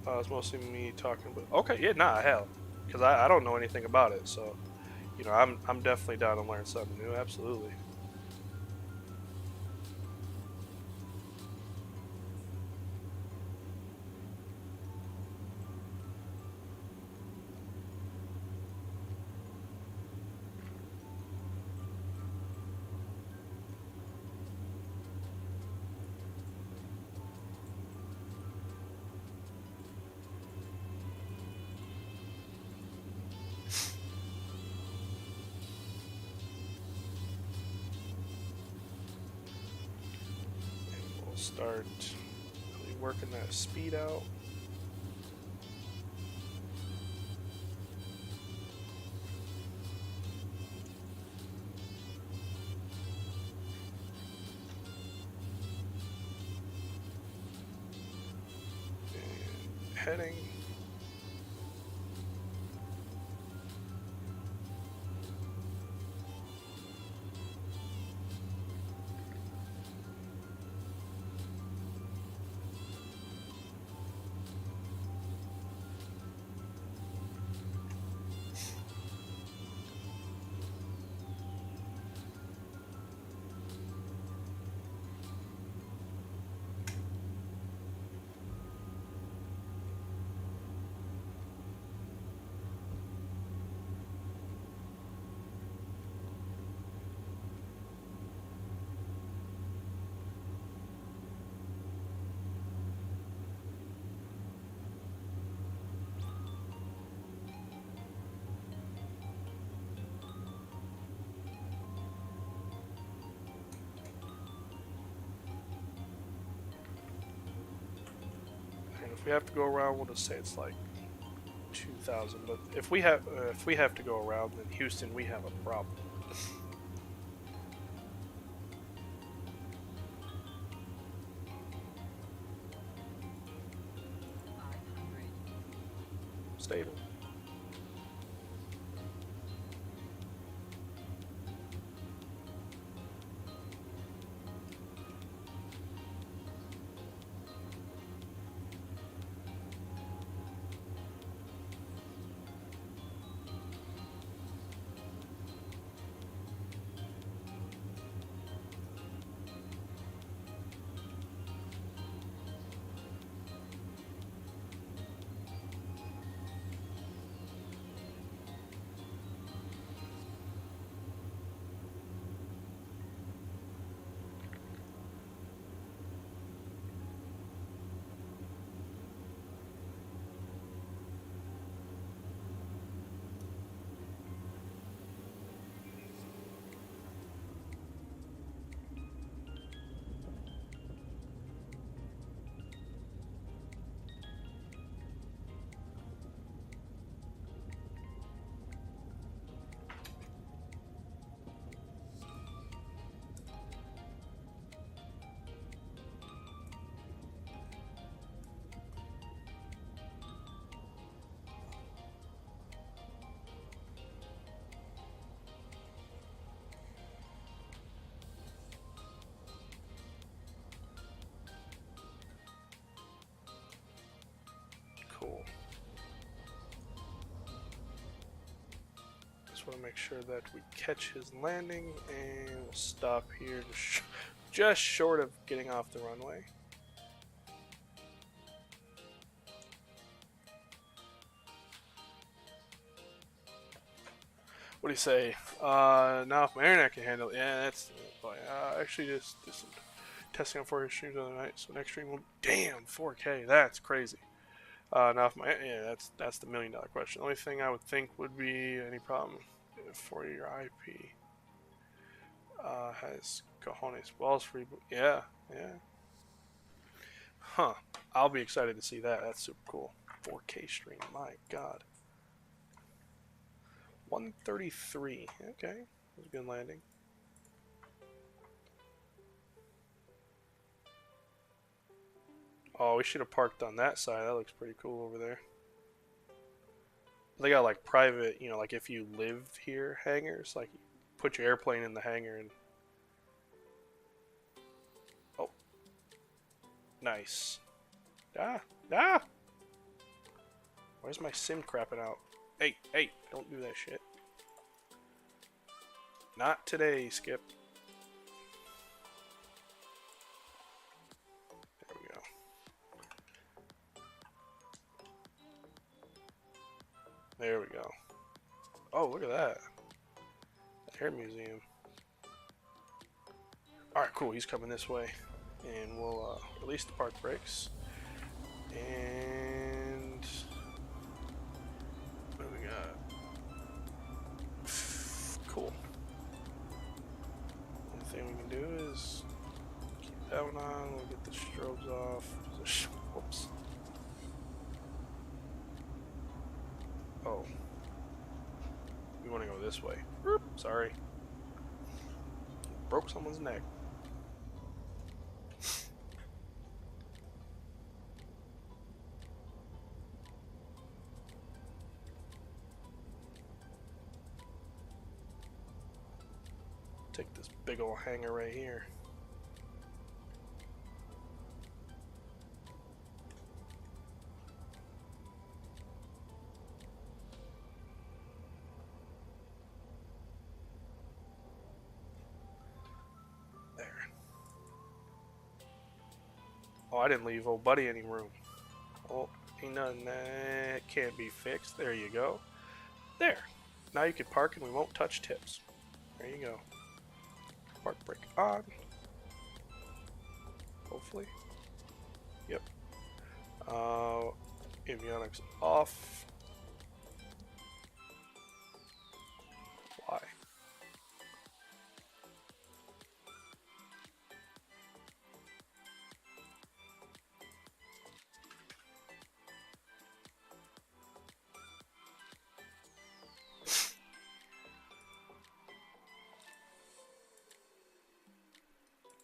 It's mostly me talking, but okay, yeah, nah, hell, because I don't know anything about it, so you know, I'm definitely down to learn something new. Absolutely. Start really working that speed out. And heading. If we have to go around, we'll just say it's like 2,000. But if we have to go around, then Houston, we have a problem. Stable. want to make sure that we catch his landing, and we'll stop here just short of getting off the runway. What do you say? Now if my internet can handle it, yeah, that's fine. Actually just did some testing on 4K streams the other night, so next stream will, damn, 4K, that's crazy. Now if my, yeah, that's the $1 million question. The only thing I would think would be any problem for your IP has cojones balls free, yeah. Huh, I'll be excited to see that. That's super cool. 4K stream, my god. 133. Okay, that was a good landing. Oh, we should have parked on that side. That looks pretty cool over there. They got like private, you know, like if you live here, hangars. Like you put your airplane in the hangar and. Oh, nice. Ah! Where's my sim crapping out? Hey, don't do that shit. Not today, Skip. There we go. There we go. Oh, look at that. The Air Museum. Alright, cool. He's coming this way. And we'll release the park brakes. And... what do we got? Cool. Only thing we can do is keep that one on. We'll get the strobes off. Whoops. Oh. We want to go this way. Oop, sorry. Broke someone's neck. Take this big old hangar right here. There. Oh, I didn't leave old buddy any room. Oh, ain't nothing that can't be fixed. There you go. There. Now you can park and we won't touch tips. There you go. Park brake on. Hopefully. Yep. Avionics off. Why?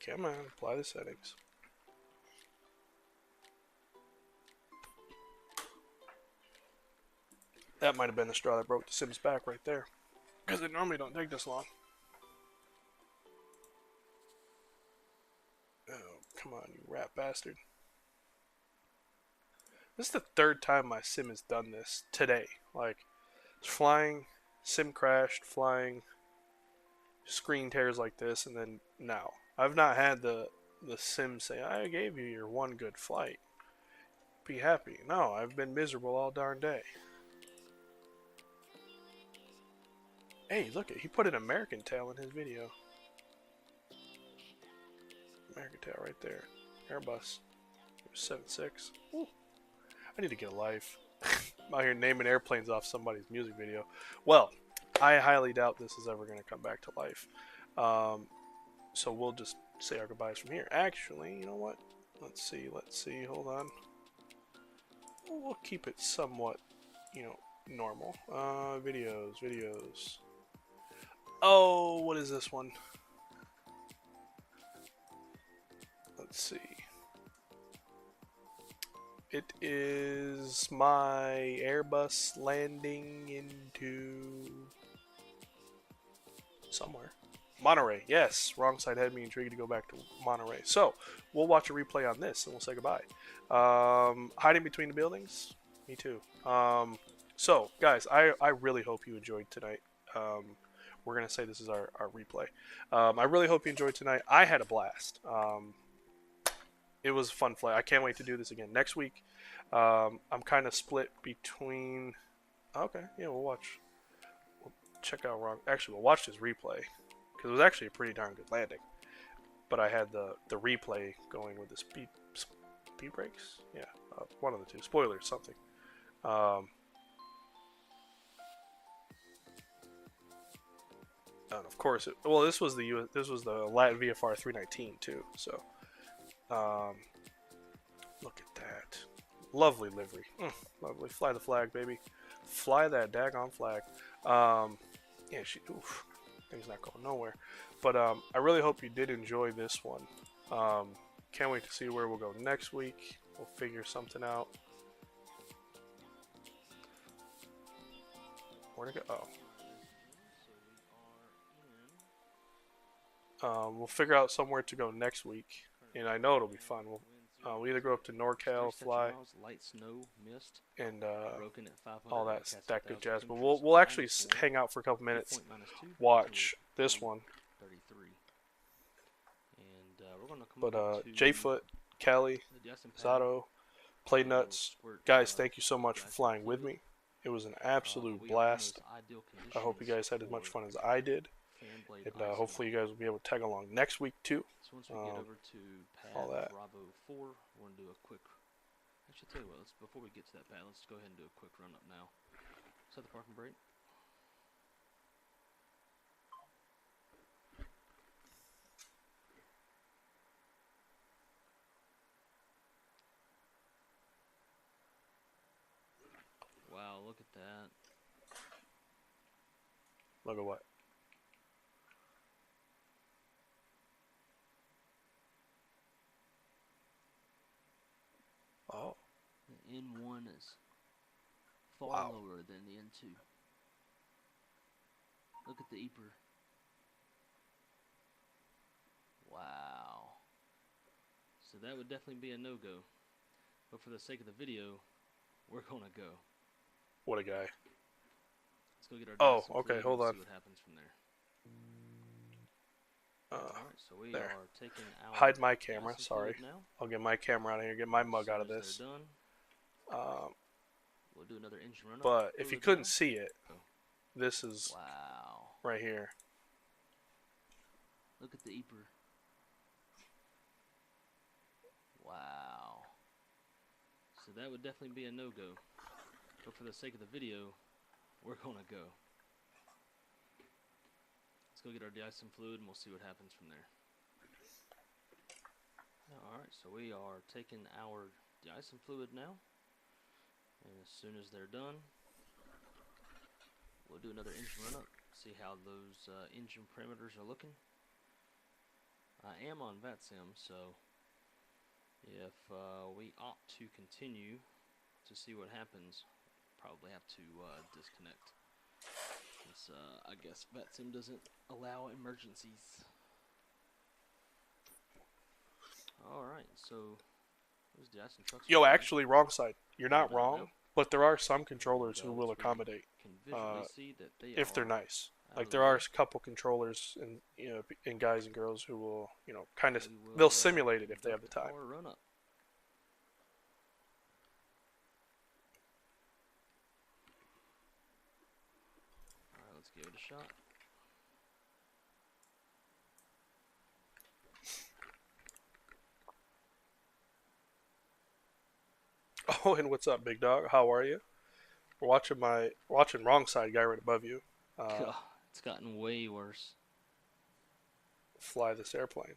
Come on, apply the settings. That might have been the straw that broke the Sim's back right there. Because it normally don't take this long. Oh, come on, you rat bastard. This is the third time my Sim has done this today. Like, it's flying, Sim crashed, flying, screen tears like this, and then now. I've not had the Sim say, I gave you your one good flight. Be happy. No, I've been miserable all darn day. Hey, look, he put an American tail in his video. American tail right there. Airbus. 7.6. Ooh. I need to get a life. I'm out here naming airplanes off somebody's music video. Well, I highly doubt this is ever going to come back to life. So we'll just say our goodbyes from here. Actually, you know what? Let's see. Hold on. We'll keep it somewhat, you know, normal. Videos. Oh, what is this one? Let's see. It is my Airbus landing into somewhere. Monterey, yes. Wrong side had me intrigued to go back to Monterey. So, we'll watch a replay on this and we'll say goodbye. Hiding between the buildings? Me too. So, guys, I really hope you enjoyed tonight. we're gonna say this is our replay. I really hope you enjoyed tonight. I had a blast. It was a fun flight. I can't wait to do this again next week. I'm kind of split between. Okay, yeah, we'll watch. We'll check out wrong. Actually, we'll watch this replay because it was actually a pretty darn good landing. But I had the replay going with the speed brakes. Yeah, one of the two. Spoilers, something. And of course, this was the Latin VFR 319 too. So, look at that, lovely livery, lovely. Fly the flag, baby, fly that daggone flag. Yeah, thing's not going nowhere. But I really hope you did enjoy this one. Can't wait to see where we'll go next week. We'll figure something out. Where'd it go? Oh. We'll figure out somewhere to go next week, and I know it'll be fun. We'll either go up to NorCal, fly, light snow, mist, and all that good jazz. But we'll actually hang out for a couple minutes, watch this one. 33. And we're gonna come But J-Foot, Kelly, Zato, Play Nuts, guys, thank you so much for flying with me. It was an absolute blast. I hope you guys had as much fun as I did. And hopefully you guys will be able to tag along next week too. So once we get over to pad all that. Bravo 4, we're going to do a quick... Actually, tell you what, before we get to that pad, let's go ahead and do a quick run up now. Set the parking brake. Wow, look at that. Look at what? Oh. The N1 is far Wow. lower than the N2. Look at the EPR. Wow. So that would definitely be a no-go. But for the sake of the video, we're going to go. What a guy. Let's go get our Oh, dice and okay, fluid hold and on. see what happens from there. Alright, so we there. are taking our Hide my dice camera, and sorry. fluid now. I'll get my camera out of here, get my mug out of As this. soon as they're done, we'll do another engine run up. But if you Fluid couldn't now. see it, Oh. this is Wow. right here. Look at the EPR. Wow. So that would definitely be a no-go. But for the sake of the video, we're going to go. Let's go get our de-icing fluid and we'll see what happens from there. Alright, so we are taking our de-icing fluid now. And as soon as they're done, we'll do another engine run up. See how those engine parameters are looking. I am on VATSIM, so if we opt to continue to see what happens, probably have to disconnect. Because I guess VATSIM doesn't allow emergencies. Alright, so those de-icing trucks. Yo, actually, wrong side. You're not Right wrong, now. but there are some controllers who Once will we accommodate can visually see that they if they're are nice. out Like of there the are way. a couple controllers and and guys and girls who will kind of We will, they'll simulate it if they have the conduct time. our run up. Alright, let's give it a shot. Oh, and what's up, big dog? How are you? We're watching wrong side guy right above you. God, it's gotten way worse. Fly this airplane.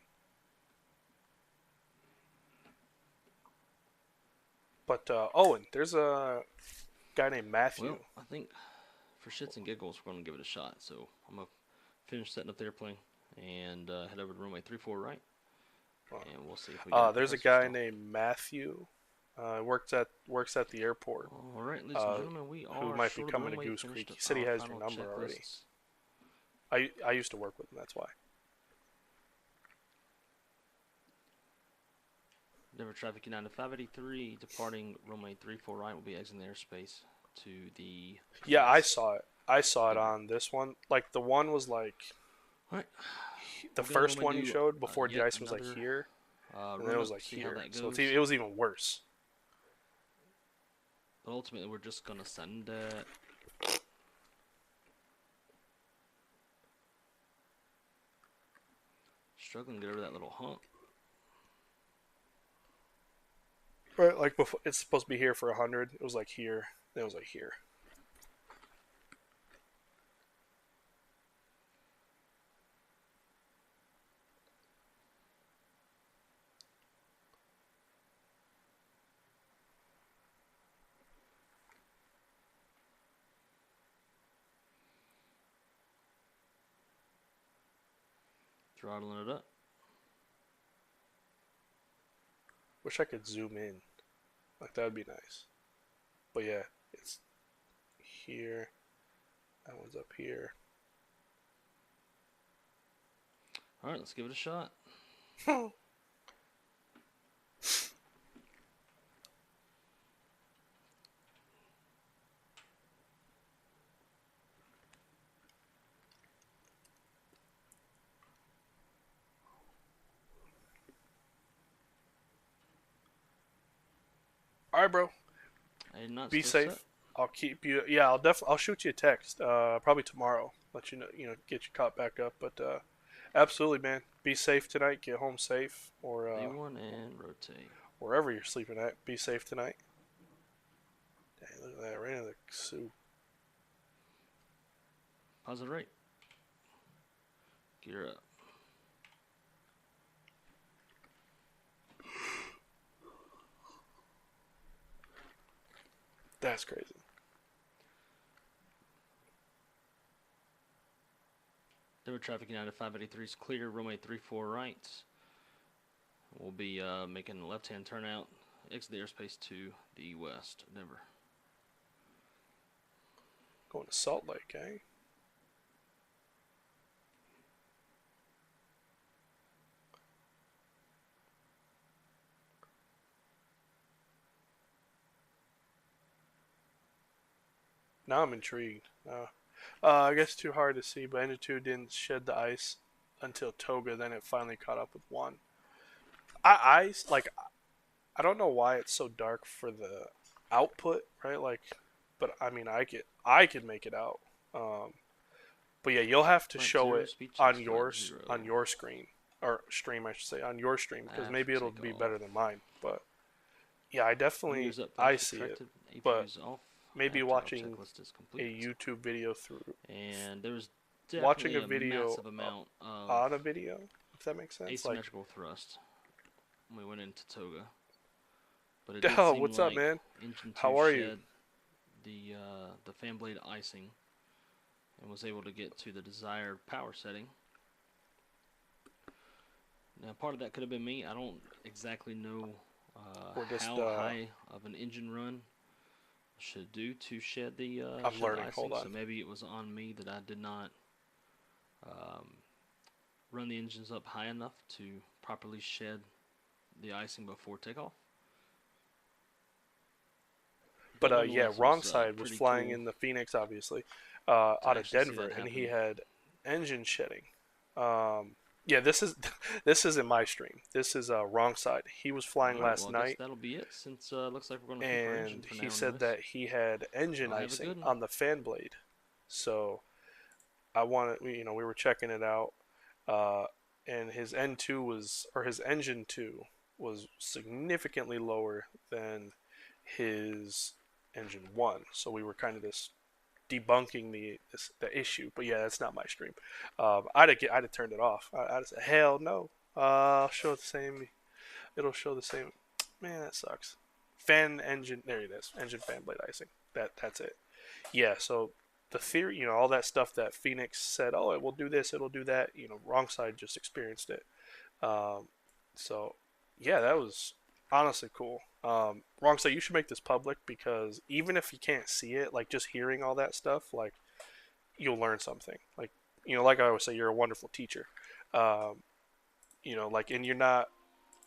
But Owen, there's a guy named Matthew. Well, I think for shits and giggles, we're going to give it a shot. So I'm going to finish setting up the airplane and head over to runway 34 right. And we'll see if we get there's a guy named Matthew. Works at the airport. All right, ladies and gentlemen, we are who might be short of coming to runway, Goose finished Creek. He up said he our has your final number already. checklists. I used to work with him. That's why. Denver traffic United 583 departing runway 34 right will be exiting the airspace to the Yeah, I saw it. I saw it on this one. Like the one was like All right. the We're gonna first go one you do, showed before yet de-icing was like another, here, and then run it was up, like see how here. that So goes. it was even worse. But ultimately, we're just gonna send it. Struggling to get over that little hump. Right, like before, it's supposed to be here for 100. It was like here. Then it was like here. Throttling it up. Wish I could zoom in. Like that would be nice. But yeah, it's here. That one's up here. All right, let's give it a shot. All right, bro. And not Be still safe. set. I'll keep you. Yeah, I'll shoot you a text. Probably tomorrow. Let you know. Get you caught back up. But absolutely, man. Be safe tonight. Get home safe, or A1 and rotate. wherever you're sleeping at. Be safe tonight. Dang, look at that. Right in the soup. Positive rate. Gear up. That's crazy. Denver traffic United 583 is clear. Runway 34 right. We'll be making a left-hand turnout. Exit the airspace to the west of Denver. Going to Salt Lake, eh? Now I'm intrigued. I guess too hard to see, but Engine 2 didn't shed the ice until Toga, then it finally caught up with 1. I don't know why it's so dark for the output, right? Like, but I mean, I could make it out. But yeah, you'll have to Flight show 0, it speed on checks, yours flight 0. on your screen or stream, I should say, on your stream, because After maybe it'll be takeoff. better than mine. But yeah, I definitely Nuys up, I flaps see it. retracted, but APUs off. Maybe After watching checklist is a complete. YouTube video through And there was watching definitely a video massive amount of on a video, if that makes sense. Like, asymmetrical thrust when we went into Toga. But it did oh, seem what's like up, man? Engine 2 How are you? shed the fan blade icing and was able to get to the desired power setting. Now, part of that could have been me. I don't exactly know Or just, how high of an engine run should do to shed the I'm shed learning. the Hold icing. So on. maybe it was on me that I did not run the engines up high enough to properly shed the icing before takeoff. But yeah, nonetheless, it wrong side was pretty flying cool in the Phoenix, obviously, out of actually see Denver, that and he happen. had engine shedding. Yeah, this isn't my stream. This is wrong side. He was flying All right, last well, I guess night, that'll be it since looks like we're going to keep our engine and for he now said anyways. that he had engine Well, have a icing good one. on the fan blade. So I wanted, we were checking it out, and his N2 was, or his engine 2 was significantly lower than his engine 1. So we were kind of just debunking the issue. But yeah, that's not my stream. I'd have turned it off. I'd have said, hell no. I'll show the same. It'll show the same. Man, that sucks. Fan engine. There it is. Engine fan blade icing. That's it. Yeah. So the theory, all that stuff that Phoenix said, oh, it will do this, it'll do that. Wrong side just experienced it. So yeah, that was honestly cool. Wrong side, you should make this public, because even if you can't see it, like just hearing all that stuff, like you'll learn something. Like like I always say, you're a wonderful teacher. Like, and you're not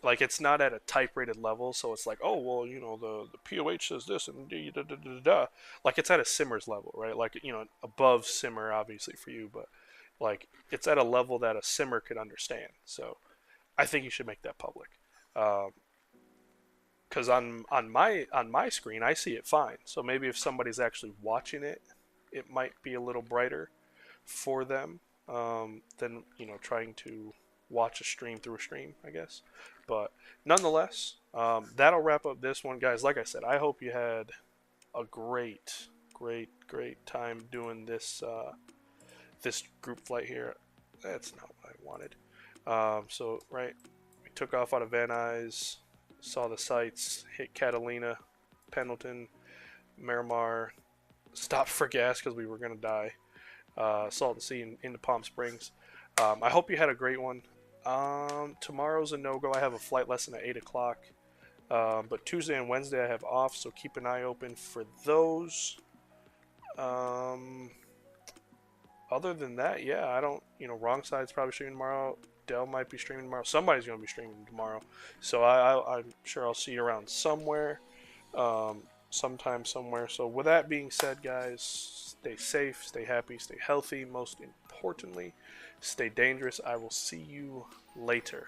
like it's not at a type rated level, so it's like, oh well, you know, the POH says this and da, da, da, da, da. Like it's at a simmer's level, right? Like, you know, above simmer obviously for you, but like it's at a level that a simmer could understand. So I think you should make that public. Because on my screen I see it fine. So maybe if somebody's actually watching it, it might be a little brighter for them than, you know, trying to watch a stream through a stream, I guess. But nonetheless, that'll wrap up this one, guys. Like I said, I hope you had a great time doing this this group flight here. That's not what I wanted. So right, we took off out of Van Nuys, saw the sights, hit Catalina, Pendleton, Miramar, stopped for gas because we were gonna die. Saw the sea into Palm Springs. I hope you had a great one. Tomorrow's a no-go. I have a flight lesson at 8 o'clock. But Tuesday and Wednesday I have off, so keep an eye open for those. Other than that, yeah, I don't, you know, Wrong Side's probably streaming tomorrow. Dell might be streaming tomorrow. Somebody's going to be streaming tomorrow. So I'm sure I'll see you around somewhere, sometime, somewhere. So with that being said, guys, stay safe, stay happy, stay healthy. Most importantly, stay dangerous. I will see you later.